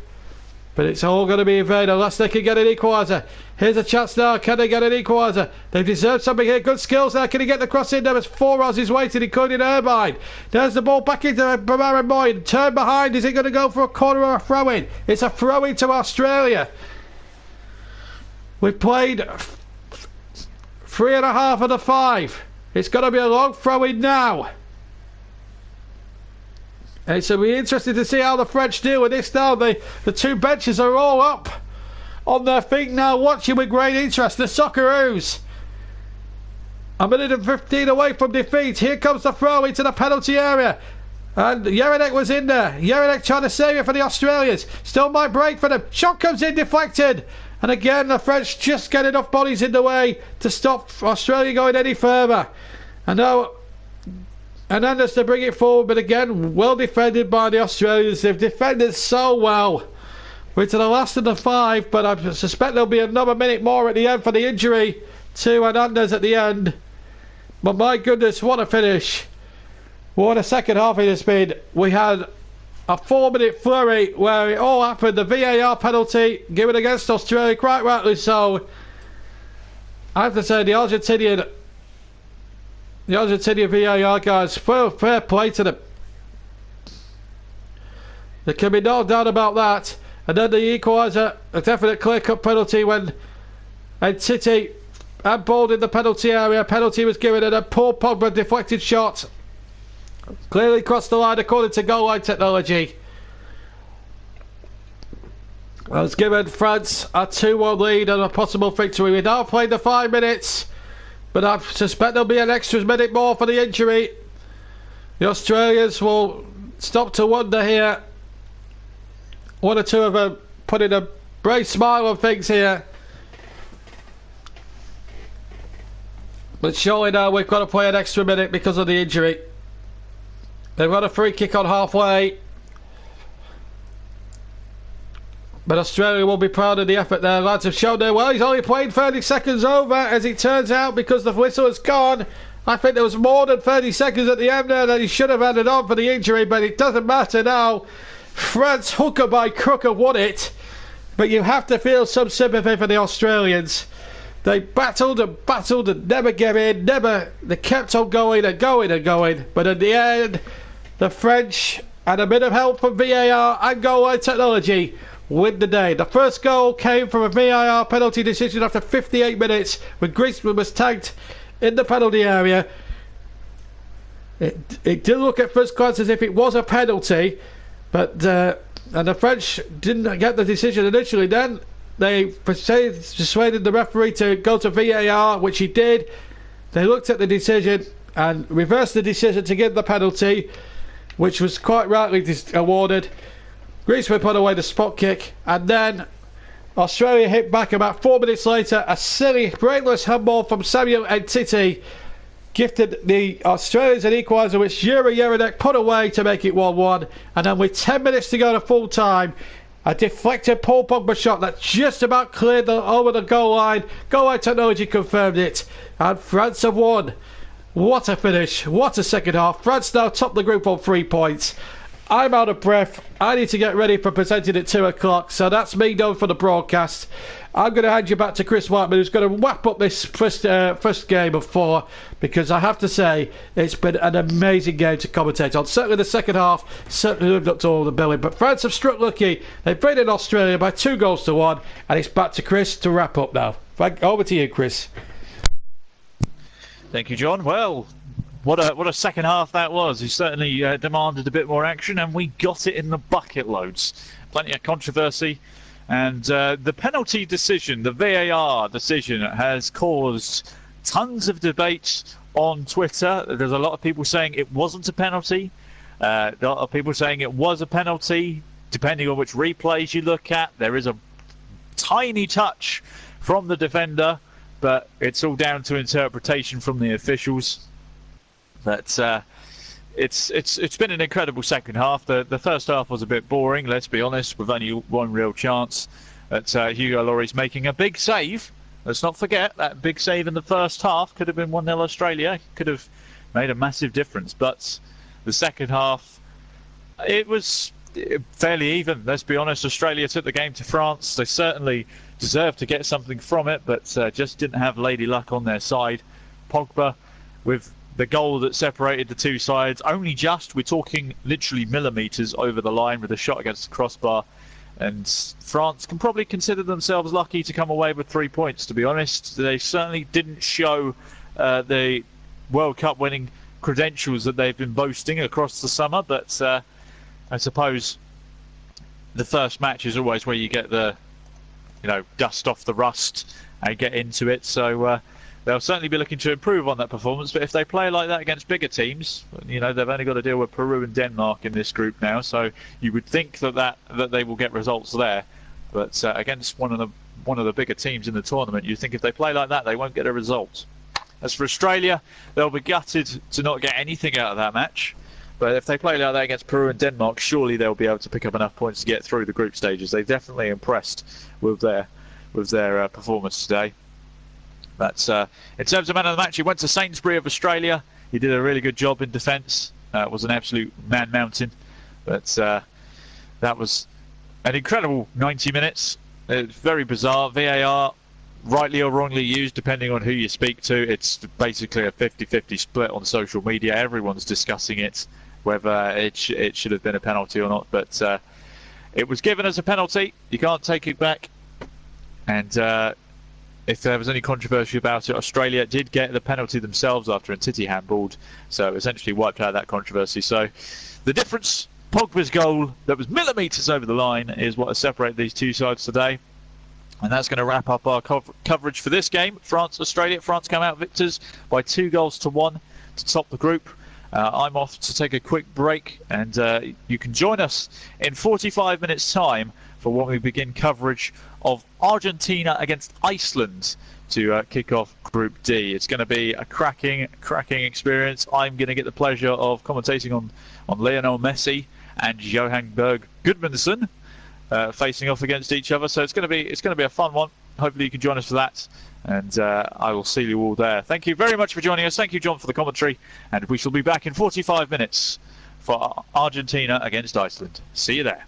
But it's all going to be in vain unless they can get an equaliser. Here's a chance now. Can they get an equaliser? They deserve something here. Good skills there. Can he get the cross in? There was 4 Aussies waiting, including Irvine. There's the ball back into Bamaran Boyd. Turn behind. Is it going to go for a corner or a throw-in? It's a throw-in to Australia. We've played 3.5 of the 5. It's going to be a long throw-in now. And so we're interested to see how the French deal with this now. The 2 benches are all up on their feet now, watching with great interest. The Socceroos. A minute and 15 away from defeat. Here comes the throw into the penalty area. And Jelinek was in there. Jelinek trying to save it for the Australians. Still might break for them. Shot comes in, deflected. And again, the French just get enough bodies in the way to stop Australia going any further. And now Hernandez to bring it forward, but again, well defended by the Australians. They've defended so well. We're to the last of the 5, but I suspect there'll be another minute more at the end for the injury to Hernandez at the end. But my goodness, what a finish. What a second half it has been. We had a 4-minute flurry where it all happened. The VAR penalty given against Australia, quite rightly so. I have to say, the Argentinian VAR guys, fair play to them. There can be no doubt about that. And then the equaliser, a definite clear-cut penalty when City handballed in the penalty area. Penalty was given, and a poor Pogba deflected shot clearly crossed the line according to goal line technology. Well, it's given France a 2-1 lead and a possible victory. We now played the 5 minutes, but I suspect there'll be an extra minute more for the injury. The Australians will stop to wonder here. 1 or 2 of them putting a brave smile on things here. But surely now we've got to play an extra minute because of the injury. They've got a free kick on halfway. But Australia will be proud of the effort there. Lads have shown their well. He's only played 30 seconds over, as it turns out, because the whistle has gone. I think there was more than 30 seconds at the end there that he should have added on for the injury, but it doesn't matter now. France, hooker by crook, have won it. But you have to feel some sympathy for the Australians. They battled and never gave in. They kept on going and going and going. But at the end, the French, and a bit of help from VAR and goal line technology, win the day. The first goal came from a VAR penalty decision after 58 minutes when Griezmann was tagged in the penalty area. It did look at first glance as if it was a penalty, but and the French didn't get the decision initially. Then they persuaded the referee to go to VAR, which he did. They looked at the decision and reversed the decision to give the penalty, which was quite rightly awarded. Griezmann put away the spot kick, and then Australia hit back about 4 minutes later. A silly, brainless handball from Samuel Ntiti gifted the Australians an equaliser, which Yuri Jelinek put away to make it 1-1. And then with 10 minutes to go to full time, a deflected Paul Pogba shot that just about cleared over the goal line. Goal line technology confirmed it. And France have won. What a finish. What a second half. France now top the group on 3 points. I'm out of breath. I need to get ready for presenting at 2 o'clock. So that's me done for the broadcast. I'm going to hand you back to Chris Whiteman, who's going to wrap up this first game of 4, because I have to say it's been an amazing game to commentate on. Certainly the second half certainly lived up to all the billing. But France have struck lucky. They've beaten Australia by 2-1, and it's back to Chris to wrap up now. Over to you, Chris. Thank you, John. Well, what a second half that was. He certainly demanded a bit more action, and we got it in the bucket loads. Plenty of controversy, and the penalty decision, the VAR decision, has caused tons of debate on Twitter. There's a lot of people saying it wasn't a penalty. A lot of people saying it was a penalty. Depending on which replays you look at, there is a tiny touch from the defender, but it's all down to interpretation from the officials. But it's been an incredible second half. The first half was a bit boring, let's be honest, with only one real chance. But Hugo Lloris making a big save. Let's not forget that big save in the first half could have been 1-0 Australia. Could have made a massive difference. But the second half, it was fairly even. Let's be honest, Australia took the game to France. They certainly deserved to get something from it, but just didn't have lady luck on their side. Pogba with the goal that separated the two sides, only just, we're talking literally millimetres over the line with a shot against the crossbar. And France can probably consider themselves lucky to come away with 3 points, to be honest. They certainly didn't show the World Cup winning credentials that they've been boasting across the summer, but I suppose the first match is always where you get the, dust off the rust and get into it. So they'll certainly be looking to improve on that performance. But if they play like that against bigger teams, they've only got to deal with Peru and Denmark in this group now. So you would think that they will get results there. But against one of the bigger teams in the tournament, you think if they play like that, they won't get a result. As for Australia, they'll be gutted to not get anything out of that match. But if they play like that against Peru and Denmark, surely they'll be able to pick up enough points to get through the group stages. They've definitely impressed with their performance today. But in terms of man of the match, he went to Sainsbury of Australia. He did a really good job in defence. It was an absolute man-mountain. But that was an incredible 90 minutes. It's very bizarre. VAR, rightly or wrongly used, depending on who you speak to. It's basically a 50-50 split on social media. Everyone's discussing it, whether it should have been a penalty or not. But it was given as a penalty. You can't take it back. And if there was any controversy about it, Australia did get the penalty themselves after Ntiti handballed, so essentially wiped out that controversy. So the difference, Pogba's goal that was millimetres over the line, is what has separated these two sides today. And that's going to wrap up our coverage for this game. France-Australia. France come out victors by 2-1 to top the group. I'm off to take a quick break, and you can join us in 45 minutes' time for when we begin coverage of Argentina against Iceland to kick off Group D. It's going to be a cracking experience. I'm going to get the pleasure of commentating on Lionel Messi and Johan Berg Gudmundsson facing off against each other. So it's going to be a fun one. Hopefully you can join us for that, and I will see you all there. Thank you very much for joining us. Thank you, John, for the commentary, and we shall be back in 45 minutes for Argentina against Iceland. See you there.